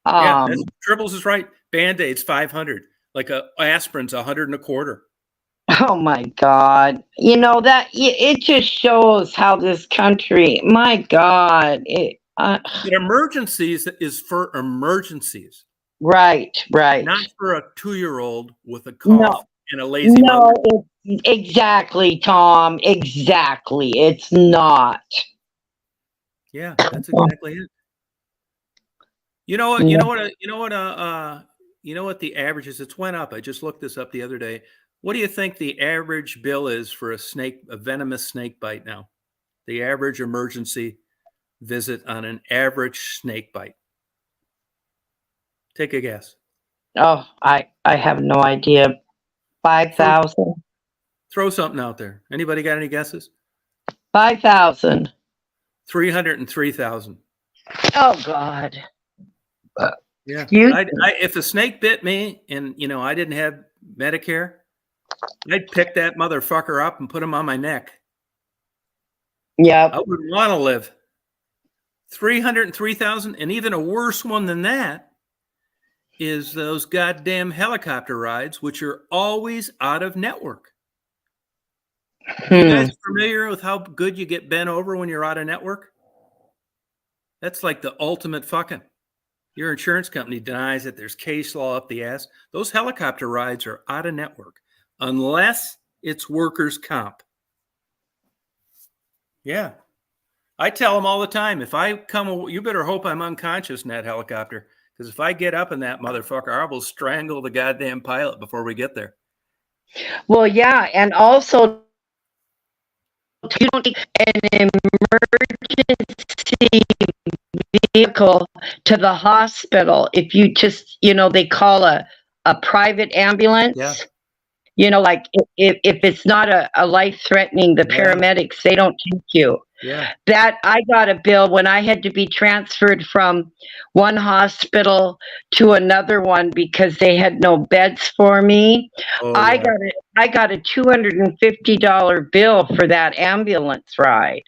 A: Yeah,
B: Um,
A: that's Tribbles is right. Band-Aid's 500, like a aspirin's 100 and a quarter.
B: oh my God. You know that it just shows how this country, my God,
A: But emergencies is for emergencies,
B: right.
A: not for a 2-year-old with a cough
B: No,
A: and a lazy mother.
B: no, exactly, Tom. Exactly. It's not.
A: Yeah, that's exactly it. You know what? You know what? You know what? You know what the average is? It's went up. I just looked this up the other day. What do you think the average bill is for a venomous snake bite now? The average emergency visit on an average snake bite. Take a guess.
B: Oh, I have no idea.
A: Throw
B: 5,000.
A: throw something out there. Anybody got any guesses?
B: 5,000.
A: 303,000.
B: Oh God.
A: Yeah.
B: You
A: If a snake bit me and I didn't have Medicare, I'd pick that motherfucker up and put him on my neck.
B: Yep.
A: I wouldn't want to live. 303,000, and even a worse one than that is those goddamn helicopter rides, which are always out of network. You guys familiar with how good you get bent over when you're out of network? That's like the ultimate fucking. Your insurance company denies it. There's case law up the ass. Those helicopter rides are out of network unless it's workers' comp. Yeah. I tell them all the time, if I come, you better hope I'm unconscious in that helicopter. Because if I get up in that motherfucker, I will strangle the goddamn pilot before we get there.
B: Well, yeah, and also you don't take an emergency vehicle to the hospital if you just, they call a private ambulance.
A: Yeah.
B: Like if it's not a life threatening, the paramedics, they don't take you.
A: Yeah.
B: That I got a bill when I had to be transferred from one hospital to another one because they had no beds for me.
A: Oh,
B: I got a $250 bill for that ambulance ride.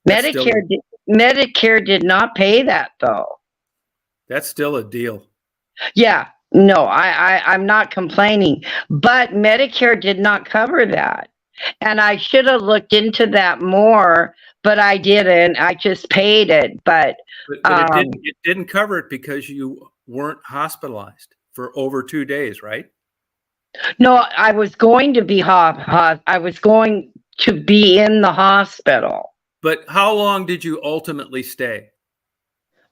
A: That's
B: Medicare did not pay that though.
A: That's still a deal.
B: Yeah, no, I'm not complaining, but Medicare did not cover that. And I should have looked into that more, but I didn't. I just paid it. But
A: it didn't cover it because you weren't hospitalized for over 2 days, right?
B: no, I was going to be I was going to be in the hospital.
A: But how long did you ultimately stay?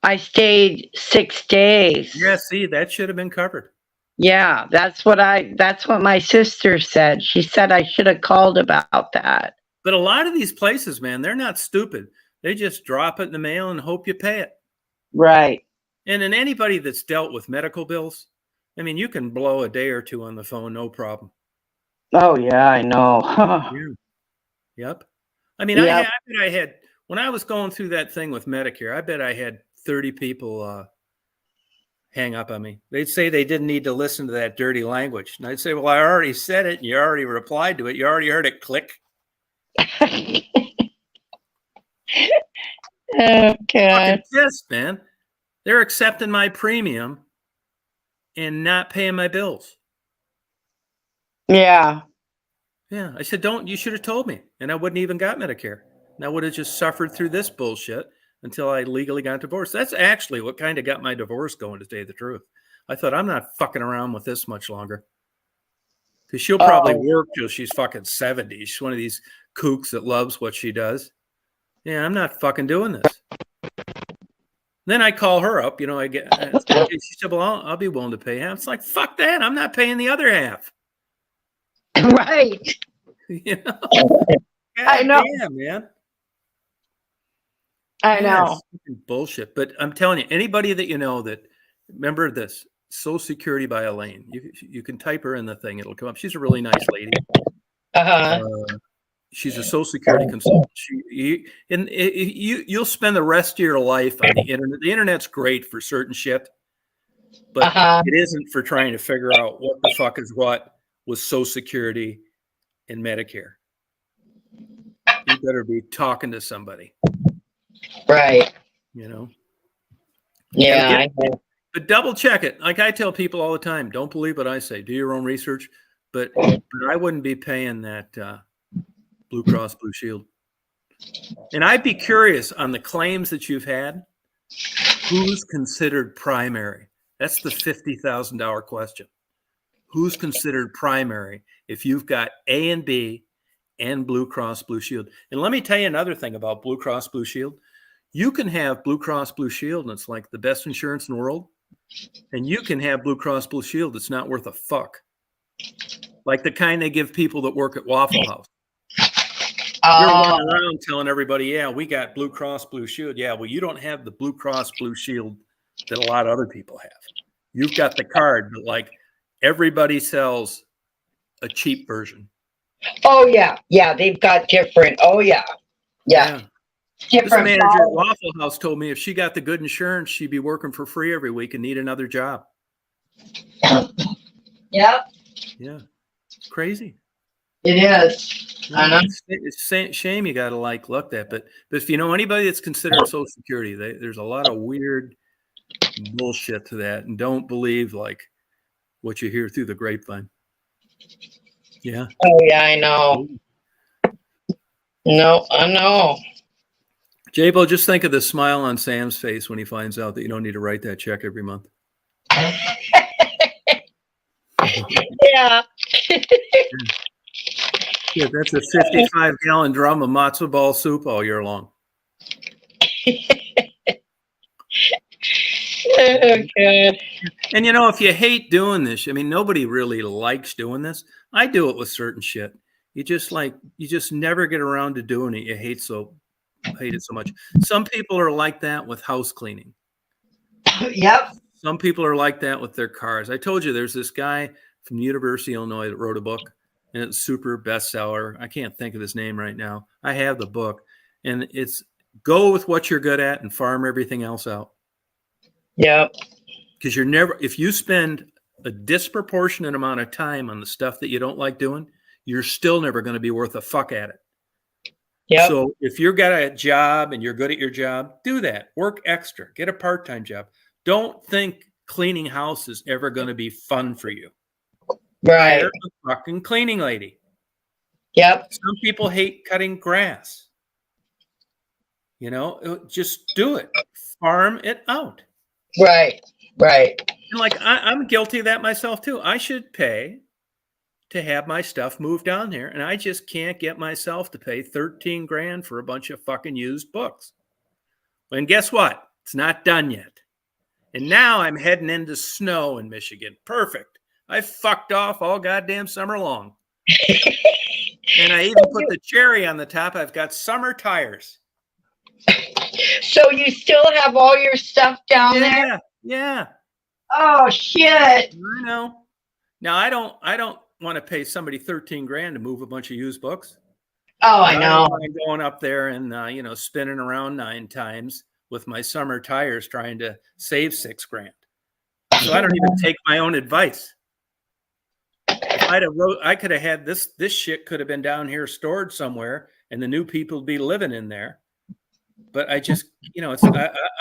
B: I stayed 6 days.
A: Yeah, see, that should have been covered.
B: Yeah, that's what my sister said. She said I should have called about that.
A: But a lot of these places, man, they're not stupid. They just drop it in the mail and hope you pay it.
B: Right.
A: And in anybody that's dealt with medical bills, I mean, you can blow a day or two on the phone, no problem.
B: Oh yeah, I know.
A: Yeah. Yep. I mean,
B: Yep.
A: I had when I was going through that thing with Medicare, I bet I had 30 people hang up on me. They'd say they didn't need to listen to that dirty language. And I'd say, well, I already said it. And you already replied to it. You already heard it click.
B: Okay.
A: Fucking pissed, man. They're accepting my premium and not paying my bills.
B: Yeah.
A: Yeah. I said, you should have told me. And I wouldn't even got Medicare. And I would have just suffered through this bullshit until I legally got divorced. That's actually what kind of got my divorce going, to say the truth. I thought, I'm not fucking around with this much longer. Because she'll probably work till she's fucking 70. She's one of these kooks that loves what she does. Yeah, I'm not fucking doing this. Then I call her up, I get, she said, well, I'll be willing to pay half. It's like, fuck that. I'm not paying the other half.
B: Right.
A: God
B: I know.
A: damn, man.
B: I know.
A: It's bullshit. But I'm telling you, anybody that that, remember this, Social Security by Elaine. You can type her in the thing. It'll come up. She's a really nice lady. She's a Social Security consultant. You'll spend the rest of your life on the internet. The internet's great for certain shit, but it isn't for trying to figure out what the fuck is what with Social Security and Medicare. You better be talking to somebody.
B: Right.
A: Yeah. But double check it. Like I tell people all the time, don't believe what I say. Do your own research. But I wouldn't be paying that Blue Cross Blue Shield. And I'd be curious on the claims that you've had, who's considered primary? That's the $50,000 question. Who's considered primary if you've got A and B and Blue Cross Blue Shield? And let me tell you another thing about Blue Cross Blue Shield. You can have Blue Cross Blue Shield, and it's like the best insurance in the world. And you can have Blue Cross Blue Shield that's not worth a fuck. Like the kind they give people that work at Waffle House. You're running around telling everybody, yeah, we got Blue Cross Blue Shield. Yeah, well, you don't have the Blue Cross Blue Shield that a lot of other people have. You've got the card, but like everybody sells a cheap version.
B: Oh, yeah. Yeah, they've got different. Oh, yeah. Yeah.
A: This manager at Waffle House told me if she got the good insurance, she'd be working for free every week and need another job.
B: Yep.
A: Yeah. It's crazy.
B: It is. I know.
A: It's a shame you got to look at, but if you know anybody that's considered Social Security, there's a lot of weird bullshit to that, and don't believe what you hear through the grapevine. Yeah.
B: Oh yeah, I know. No, I know.
A: Jabo, just think of the smile on Sam's face when he finds out that you don't need to write that check every month.
B: Yeah.
A: Yeah, that's a 55-gallon drum of matzo ball soup all year long.
B: Oh, good.
A: And if you hate doing this, nobody really likes doing this. I do it with certain shit. You just never get around to doing it. You hate it so much. Some people are like that with house cleaning.
B: Yep.
A: Some people are like that with their cars. I told you there's this guy from the University of Illinois that wrote a book, and it's a super bestseller. I can't think of his name right now. I have the book, and it's go with what you're good at and farm everything else out.
B: Yep.
A: Because if you spend a disproportionate amount of time on the stuff that you don't like doing, you're still never going to be worth a fuck at it.
B: Yep.
A: So if you've got a job and you're good at your job, do that. Work extra. Get a part-time job. Don't think cleaning house is ever going to be fun for you.
B: Right.
A: Hire a fucking cleaning lady.
B: Yep.
A: Some people hate cutting grass. Just do it. Farm it out.
B: Right. Right.
A: And I'm guilty of that myself too. I should pay to have my stuff moved down here, and I just can't get myself to pay $13,000 for a bunch of fucking used books. And guess what? It's not done yet. And now I'm heading into snow in Michigan. Perfect. I fucked off all goddamn summer long. And I even put the cherry on the top. I've got summer tires.
B: So you still have all your stuff down there?
A: Yeah.
B: Oh shit.
A: I know. Now I don't want to pay somebody $13,000 to move a bunch of used books.
B: Oh, I know.
A: I'm going up there and spinning around 9 times with my summer tires trying to save $6,000. So I don't even take my own advice. If I could have had this shit could have been down here stored somewhere, and the new people would be living in there. But I just,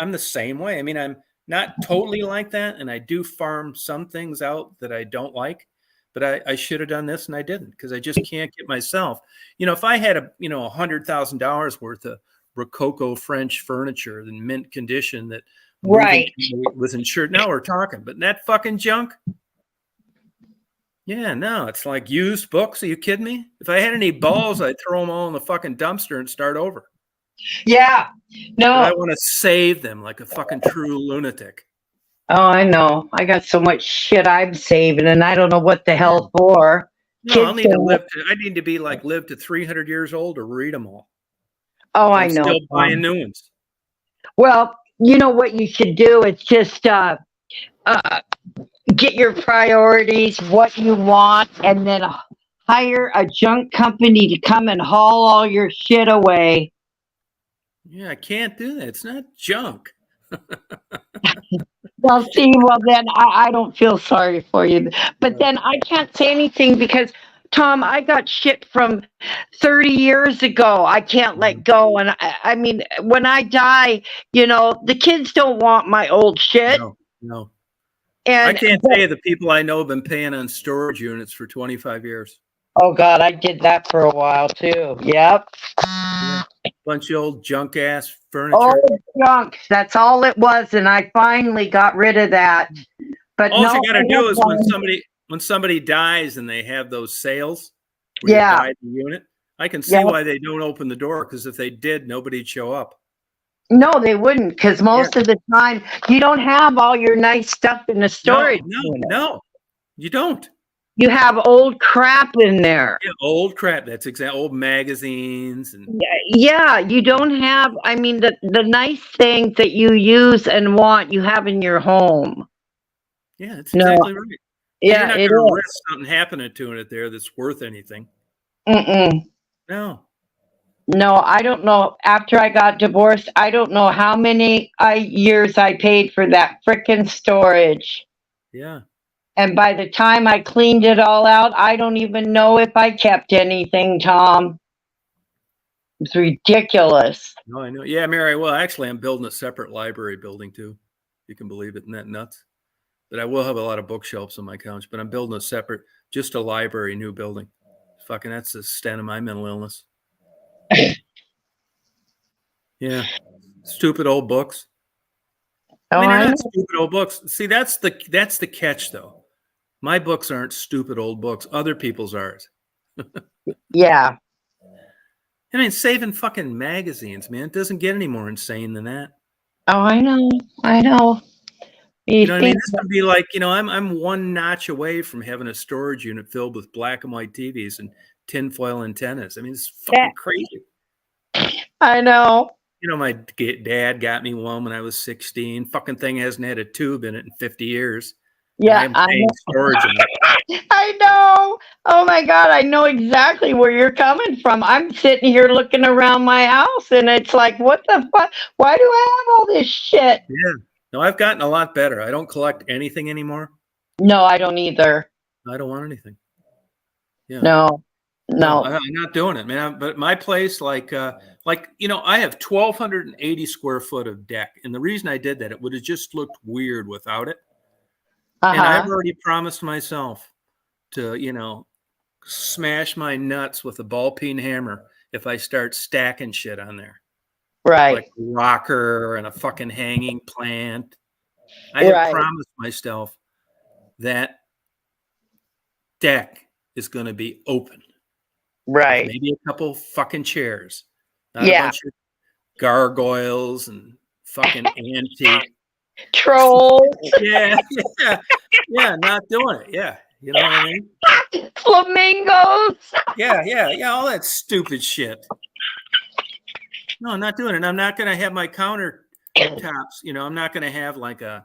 A: I'm the same way. I'm not totally like that, and I do farm some things out that I don't like. But I should have done this, and I didn't, because I just can't get myself. If I had $100,000 worth of Rococo French furniture in mint condition that was insured, now we're talking. But that fucking junk, yeah, no, it's like used books. Are you kidding me? If I had any balls, I'd throw them all in the fucking dumpster and start over.
B: Yeah.
A: But I
B: No.
A: want to save them like a fucking true lunatic.
B: Oh, I know. I got so much shit I'm saving, and I don't know what the
A: Yeah.
B: hell for.
A: No, I'll
B: Kids
A: need to
B: don't.
A: live to. I need to be like live to 300 years old to read them all.
B: Oh,
A: And
B: I
A: I'm
B: know.
A: still buying new ones.
B: Well, you know what you should do? It's just uh, get your priorities, what you want, and then hire a junk company to come and haul all your shit away.
A: Yeah, I can't do that. It's not junk.
B: Well, see, well, then I don't feel sorry for you. But then I can't say anything because, Tom, I got shit from 30 years ago. I can't let go. And I mean, when I die, the kids don't want my old shit.
A: No, no. I
B: And,
A: can't tell you the people I know have been paying on storage units for 25 years.
B: oh, God, I did that for a while too. Yep.
A: Yeah. Bunch of old junk ass
B: Old
A: furniture.
B: junk. That's all it was. And I finally got rid of that. But
A: All
B: no,
A: you got to
B: I have
A: do is
B: one.
A: when somebody dies and they have those sales where you
B: Yeah.
A: buy the unit, I can see
B: Yep.
A: why they don't open the door, because if they did, nobody'd show up.
B: No, they wouldn't, because
A: Yeah.
B: most of the time you don't have all your nice stuff in the
A: No,
B: storage
A: no,
B: unit.
A: no, you don't.
B: You have old crap in there.
A: Yeah, old crap. That's exact. Old magazines and
B: Yeah, you don't have, I mean, the nice things that you use and want, you have in your home.
A: yeah, that's
B: No,
A: exactly right. You're
B: yeah,
A: not
B: it
A: going to
B: is.
A: risk something happening to it there that's worth anything.
B: Mm-mm.
A: No.
B: No, I don't know. After I got divorced, I don't know how many years I paid for that frickin' storage.
A: Yeah.
B: And by the time I cleaned it all out, I don't even know if I kept anything, Tom. It's ridiculous.
A: No, I know. Yeah, Mary. Well, actually, I'm building a separate library building too. You can believe it. Isn't that nuts? But I will have a lot of bookshelves on my couch. But I'm building a separate, just a library, new building. Fucking, that's the extent of my mental illness. Yeah, stupid old books.
B: Oh,
A: I mean, they're
B: I
A: not
B: know.
A: stupid old books. See, that's the catch, though. My books aren't stupid old books. Other people's art.
B: Yeah.
A: I mean, saving fucking magazines, man. It doesn't get any more insane than that.
B: Oh, I know. I know.
A: You
B: You
A: know what I mean?
B: think,
A: This would be like, I'm one notch away from having a storage unit filled with black and white TVs and tinfoil antennas. I mean, it's
B: yeah,
A: fucking crazy.
B: I know.
A: My dad got me one when I was 16. Fucking thing hasn't had a tube in it in 50 years. And
B: Yeah,
A: I'm
B: I
A: paying
B: know.
A: storage in it.
B: I know. Oh my God, I know exactly where you're coming from. I'm sitting here looking around my house and it's like, what the fuck? Why do I have all this shit?
A: Yeah. No, I've gotten a lot better. I don't collect anything anymore.
B: No, I don't either.
A: I don't want anything. Yeah.
B: No,
A: No,
B: no.
A: I'm not doing it, man. But my place, I have 1,280 square foot of deck. And the reason I did that, it would have just looked weird without it. And I've
B: Uh-huh.
A: already promised myself to, smash my nuts with a ball peen hammer if I start stacking shit on there.
B: Right.
A: Like a rocker and a fucking hanging plant. I have
B: Right.
A: promised myself that deck is going to be open.
B: Right.
A: Maybe a couple fucking chairs. Not a
B: Yeah.
A: bunch of gargoyles and fucking antique.
B: Trolls.
A: Yeah, yeah, not doing it. Yeah, you know what I mean?
B: Flamingos.
A: Yeah, all that stupid shit. No, I'm not doing it. I'm not going to have my countertops. I'm not going to have like a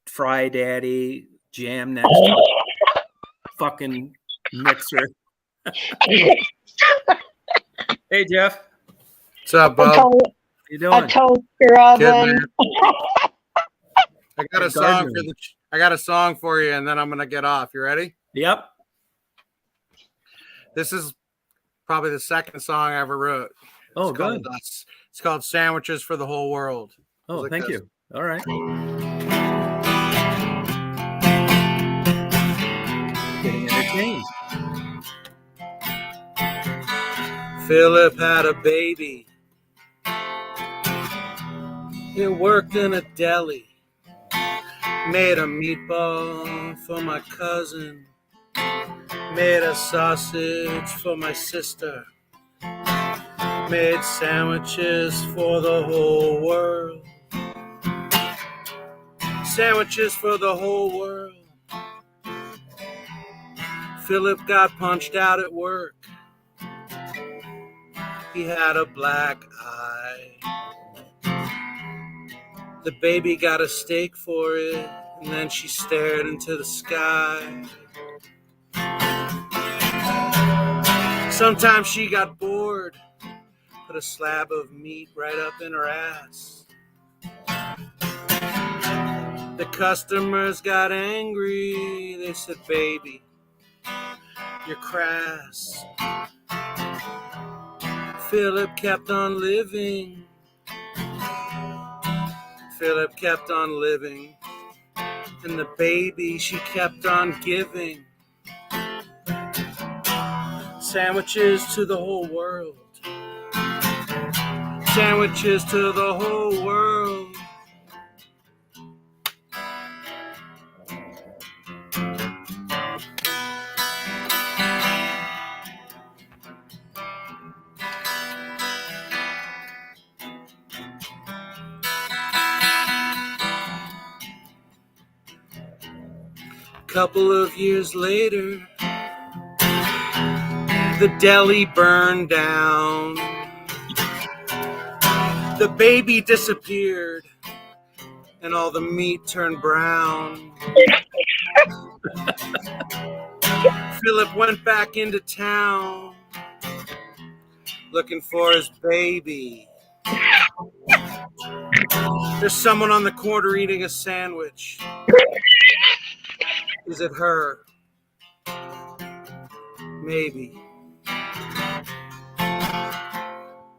A: Fry Daddy jam next to a fucking mixer. Hey, Jeff.
C: What's up,
B: A,
C: Bob?
B: to-
A: How you
B: a
A: doing?
B: toaster oven.
C: man. I got a song for I got a song for you, and then I'm gonna get off. You ready?
A: Yep.
C: This is probably the second song I ever wrote.
A: Oh,
C: It's
A: good.
C: called, it's called "Sandwiches for the Whole World."
A: Oh,
C: like
A: thank
C: this.
A: you. All right. Getting entertained.
C: Philip had a baby. He worked in a deli. Made a meatball for my cousin. Made a sausage for my sister. made sandwiches for the whole world. Sandwiches for the whole world. Philip got punched out at work. He had a black eye. The baby got a steak for it, and then she stared into the sky. Sometimes she got bored, put a slab of meat right up in her ass. The customers got angry. They said, "Baby, you're crass." Philip kept on living. Philip kept on living. And the baby, she kept on giving. Sandwiches to the whole world. Sandwiches to the whole world. Couple of years later, the deli burned down. The baby disappeared, and all the meat turned brown. Philip went back into town, looking for his baby. There's someone on the corner eating a sandwich. Is it her? Maybe.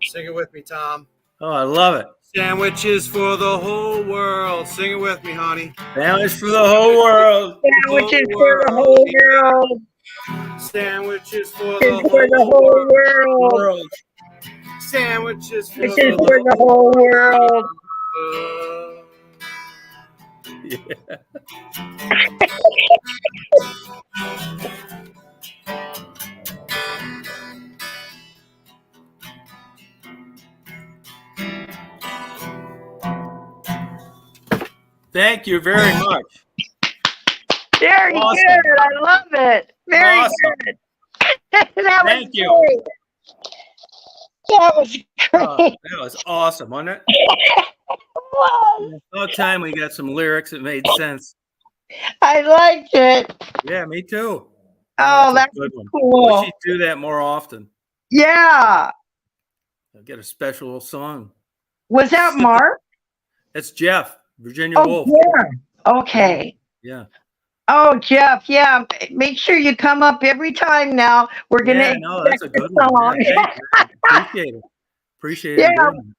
C: Sing it with me, Tom.
A: Oh, I love it.
C: Sandwiches for the whole world. Sing it with me, honey.
A: Sandwich for the whole world.
B: Sandwiches for the whole world.
C: Sandwiches for
B: Sandwiches for the whole world.
C: Sandwiches for
B: Sandwiches for the whole world.
A: Yeah. Thank you very much.
B: Very
A: Awesome.
B: good. I love it. Very
A: Awesome.
B: good. That
A: Thank
B: was
A: you.
B: great. That was
A: Oh,
B: great.
A: that was awesome, wasn't it?
B: Wow.
A: About time we got some lyrics that made sense.
B: I liked it.
A: Yeah, me too.
B: Oh,
A: a
B: that's
A: good one.
B: cool.
A: We should do that more often.
B: Yeah.
A: I'll get a special little song.
B: Was that Mark?
A: That's Jeff, Virginia
B: Oh,
A: Wolf.
B: yeah. Okay.
A: Yeah.
B: Oh, Jeff. Yeah. Make sure you come up every time now. We're going
A: Yeah,
B: to
A: no, that's a good
B: song.
A: one. Yeah, thank you. Appreciate it. Appreciate
B: Yeah.
A: it. doing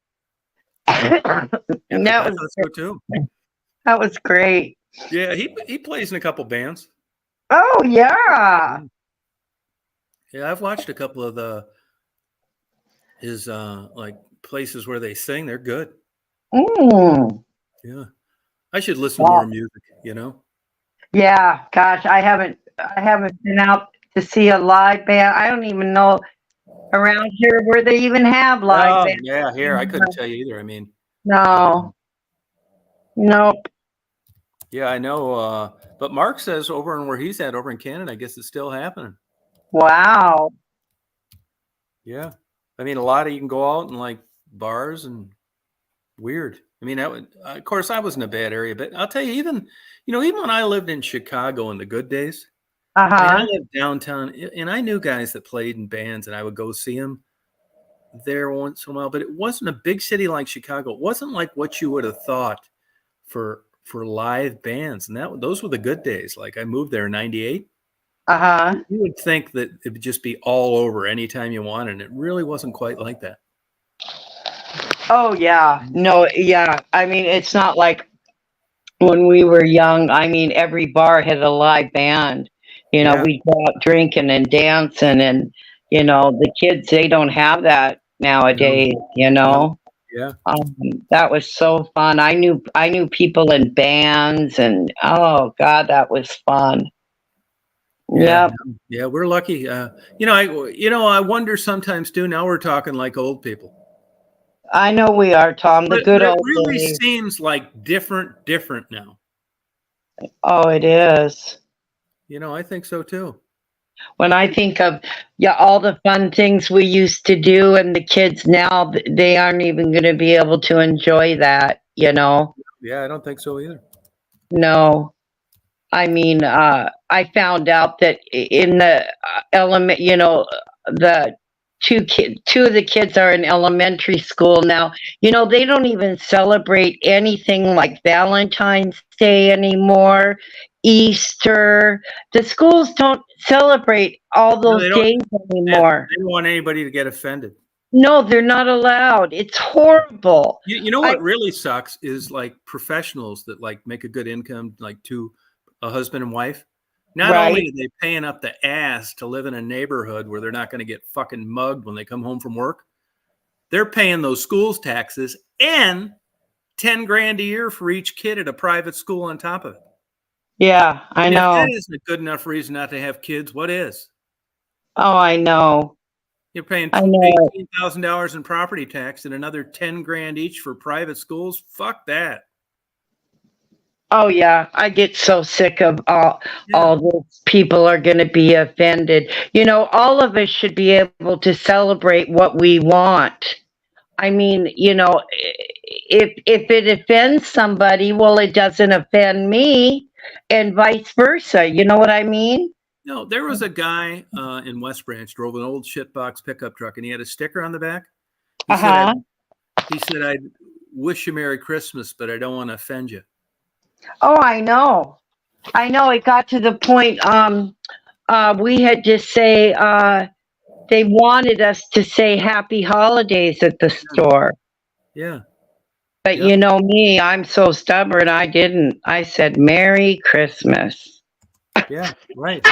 A: it.
B: And
A: I
B: that was
A: thought so too.
B: that was great.
A: Yeah, he plays in a couple bands.
B: Oh, yeah.
A: Yeah, I've watched a couple of his like places where they sing. They're good.
B: Mm.
A: Yeah. I should listen to
B: Wow.
A: more music, you know?
B: Yeah. Gosh, I haven't been out to see a live band. I don't even know around here where they even have live
A: Oh,
B: bands.
A: yeah, here. I couldn't tell you either. I mean,
B: No. Nope.
A: yeah, I know. But Mark says over in where he's at, over in Canada, I guess it's still happening.
B: Wow.
A: Yeah. I mean, a lot of you can go out and like bars and weird. I mean, that would, of course, I was in a bad area, but I'll tell you, even when I lived in Chicago in the good days, I mean, I
B: Uh-huh.
A: lived downtown and I knew guys that played in bands and I would go see them there once in a while, but it wasn't a big city like Chicago. It wasn't like what you would have thought for live bands. And those were the good days. Like I moved there in 98.
B: Uh-huh.
A: You would think that it would just be all over anytime you wanted. And it really wasn't quite like that.
B: Oh, yeah. No, yeah. I mean, it's not like when we were young. I mean, every bar had a live band.
A: Yeah.
B: We'd go out drinking and dancing, and, the kids, they don't have that nowadays,
A: Yeah.
B: That was so fun. I knew people in bands, and oh God, that was fun. Yep.
A: Yeah, we're lucky. I wonder sometimes too. Now we're talking like old people.
B: I know we are, Tom. The
A: But
B: good
A: it
B: old
A: really
B: days.
A: seems like different now.
B: Oh, it is.
A: I think so too.
B: When I think of all the fun things we used to do, and the kids now, they aren't even going to be able to enjoy that.
A: Yeah, I don't think so either.
B: No. I mean, I found out that in the element, the two of the kids are in elementary school now. They don't even celebrate anything like Valentine's Day anymore, Easter. The schools don't celebrate all
A: No,
B: those
A: they don't.
B: days
A: Yeah,
B: anymore.
A: they don't want anybody to get offended.
B: No, they're not allowed. It's horrible.
A: You know
B: I
A: what really sucks is like professionals that like make a good income, like to a husband and wife. Not only
B: Right.
A: are they paying up the ass to live in a neighborhood where they're not going to get fucking mugged when they come home from work, they're paying those schools taxes and 10 grand a year for each kid at a private school on top of it.
B: Yeah, I
A: And if
B: know.
A: that isn't a good enough reason not to have kids, what is?
B: Oh, I know.
A: You're paying
B: I know.
A: $18,000 in property tax and another 10 grand each for private schools. Fuck that.
B: Oh yeah, I get so sick of
A: Yeah.
B: all those people are going to be offended. All of us should be able to celebrate what we want. I mean, if it offends somebody, well, it doesn't offend me, and vice versa. You know what I mean?
A: No, there was a guy in West Branch drove an old shitbox pickup truck, and he had a sticker on the back. He said,
B: Uh-huh.
A: I'd wish you Merry Christmas, but I don't want to offend you.
B: Oh, I know. I know. It got to the point. We had to say. They wanted us to say Happy Holidays at the store.
A: Yeah.
B: But
A: Yep.
B: you know me, I'm so stubborn. I didn't. I said Merry Christmas.
A: Yeah. Right.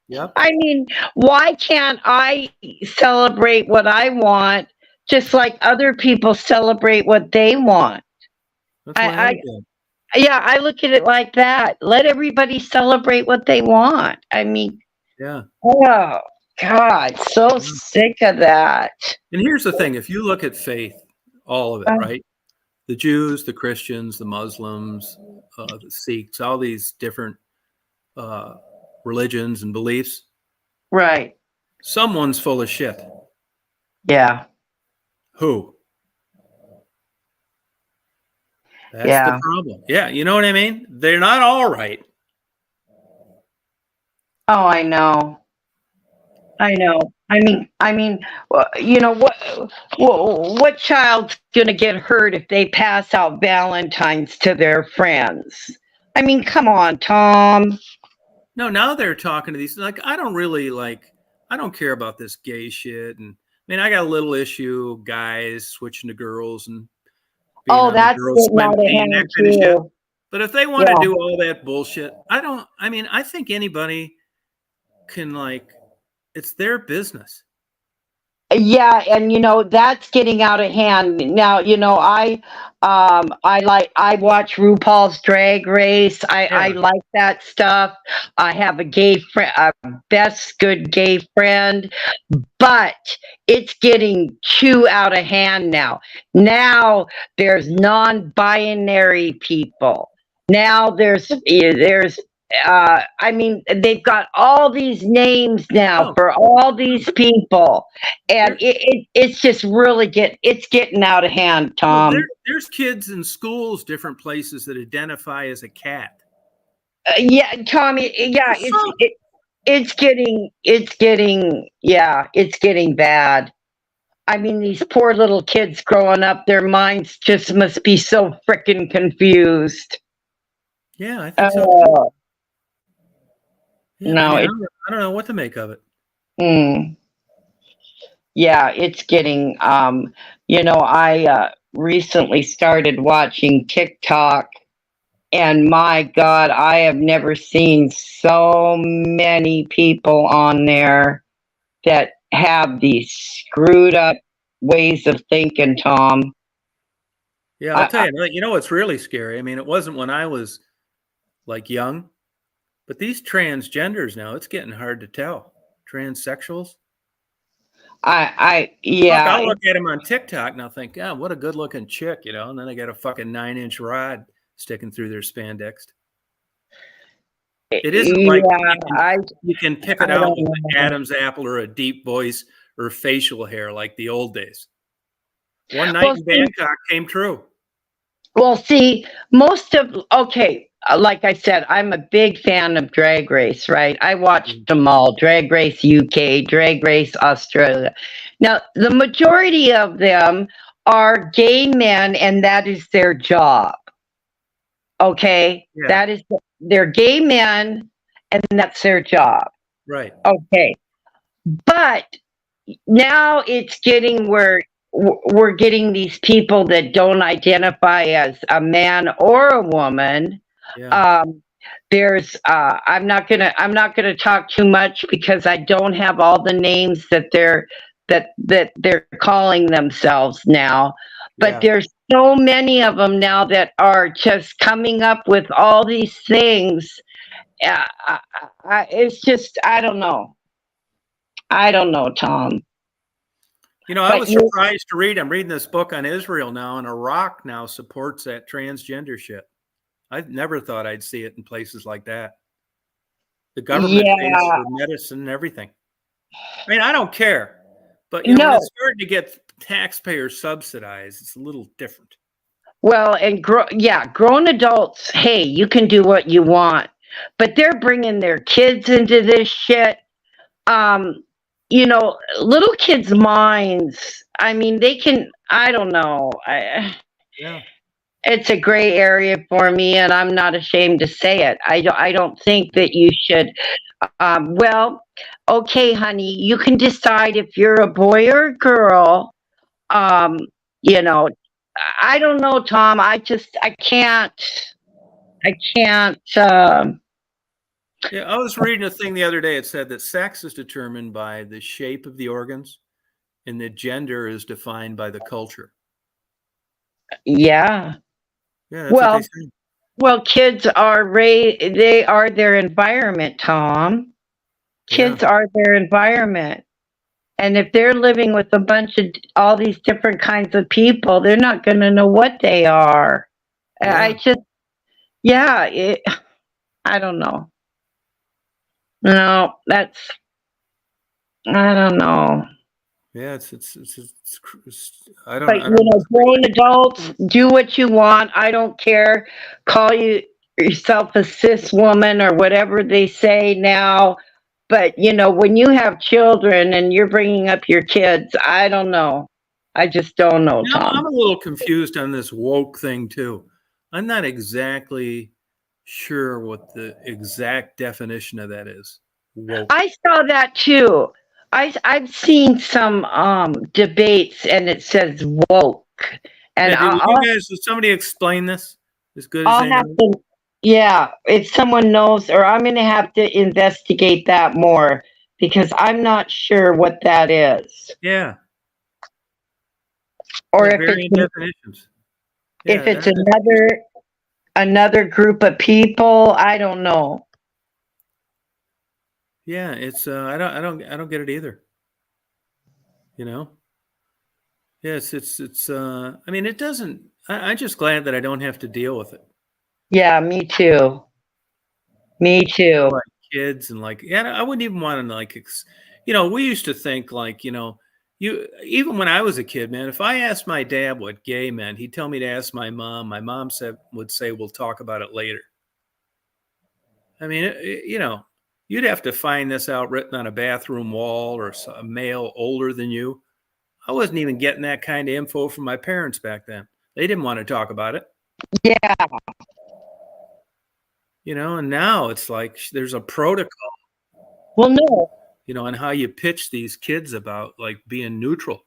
A: Yep.
B: I mean, why can't I celebrate what I want just like other people celebrate what they want?
A: That's why I
B: I,
A: look at it.
B: yeah, I look at it like that. Let everybody celebrate what they want. I mean,
A: Yeah.
B: oh God, so sick of that.
A: And here's the thing: if you look at faith, all of it, right? The Jews, the Christians, the Muslims, the Sikhs, all these different religions and beliefs.
B: Right.
A: Someone's full of shit.
B: Yeah.
A: Who? That's
B: Yeah.
A: the problem. Yeah, you know what I mean? They're not all right.
B: Oh, I know. I know. What child's gonna get hurt if they pass out Valentines to their friends? I mean, come on, Tom.
A: No, now they're talking to these like I don't care about this gay shit, and I mean I got a little issue guys switching to girls and being
B: Oh,
A: on the
B: that's
A: girls
B: getting
A: swim
B: out of
A: team, that
B: hand
A: kind of shit.
B: too.
A: But if they want to do all that bullshit, I think anybody can it's their business.
B: Yeah, and that's getting out of hand now. I watch RuPaul's Drag Race. I
A: Yeah.
B: like that stuff. I have a gay friend, a best good gay friend, but it's getting too out of hand now. Now there's non-binary people. Now there's I mean, they've got all these names now
A: Oh.
B: for all these people, and
A: There-
B: it's just really it's getting out of hand,
A: Well,
B: Tom.
A: there's kids in schools, different places that identify as a cat.
B: Yeah, Tommy. Yeah, it's getting bad. I mean, these poor little kids growing up, their minds just must be so frickin' confused.
A: Yeah, I think so too.
B: Oh,
A: Yeah,
B: no,
A: I don't know what to make of it.
B: Yeah, it's getting. I recently started watching TikTok, and my God, I have never seen so many people on there that have these screwed up ways of thinking, Tom.
A: Yeah, I'll tell you. You know what's really scary? I mean, it wasn't when I was like young. But these transgenders now, it's getting hard to tell. Transsexuals. Fuck,
B: Yeah,
A: I'll look at them on TikTok and I'll think, God, what a good looking chick, you know, and then they got a fucking 9-inch rod sticking through their spandex. It isn't like
B: yeah,
A: you can pick
B: I
A: it out
B: don't
A: with
B: know.
A: an Adam's apple or a deep voice or facial hair like the old days. One night
B: Well,
A: in
B: see,
A: Bangkok came true.
B: okay, like I said, I'm a big fan of Drag Race, right? I watched them all, Drag Race UK, Drag Race Australia. Now, the majority of them are gay men, and that is their job. Okay,
A: Yeah.
B: that is, they're gay men, and that's their job.
A: Right.
B: Okay, but now it's getting where we're getting these people that don't identify as a man or a woman.
A: Yeah.
B: There's I'm not gonna talk too much because I don't have all the names that they're calling themselves now. But
A: Yeah.
B: there's so many of them now that are just coming up with all these things. It's just I don't know. I don't know, Tom.
A: You know, I
B: But
A: was
B: you,
A: surprised to read. I'm reading this book on Israel now, and Iraq now supports that transgender shit. I never thought I'd see it in places like that. The government pays
B: yeah,
A: for medicine and everything. I mean, I don't care, but you know, when
B: no.
A: it's starting to get taxpayers subsidized, it's a little different.
B: Well, and grown adults, hey, you can do what you want, but they're bringing their kids into this shit. Um, little kids' minds. I mean, they can. I don't know.
A: Yeah.
B: It's a gray area for me, and I'm not ashamed to say it. I don't think that you should. Well, okay, honey, you can decide if you're a boy or a girl. Um, you know, I don't know, Tom. I can't.
A: Yeah. I was reading a thing the other day. It said that sex is determined by the shape of the organs and that gender is defined by the culture.
B: Yeah.
A: Yeah, that's what they
B: Well,
A: say.
B: well, kids are they are their environment, Tom.
A: Yeah.
B: Kids are their environment. And if they're living with a bunch of all these different kinds of people, they're not going to know what they are. I
A: Yeah.
B: just, yeah, I don't know. No, I don't know.
A: Yeah. I don't,
B: But
A: I don't,
B: grown adults, do what you want. I don't care. Call yourself a cis woman or whatever they say now. But when you have children and you're bringing up your kids, I don't know. I just don't know,
A: you know, I'm
B: Tom.
A: a little confused on this woke thing too. I'm not exactly sure what the exact definition of that is. Woke.
B: I saw that too. I've seen some debates and it says woke, and
A: Yeah, would you guys, would somebody explain this as good as
B: I'll
A: they
B: have
A: know?
B: to. Yeah, if someone knows, or I'm going to have to investigate that more because I'm not sure what that is,
A: Yeah,
B: or
A: yeah,
B: if
A: varying definitions. Yeah,
B: it's another group of people. I don't know.
A: yeah, it's I don't get it either. You know? Yes, it's I mean it doesn't I'm just glad that I don't have to deal with it.
B: Yeah, me too. Me too.
A: Like kids and like yeah, I wouldn't even want to like you know, we used to think like, you know, you even when I was a kid, man, if I asked my dad what gay meant, he'd tell me to ask my mom. My mom would say we'll talk about it later. I mean, you know, you'd have to find this out written on a bathroom wall or a male older than you. I wasn't even getting that kind of info from my parents back then. They didn't want to talk about it,
B: Yeah.
A: you know, and now it's like there's a protocol,
B: Well, no.
A: you know, on how you pitch these kids about like being neutral,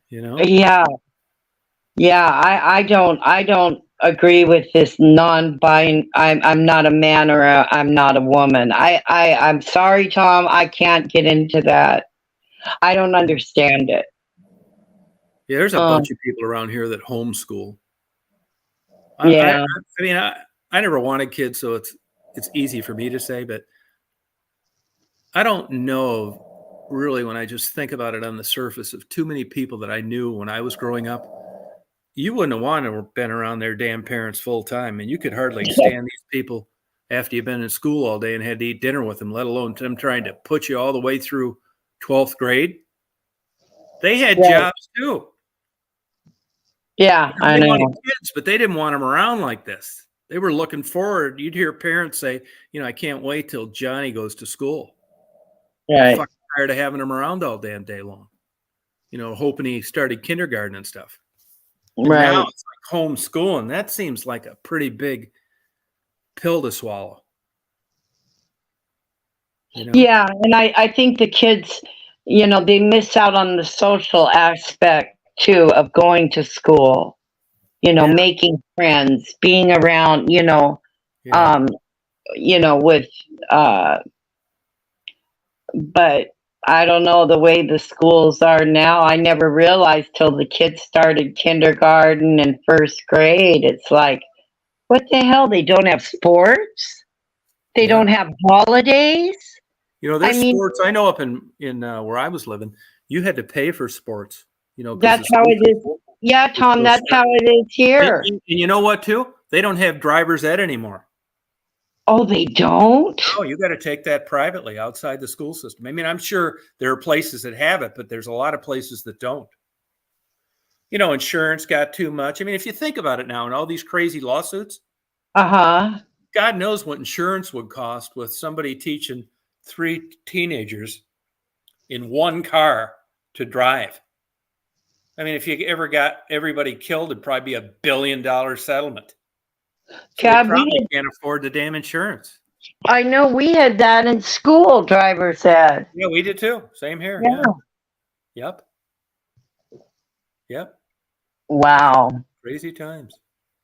A: you know?
B: Yeah. Yeah. I don't agree with this non-buying. I'm not a man or I'm not a woman. I'm sorry, Tom. I can't get into that. I don't understand it.
A: Yeah, there's a
B: Um.
A: bunch of people around here that homeschool. I
B: Yeah.
A: mean, I never wanted kids, so it's easy for me to say, but I don't know really when I just think about it on the surface of too many people that I knew when I was growing up. You wouldn't have wanted to have been around their damn parents full time, and you could hardly stand these people after you've been in school all day and had to eat dinner with them, let alone them trying to put you all the way through 12th grade. They had
B: Right.
A: jobs too.
B: Yeah, I
A: They wanted
B: know.
A: kids, but they didn't want them around like this. They were looking forward. You'd hear parents say, I can't wait till Johnny goes to school.
B: Right.
A: Fucking tired of having him around all damn day long. Hoping he started kindergarten and stuff. And
B: Right.
A: now it's like homeschooling. That seems like a pretty big pill to swallow.
B: Yeah, and I think the kids, they miss out on the social aspect too of going to school,
A: Yeah.
B: making friends, being around,
A: Yeah.
B: with but I don't know the way the schools are now. I never realized till the kids started kindergarten and first grade. It's like, what the hell? They don't have sports? They
A: Yeah.
B: don't have holidays?
A: There's sports. I know up in where I was living, you had to pay for sports. 'Cause
B: That's
A: the
B: how
A: school
B: it is.
A: system
B: Yeah,
A: was
B: Tom,
A: so
B: that's
A: strict.
B: how it is here.
A: And you know what, too? They don't have driver's ed anymore.
B: Oh, they don't?
A: Oh, you got to take that privately outside the school system. I mean, I'm sure there are places that have it, but there's a lot of places that don't. Insurance got too much. I mean, if you think about it now and all these crazy lawsuits,
B: Uh-huh.
A: God knows what insurance would cost with somebody teaching 3 teenagers in one car to drive. I mean, if you ever got everybody killed, it'd probably be $1 billion settlement. So they
B: God,
A: probably can't afford the damn insurance.
B: I know we had that in school, driver's ed.
A: Yeah, we did too. Same here.
B: Yeah.
A: Yeah. Yep.
B: Wow.
A: Crazy times.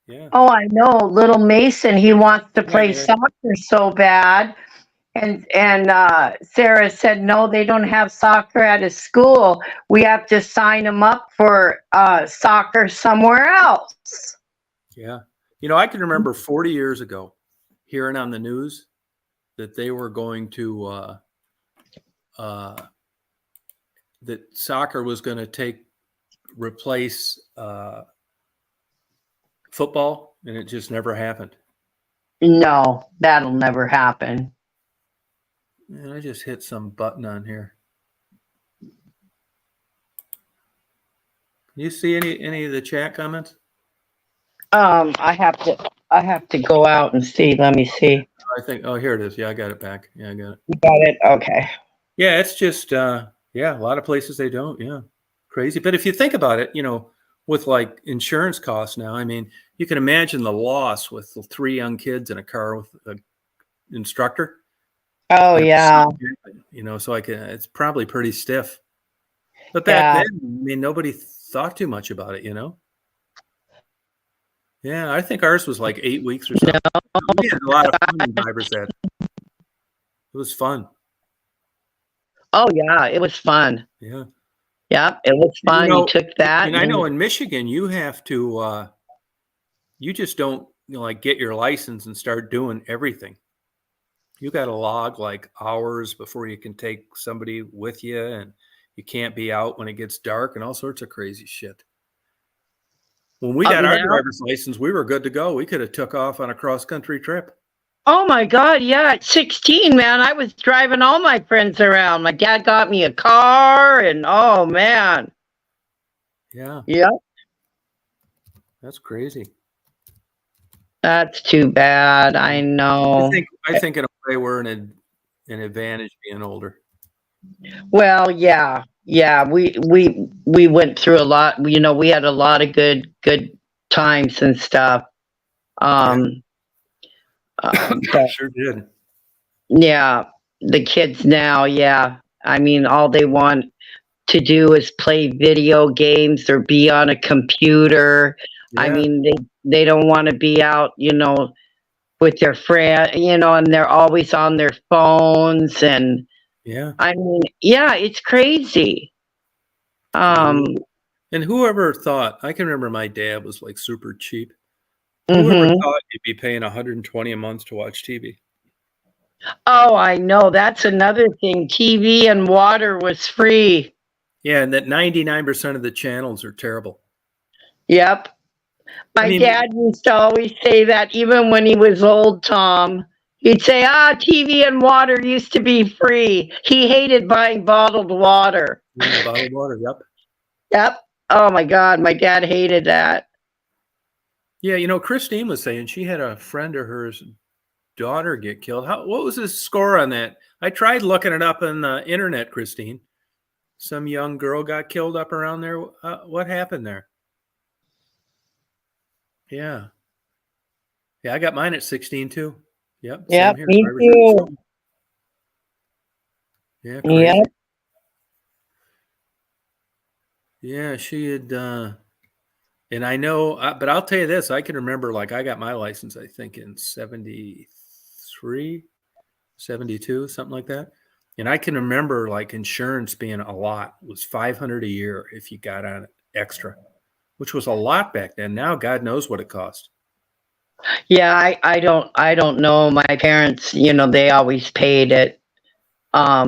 A: Yeah.
B: Oh, I know. Little Mason, he wants to play
A: Yeah.
B: soccer so bad. And Sarah said, no, they don't have soccer at his school. We have to sign him up for soccer somewhere else.
A: Yeah. I can remember 40 years ago hearing on the news that they were going to, that soccer was going to replace football, and it just never happened.
B: No, that'll never happen.
A: And I just hit some button on here. Can you see any of the chat comments?
B: I have to go out and see. Let me see.
A: I think, here it is. Yeah, I got it back. Yeah, I got it.
B: You got it? Okay.
A: Yeah, it's just, a lot of places they don't. Yeah, crazy. But if you think about it, with like insurance costs now, I mean, you can imagine the loss with 3 young kids in a car with an instructor.
B: Oh, yeah.
A: So it's probably pretty stiff. But back then, I mean, nobody thought too much about it, Yeah, I think ours was like 8 weeks or something. No. We had a lot of fun in driver's ed. It was fun.
B: Oh, yeah, it was fun.
A: Yeah.
B: Yeah, it was fun. You took that.
A: And I know in Michigan, you have to, you just don't like get your license and start doing everything. You got to log like hours before you can take somebody with you, and you can't be out when it gets dark and all sorts of crazy shit. When we got our driver's license, we were good to go. We could have took off on a cross-country trip.
B: Oh, my God. Yeah, at 16, man, I was driving all my friends around. My dad got me a car, and oh, man.
A: Yeah.
B: Yep.
A: That's crazy.
B: That's too bad. I know.
A: I think in a way we're an advantage being older.
B: Well, yeah. Yeah, we went through a lot. We had a lot of good times and stuff.
A: Sure did.
B: Yeah, the kids now, yeah. I mean, all they want to do is play video games or be on a computer. Yeah. I mean, they don't want to be out, with their friend, and they're always on their phones. And
A: yeah,
B: I mean, yeah, it's crazy.
A: And whoever thought, I can remember my dad was like super cheap. Whoever
B: Hmm.
A: thought you'd be paying 120 a month to watch TV?
B: Oh, I know. That's another thing. TV and water was free.
A: Yeah, and that 99% of the channels are terrible.
B: Yep.
A: I
B: My
A: mean,
B: dad used to always say that even when he was old, Tom. He'd say, TV and water used to be free. He hated buying bottled water.
A: yeah, bottled water. Yep.
B: Yep. Oh my God, my dad hated that.
A: Yeah, Christine was saying she had a friend of hers daughter get killed. What was the score on that? I tried looking it up on the internet, Christine. Some young girl got killed up around there. What happened there? Yeah. Yeah, I got mine at 16 too. Yep, same
B: Yep,
A: here.
B: me
A: Driver's ed
B: too.
A: control. Yeah,
B: Yep.
A: crazy. Yeah, she had, and I know, but I'll tell you this, I can remember, like, I got my license, I think, in 73, 72, something like that. And I can remember, like, insurance being a lot. It was 500 a year if you got on it extra, which was a lot back then. Now, God knows what it cost.
B: Yeah, I don't know. My parents, they always paid it. I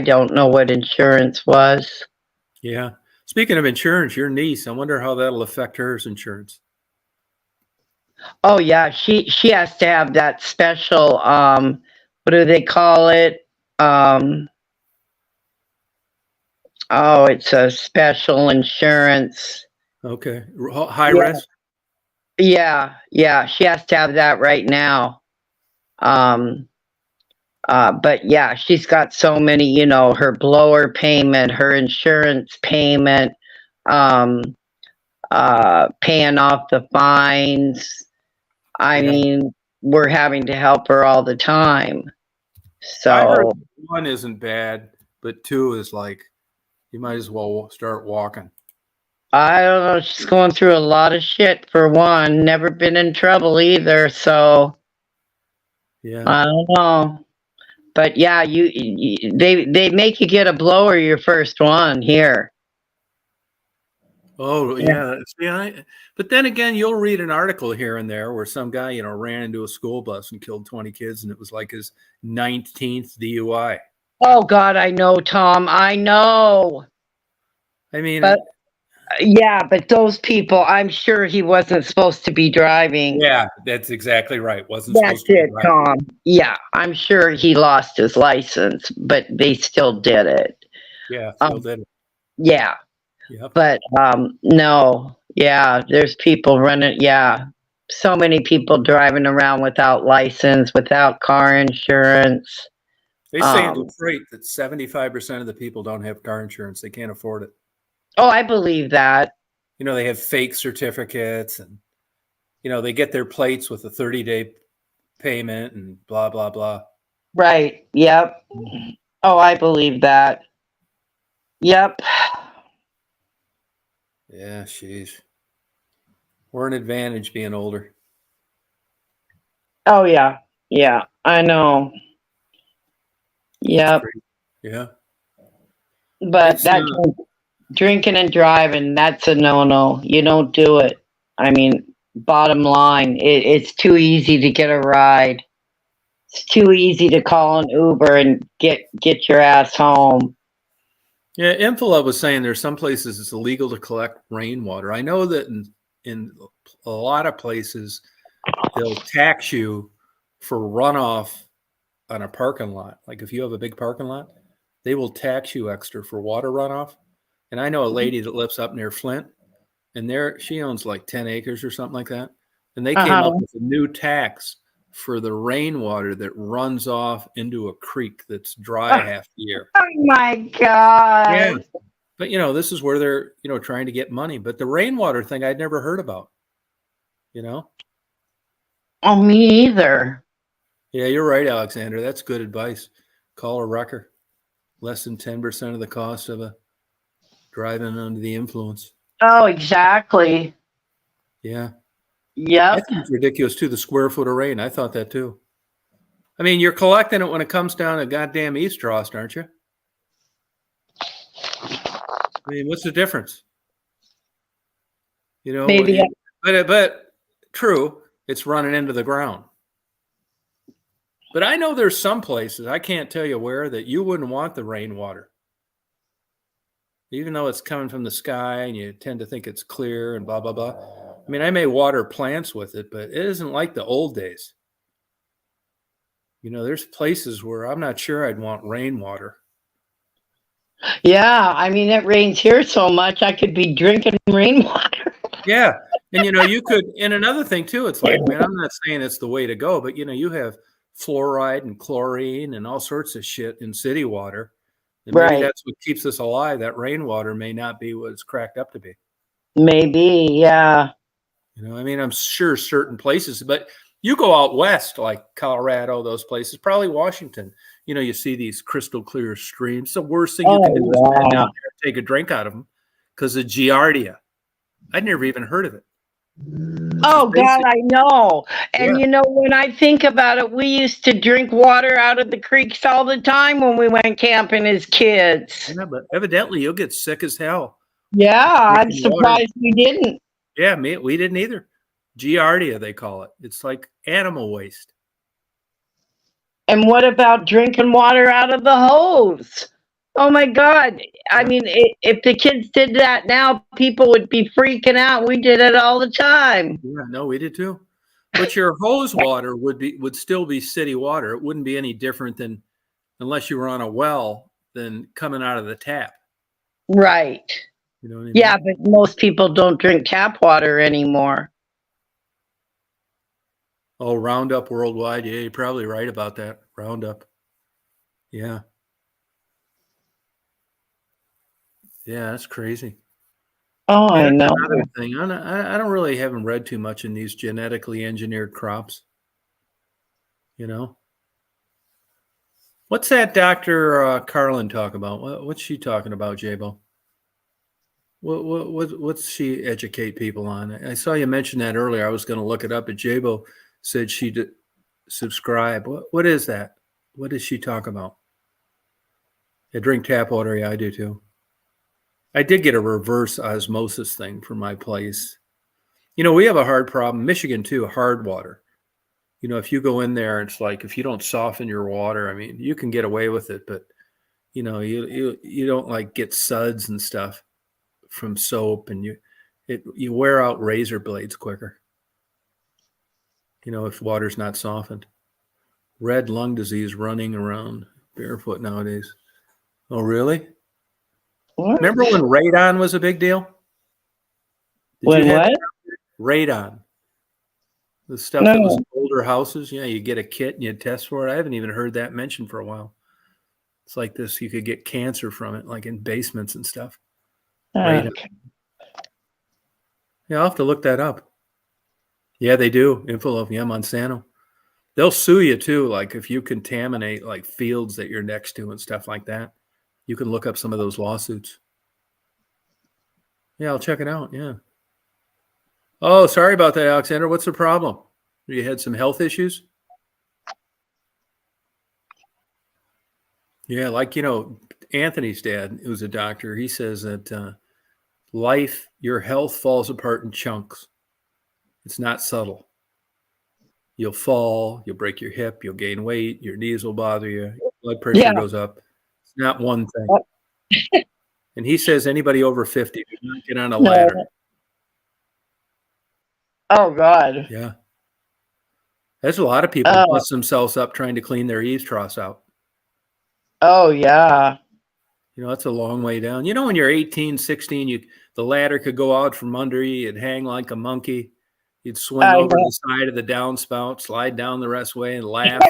B: don't know what insurance was.
A: Yeah. Speaking of insurance, your niece, I wonder how that'll affect hers insurance.
B: Oh yeah, she has to have that special, what do they call it? Um, oh, it's a special insurance.
A: Okay. High
B: Yeah,
A: risk?
B: yeah, she has to have that right now. Um, but yeah, she's got so many, her blower payment, her insurance payment, um, paying off the fines. I
A: Yeah.
B: mean, we're having to help her all the time.
A: I heard
B: So
A: one isn't bad, but two is like, you might as well start walking.
B: I don't know. She's going through a lot of shit for one. Never been in trouble either. So
A: Yeah.
B: I don't know. But yeah, they make you get a blower your first one here.
A: Oh,
B: Yeah.
A: yeah. See, but then again, you'll read an article here and there where some guy, ran into a school bus and killed 20 kids, and it was like his 19th DUI.
B: Oh God, I know, Tom. I know.
A: I
B: But
A: mean,
B: yeah, but those people, I'm sure he wasn't supposed to be driving.
A: yeah, that's exactly right. Wasn't
B: That's
A: supposed to be
B: it,
A: right.
B: Tom. Yeah, I'm sure he lost his license, but they still did it.
A: Yeah, still
B: Um,
A: did it.
B: yeah,
A: Yep.
B: but no, yeah, there's people running. Yeah, so many people driving around without license, without car insurance.
A: They say in
B: Um,
A: Detroit that 75% of the people don't have car insurance. They can't afford it.
B: oh, I believe that.
A: They have fake certificates and, they get their plates with a 30-day payment and blah, blah, blah.
B: Right. Yep. Oh, I believe that. Yep.
A: Yeah, sheesh. We're an advantage being older.
B: Oh, yeah. Yeah, I know. Yep.
A: Yeah.
B: But
A: It's
B: that drinking and driving, that's a no-no. You don't do it. I mean, bottom line, it's too easy to get a ride. It's too easy to call an Uber and get your ass home.
A: yeah, Infola was saying there's some places it's illegal to collect rainwater. I know that in a lot of places they'll tax you for runoff on a parking lot. Like if you have a big parking lot, they will tax you extra for water runoff. And I know a lady that lives up near Flint, and she owns like 10 acres or something like that. And they came up
B: Uh-huh.
A: with a new tax for the rainwater that runs off into a creek that's dry half the year.
B: Oh my
A: Yeah.
B: God.
A: But this is where they're, trying to get money. But the rainwater thing I'd never heard about.
B: Oh, me either.
A: Yeah, you're right, Alexander. That's good advice. Call a wrecker. Less than 10% of the cost of a driving under the influence.
B: Oh, exactly.
A: Yeah. I
B: Yep.
A: think it's ridiculous too, the square foot of rain. I thought that too. I mean, you're collecting it when it comes down to goddamn East Frost, aren't you? I mean, what's the difference?
B: Maybe.
A: But True, it's running into the ground. But I know there's some places, I can't tell you where, that you wouldn't want the rainwater. Even though it's coming from the sky and you tend to think it's clear and blah, blah, blah. I mean, I may water plants with it, but it isn't like the old days. There's places where I'm not sure I'd want rainwater.
B: Yeah, I mean, it rains here so much, I could be drinking rainwater.
A: Yeah. And, you could, and another thing too, it's like, man, I'm not saying it's the way to go, but, you have fluoride and chlorine and all sorts of shit in city water. And maybe
B: Right.
A: that's what keeps us alive. That rainwater may not be what it's cracked up to be.
B: Maybe, yeah.
A: I mean, I'm sure certain places, but you go out west, like Colorado, those places, probably Washington, you see these crystal clear streams. The worst thing you can do is stand down there and take a drink out of them because of Giardia. I'd never even heard of it.
B: Oh God, I know. And when I think about it, we used to drink water out of the creeks all the time when we went camping as kids.
A: Yeah, but evidently you'll get sick as hell.
B: Yeah, I'm
A: Drinking
B: surprised we didn't.
A: Yeah, we didn't either. Giardia, they call it. It's like animal waste.
B: And what about drinking water out of the hose? Oh my God. I mean, if the kids did that now, people would be freaking out. We did it all the time.
A: Yeah, no, we did too. But your hose water would still be city water. It wouldn't be any different than, unless you were on a well, than coming out of the tap.
B: Right.
A: You know what I mean?
B: Yeah, but most people don't drink tap water anymore.
A: Oh, Roundup Worldwide. Yeah, you're probably right about that. Roundup. Yeah. Yeah, that's crazy.
B: Oh, I know.
A: Another thing, I don't really haven't read too much in these genetically engineered crops. What's that Dr. Carlin talk about? What's she talking about, Jabo? What's she educate people on? I saw you mention that earlier. I was going to look it up, but Jabo said she'd subscribe. What is that? What does she talk about? I drink tap water. Yeah, I do too. I did get a reverse osmosis thing for my place. We have a hard problem. Michigan too, hard water. If you go in there, it's like, if you don't soften your water, I mean, you can get away with it, but you don't like get suds and stuff from soap, and you wear out razor blades quicker. If water's not softened. Red lung disease running around barefoot nowadays. Oh, really?
B: What?
A: Remember when radon was a big deal?
B: When what?
A: Radon. The stuff
B: No.
A: that was in older houses. You get a kit and you test for it. I haven't even heard that mentioned for a while. It's like this. You could get cancer from it, like in basements and stuff. Radon.
B: Okay.
A: Yeah, I'll have to look that up. Yeah, they do. Infoloaf, yeah, Monsanto. They'll sue you too, like if you contaminate like fields that you're next to and stuff like that. You can look up some of those lawsuits. Yeah, I'll check it out. Yeah. Oh, sorry about that, Alexander. What's the problem? You had some health issues? Yeah, like, Anthony's dad, who's a doctor, he says that your health falls apart in chunks. It's not subtle. You'll fall, you'll break your hip, you'll gain weight, your knees will bother you, your blood pressure goes up. It's not one thing. And he says anybody over 50 do not get on a ladder.
B: Oh God.
A: Yeah. There's a lot of people who bust themselves up trying to clean their eaves troughs out.
B: Oh yeah.
A: That's a long way down. When you're 18, 16, the ladder could go out from under you. You'd hang like a monkey. You'd swing over the side of the downspout, slide down the rest way and laugh.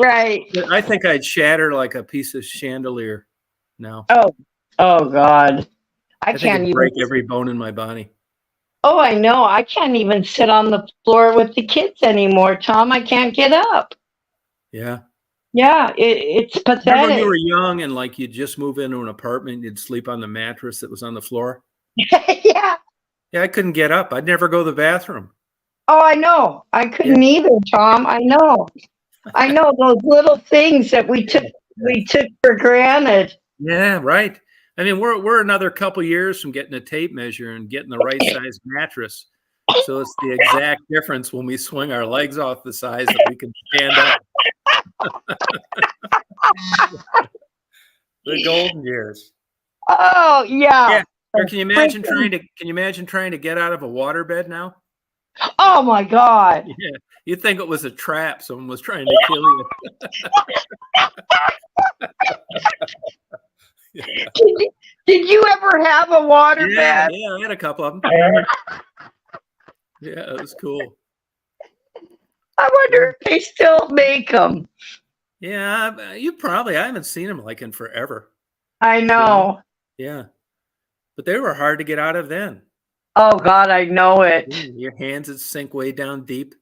B: Right.
A: I think I'd shatter like a piece of chandelier now.
B: Oh God. I
A: think
B: can't
A: it'd
B: even
A: break every bone in my body.
B: Oh, I know. I can't even sit on the floor with the kids anymore, Tom. I can't get up.
A: Yeah.
B: Yeah, it's pathetic.
A: Remember when you were young and like you'd just move into an apartment, you'd sleep on the mattress that was on the floor?
B: Yeah.
A: Yeah, I couldn't get up. I'd never go to the bathroom.
B: Oh, I know. I couldn't either, Tom. I know. Those little things that we took for granted.
A: Yeah, right. I mean, we're another couple years from getting a tape measure and getting the right size mattress. So it's the exact difference when we swing our legs off the sides that we can stand up. The golden years.
B: Oh yeah.
A: Yeah. Or can you imagine trying to get out of a waterbed now?
B: Oh my God.
A: Yeah. You'd think it was a trap. Someone was trying to kill you. Yeah.
B: Did you ever have a waterbed?
A: Yeah, I had a couple of them. Yeah, it was cool.
B: I wonder if they still make them.
A: Yeah, I haven't seen them like in forever.
B: I know.
A: Yeah. But they were hard to get out of then.
B: Oh God, I know it.
A: Your hands would sink way down deep.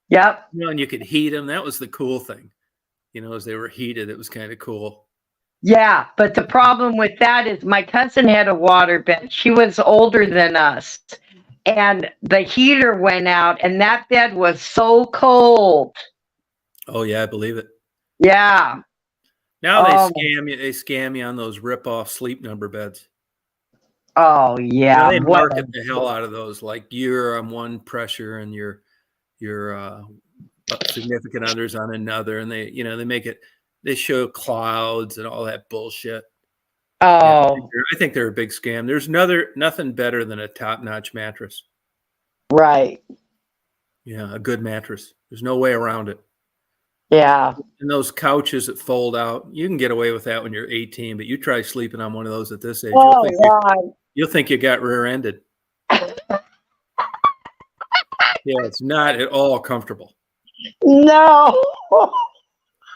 B: Yep.
A: And you could heat them. That was the cool thing. As they were heated, it was kind of cool.
B: Yeah, but the problem with that is my cousin had a waterbed. She was older than us. And the heater went out and that bed was so cold.
A: Oh yeah, I believe it.
B: Yeah.
A: Now they scam you on those rip-off Sleep Number beds.
B: Oh yeah.
A: They market the hell out of those, like you're on one pressure and your significant others on another, and they show clouds and all that bullshit.
B: Oh,
A: I think they're a big scam. There's nothing better than a top-notch mattress.
B: right.
A: Yeah, a good mattress. There's no way around it.
B: Yeah.
A: And those couches that fold out, you can get away with that when you're 18, but you try sleeping on one of those at this age,
B: Oh God.
A: you'll think you got rear-ended. Yeah, it's not at all comfortable.
B: No.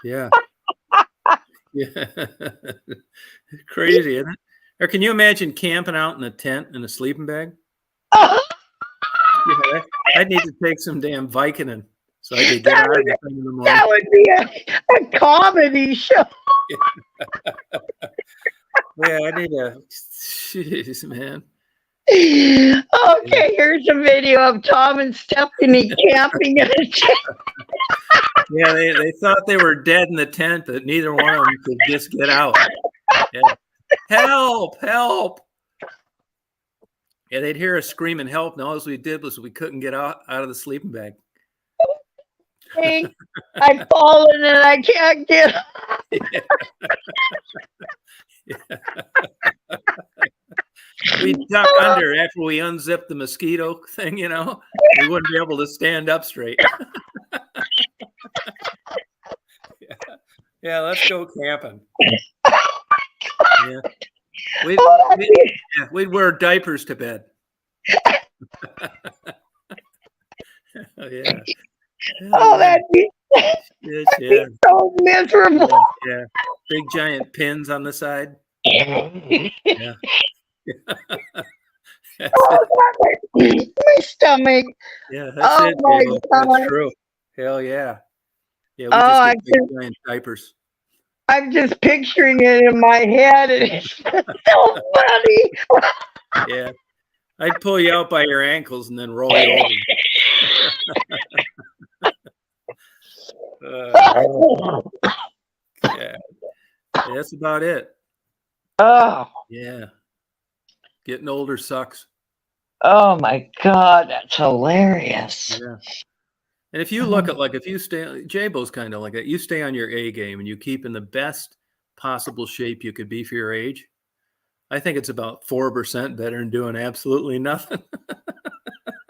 A: Yeah. Yeah. Crazy, isn't it? Or can you imagine camping out in a tent in a sleeping bag? Yeah, I'd need to take some damn Vicodin so I could get out of the thing in the morning.
B: That would be a comedy show.
A: Yeah, I need a. Jeez, man.
B: Okay, here's a video of Tom and Stephanie camping in a tent.
A: Yeah, they thought they were dead in the tent, but neither one of them could just get out. Yeah. Help! Help! Yeah, they'd hear us screaming help, and all we did was we couldn't get out of the sleeping bag.
B: Hey, I've fallen and I can't get up.
A: Yeah. We duck under after we unzip the mosquito thing, we wouldn't be able to stand up straight. Yeah, let's go camping. Yeah. We'd wear diapers to bed. Yeah.
B: Oh, that'd be
A: Yeah.
B: so miserable.
A: Yeah. Big giant pins on the side. Yeah.
B: Oh, my stomach.
A: Yeah, that's it.
B: my
A: Dave.
B: God.
A: That's true. Hell yeah. Yeah, we
B: Oh,
A: just get big giant diapers.
B: I'm just picturing it in my head, and it's so funny.
A: Yeah. I'd pull you out by your ankles and then roll you over. Yeah. That's about it.
B: Oh,
A: Yeah. Getting older sucks.
B: oh my God, that's hilarious.
A: Yeah. And if you look at, if you stay, J-Bo's kind of like that. You stay on your A game and you keep in the best possible shape you could be for your age. I think it's about 4% better than doing absolutely nothing.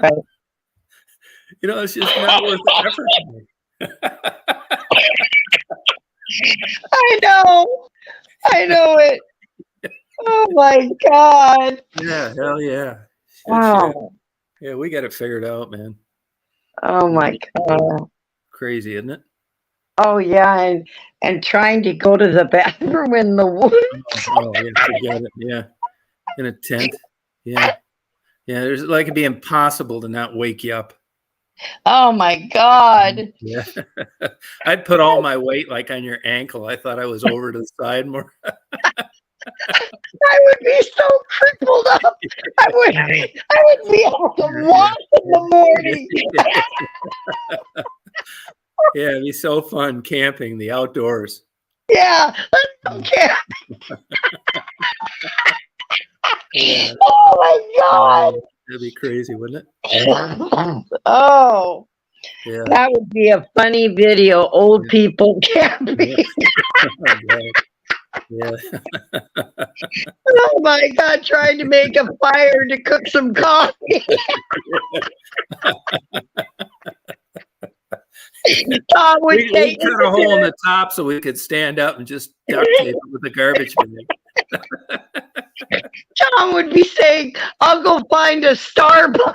B: Right.
A: It's just not worth the effort.
B: I know it. Oh my God.
A: Yeah, hell yeah.
B: Wow.
A: Yeah, we got it figured out, man.
B: Oh my God.
A: Crazy, isn't it?
B: Oh yeah, and trying to go to the bathroom in the woods.
A: Oh yeah, forget it. Yeah, in a tent. Yeah, yeah. It'd be impossible to not wake you up.
B: Oh my God.
A: Yeah, I'd put all my weight on your ankle. I thought I was over to the side more.
B: I would be so crippled up. I would be able to walk in the morning.
A: Yeah, it'd be so fun camping, the outdoors.
B: Yeah, let's go camping.
A: Yeah.
B: Oh my God.
A: That'd be crazy, wouldn't it?
B: Oh,
A: Yeah.
B: that would be a funny video. Old people camping.
A: Oh, God. Yeah.
B: Oh my God, trying to make a fire to cook some coffee. Tom would
A: We
B: say,
A: cut a hole in the top so we could stand up and just duct tape it with a garbage bag.
B: Tom would be saying, I'll go find a Starbucks.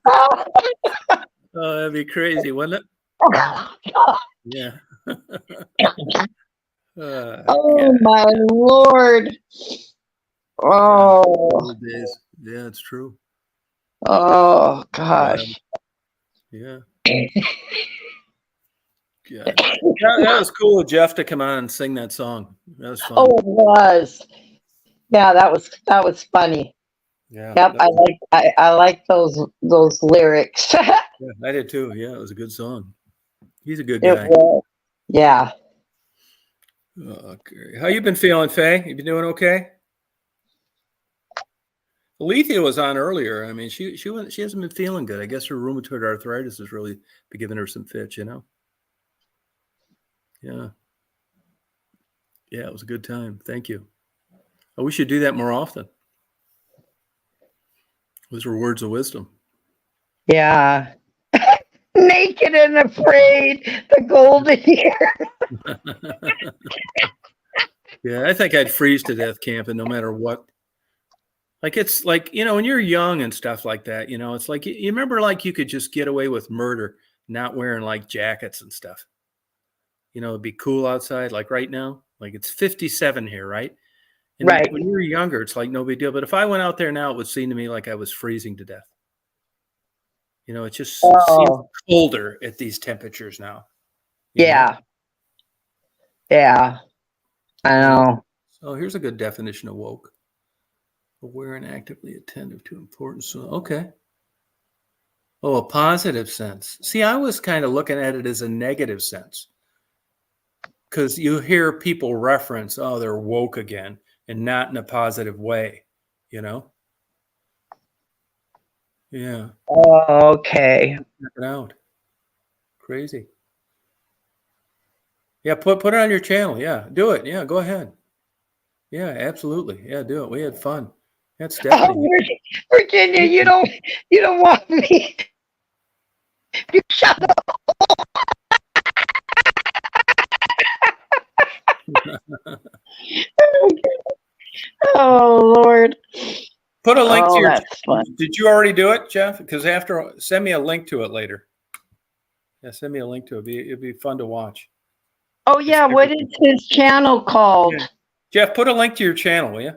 A: Oh, that'd be crazy, wouldn't it?
B: Oh,
A: Yeah.
B: oh my Lord. Oh,
A: Old days. Yeah, it's true.
B: oh gosh.
A: Yeah. God. That was cool of Jeff to come on and sing that song. That was fun.
B: Oh, it was. Yeah, that was funny.
A: Yeah.
B: Yep, I like those lyrics.
A: Yeah, I did too. Yeah, it was a good song. He's a good
B: It
A: guy.
B: was. Yeah.
A: Okay. How you been feeling, Faye? You been doing okay? Alethea was on earlier. I mean, she hasn't been feeling good. I guess her rheumatoid arthritis has really been giving her some fits, you know? Yeah. Yeah, it was a good time. Thank you. Oh, we should do that more often. Those were words of wisdom.
B: Yeah. Naked and afraid, the golden year.
A: Yeah, I think I'd freeze to death camping no matter what. Like, it's like, when you're young and stuff like that, it's like, you remember, like, you could just get away with murder, not wearing like jackets and stuff. It'd be cool outside. Like right now, like it's 57 here, right? And
B: Right.
A: when you were younger, it's like no big deal. But if I went out there now, it would seem to me like I was freezing to death. It just seems
B: Oh,
A: colder at these temperatures now.
B: yeah. Yeah. I know.
A: So here's a good definition of woke. Aware and actively attentive to important. So, okay. Oh, a positive sense. See, I was kind of looking at it as a negative sense. Because you hear people reference, oh, they're woke again, and not in a positive way, Yeah.
B: Oh, okay.
A: Check it out. Crazy. Yeah, put it on your channel. Yeah, do it. Yeah, go ahead. Yeah, absolutely. Yeah, do it. We had fun. That's
B: Oh,
A: definitely.
B: Virginia, you don't want me. You shut up. Oh Lord.
A: Put a link to
B: Oh,
A: your.
B: that's fun.
A: Did you already do it, Jeff? Because send me a link to it later. Yeah, send me a link to it. It'd be fun to watch.
B: Oh yeah, what is his channel called?
A: Yeah. Jeff, put a link to your channel, will you?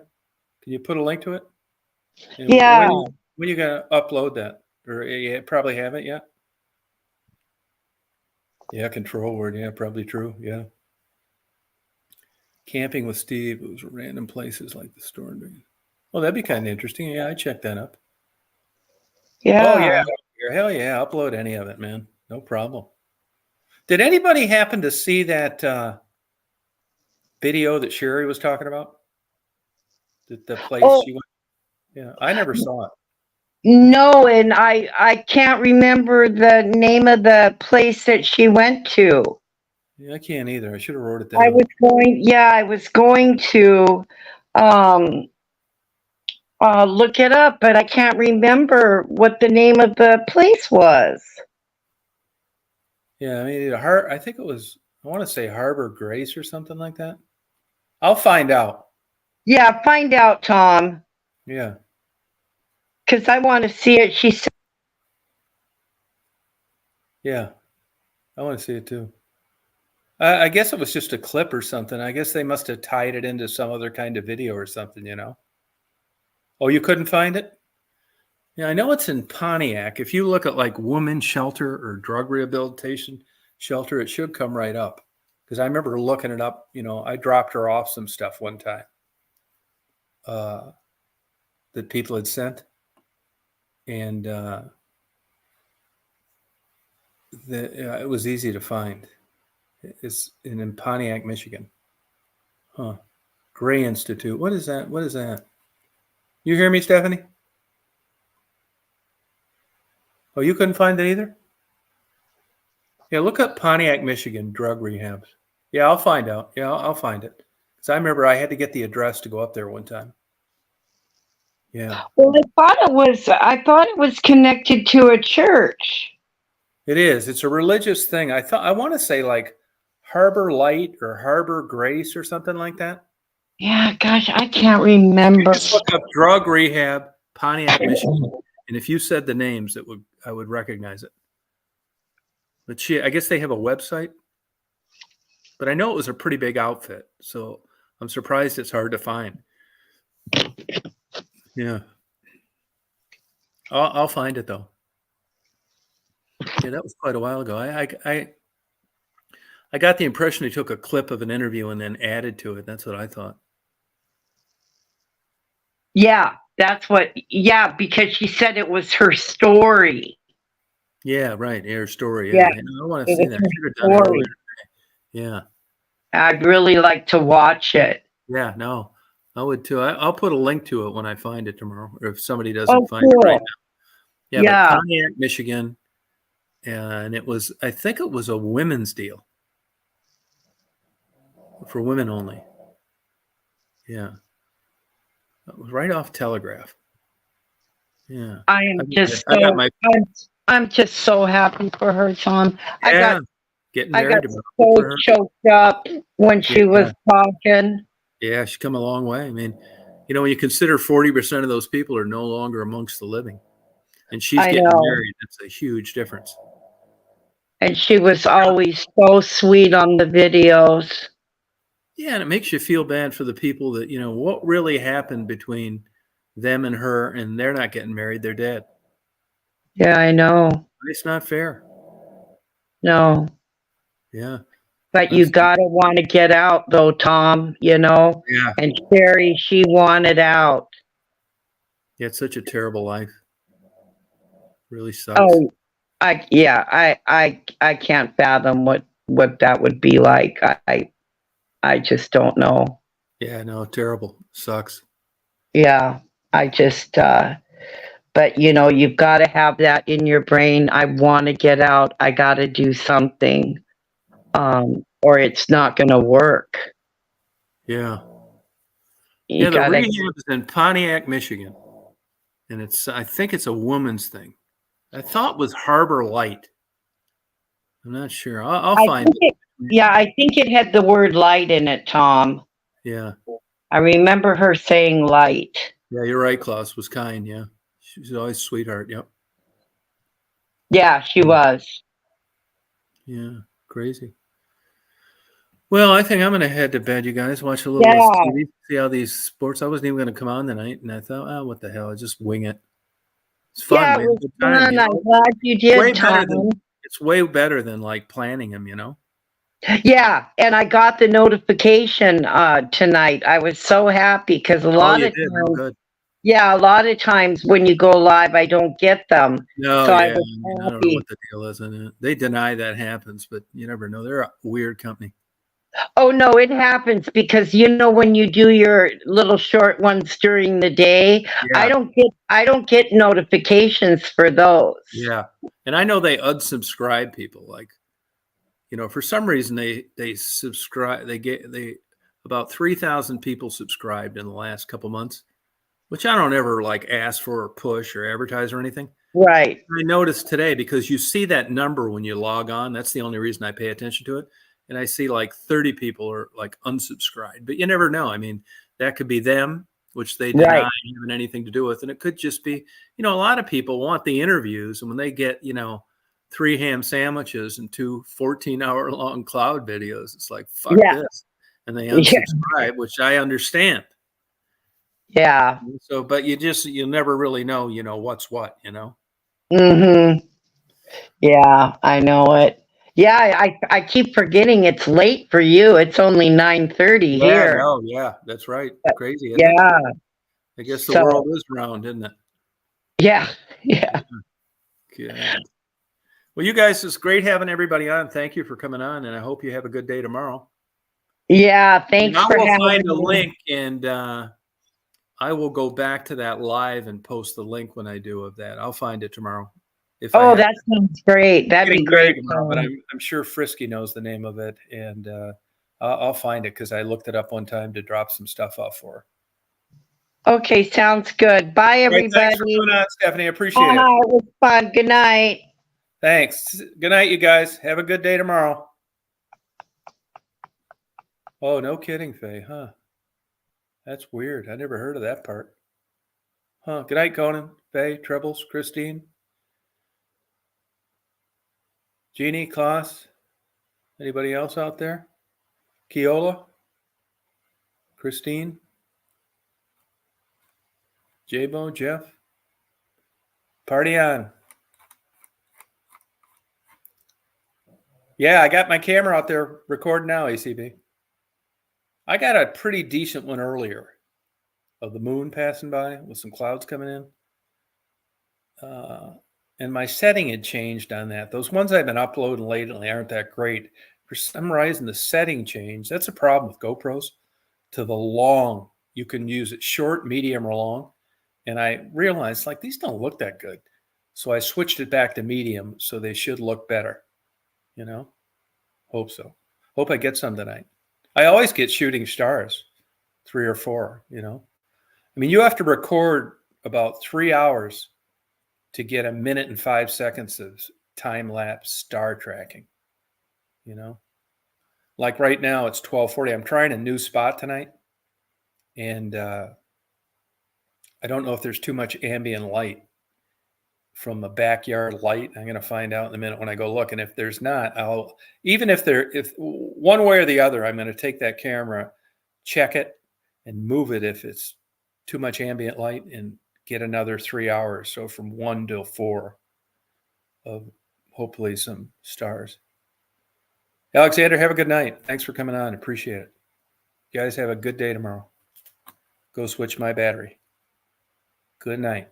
A: Can you put a link to it? And
B: Yeah.
A: When are you gonna upload that? Or you probably haven't yet? Yeah, control word. Yeah, probably true. Yeah. Camping with Steve. It was random places like the storm drain. Oh, that'd be kind of interesting. Yeah, I'd check that up.
B: Yeah.
A: Oh, yeah. Hell yeah. Upload any of it, man. No problem. Did anybody happen to see that video that Sherry was talking about? The place she went? Yeah, I never saw it.
B: No, and I can't remember the name of the place that she went to.
A: Yeah, I can't either. I should have wrote it down.
B: I was going to look it up, but I can't remember what the name of the place was.
A: Yeah, I mean, I think it was, I want to say Harbor Grace or something like that. I'll find out.
B: Yeah, find out, Tom.
A: Yeah.
B: Because I want to see it. She said.
A: Yeah. I want to see it too. I guess it was just a clip or something. I guess they must have tied it into some other kind of video or something, Oh, you couldn't find it? Yeah, I know it's in Pontiac. If you look at like women's shelter or drug rehabilitation shelter, it should come right up. Because I remember looking it up. I dropped her off some stuff one time that people had sent. And it was easy to find. It's in Pontiac, Michigan. Huh. Gray Institute. What is that? What is that? You hear me, Stephanie? Oh, you couldn't find it either? Yeah, look up Pontiac, Michigan drug rehabs. Yeah, I'll find out. Yeah, I'll find it. Because I remember I had to get the address to go up there one time. Yeah,
B: Well, I thought it was connected to a church.
A: it is. It's a religious thing. I want to say like Harbor Light or Harbor Grace or something like that.
B: Yeah, gosh, I can't
A: You
B: remember.
A: just look up drug rehab, Pontiac, Michigan, and if you said the names, I would recognize it. But I guess they have a website. But I know it was a pretty big outfit, so I'm surprised it's hard to find. Yeah, I'll find it though. Yeah, that was quite a while ago. I got the impression he took a clip of an interview and then added to it. That's what I thought.
B: Yeah, because she said it was her story.
A: Yeah, right. Air story.
B: Yeah,
A: Yeah, I want to
B: it
A: see
B: was
A: that.
B: her
A: Should have done it
B: story.
A: earlier. Yeah,
B: I'd really like to watch it.
A: yeah. No, I would too. I'll put a link to it when I find it tomorrow, or if somebody doesn't
B: Oh,
A: find it right
B: cool.
A: now. Yeah,
B: Yeah.
A: but Pontiac, Michigan, and I think it was a women's deal for women only. Yeah, it was right off Telegraph. Yeah,
B: I am just
A: I got my
B: I'm just so happy for her, Tom.
A: yeah, getting
B: I
A: married
B: got
A: tomorrow
B: so
A: for her.
B: choked up when she was talking.
A: Yeah, she's come a long way. I mean, when you consider 40% of those people are no longer amongst the living, and she's
B: I
A: getting
B: know.
A: married, that's a huge difference.
B: And she was always so sweet on the videos.
A: Yeah, and it makes you feel bad for the people that, what really happened between them and her, and they're not getting married, they're dead.
B: Yeah, I know.
A: It's not fair.
B: No.
A: Yeah.
B: But you gotta want to get out though, Tom,
A: Yeah.
B: And Sherry, she wanted out.
A: Yeah, it's such a terrible life. Really sucks.
B: Oh, I can't fathom what that would be like. I just don't know.
A: Yeah, no, terrible. Sucks.
B: Yeah, I just but you've got to have that in your brain. I want to get out. I got to do something. Or it's not going to work.
A: Yeah.
B: You
A: the
B: gotta,
A: rehab is in Pontiac, Michigan. And I think it's a woman's thing. I thought it was Harbor Light. I'm not sure. I'll find it.
B: Yeah, I think it had the word light in it, Tom.
A: Yeah.
B: I remember her saying light.
A: Yeah, you're right. Klaus was kind. Yeah. She was always a sweetheart. Yep.
B: Yeah, she was.
A: Yeah. Crazy. Well, I think I'm going to head to bed, you guys. Watch a little TV, see how these sports. I wasn't even going to come on tonight, and I thought, what the hell? I'll just wing it. It's fun.
B: Yeah,
A: man.
B: it was fun. I'm glad you did, Tom.
A: It's way better than like planning them,
B: Yeah, and I got the notification tonight. I was so happy because a lot of times when you go live, I don't get them.
A: No,
B: so
A: I don't know what the deal is in it. They deny that happens, but you never know. They're a weird company.
B: Oh no, it happens because when you do your little short ones during the day, I don't get notifications for those.
A: Yeah, and I know they unsubscribe people. Like, for some reason they subscribe. They about 3,000 people subscribed in the last couple months, which I don't ever like ask for or push or advertise or anything.
B: Right.
A: I noticed today because you see that number when you log on. That's the only reason I pay attention to it. And I see like 30 people are like unsubscribed, but you never know. I mean, that could be them, which they deny having anything to do with. And it could just be, a lot of people want the interviews. And when they get, 3 ham sandwiches and 2 14-hour long cloud videos, it's like, fuck this. And they unsubscribe, which I understand.
B: Yeah.
A: So, but you never really know, what's what,
B: Mm-hmm. Yeah, I know it. Yeah, I keep forgetting it's late for you. It's only 9:30 here.
A: No, yeah, that's right. Crazy.
B: Yeah.
A: I guess the world is round, isn't it?
B: Yeah. Yeah.
A: Good. Well, you guys, it's great having everybody on. Thank you for coming on, and I hope you have a good day tomorrow.
B: Yeah, thanks
A: I
B: for
A: will
B: having
A: find a
B: me.
A: link, and I will go back to that live and post the link when I do of that. I'll find it tomorrow. If I
B: Oh,
A: have
B: that sounds great. That'd be
A: getting ready
B: great.
A: tomorrow, but I'm sure Frisky knows the name of it, and I'll find it because I looked it up one time to drop some stuff off for her.
B: Okay, sounds good. Bye,
A: All right, thanks for
B: everybody.
A: coming on, Stephanie. I appreciate it.
B: It was fun. Good night.
A: Thanks. Good night, you guys. Have a good day tomorrow. Oh, no kidding, Faye, huh? That's weird. I never heard of that part. Huh. Good night, Conan, Faye, Trebles, Christine, Jeannie, Klaus. Anybody else out there? Keola? Christine? J-Bo, Jeff? Party on. Yeah, I got my camera out there recording now, ACB. I got a pretty decent one earlier of the moon passing by with some clouds coming in. And my setting had changed on that. Those ones I've been uploading lately aren't that great. For some reason, the setting changed. That's a problem with GoPros. To the long, you can use it short, medium, or long. And I realized, like, these don't look that good. So I switched it back to medium, so they should look better. You know? Hope so. Hope I get some tonight. I always get shooting stars, 3 or 4, you know? I mean, you have to record about 3 hours to get a minute and 5 seconds of time-lapse star tracking, you know? Like right now, it's 12:40. I'm trying a new spot tonight, and I don't know if there's too much ambient light from a backyard light. I'm going to find out in a minute when I go look. And if there's not, if one way or the other, I'm going to take that camera, check it, and move it if it's too much ambient light, and get another 3 hours. So from 1 to 4 of hopefully some stars. Alexander, have a good night. Thanks for coming on. Appreciate it. You guys have a good day tomorrow. Go switch my battery. Good night.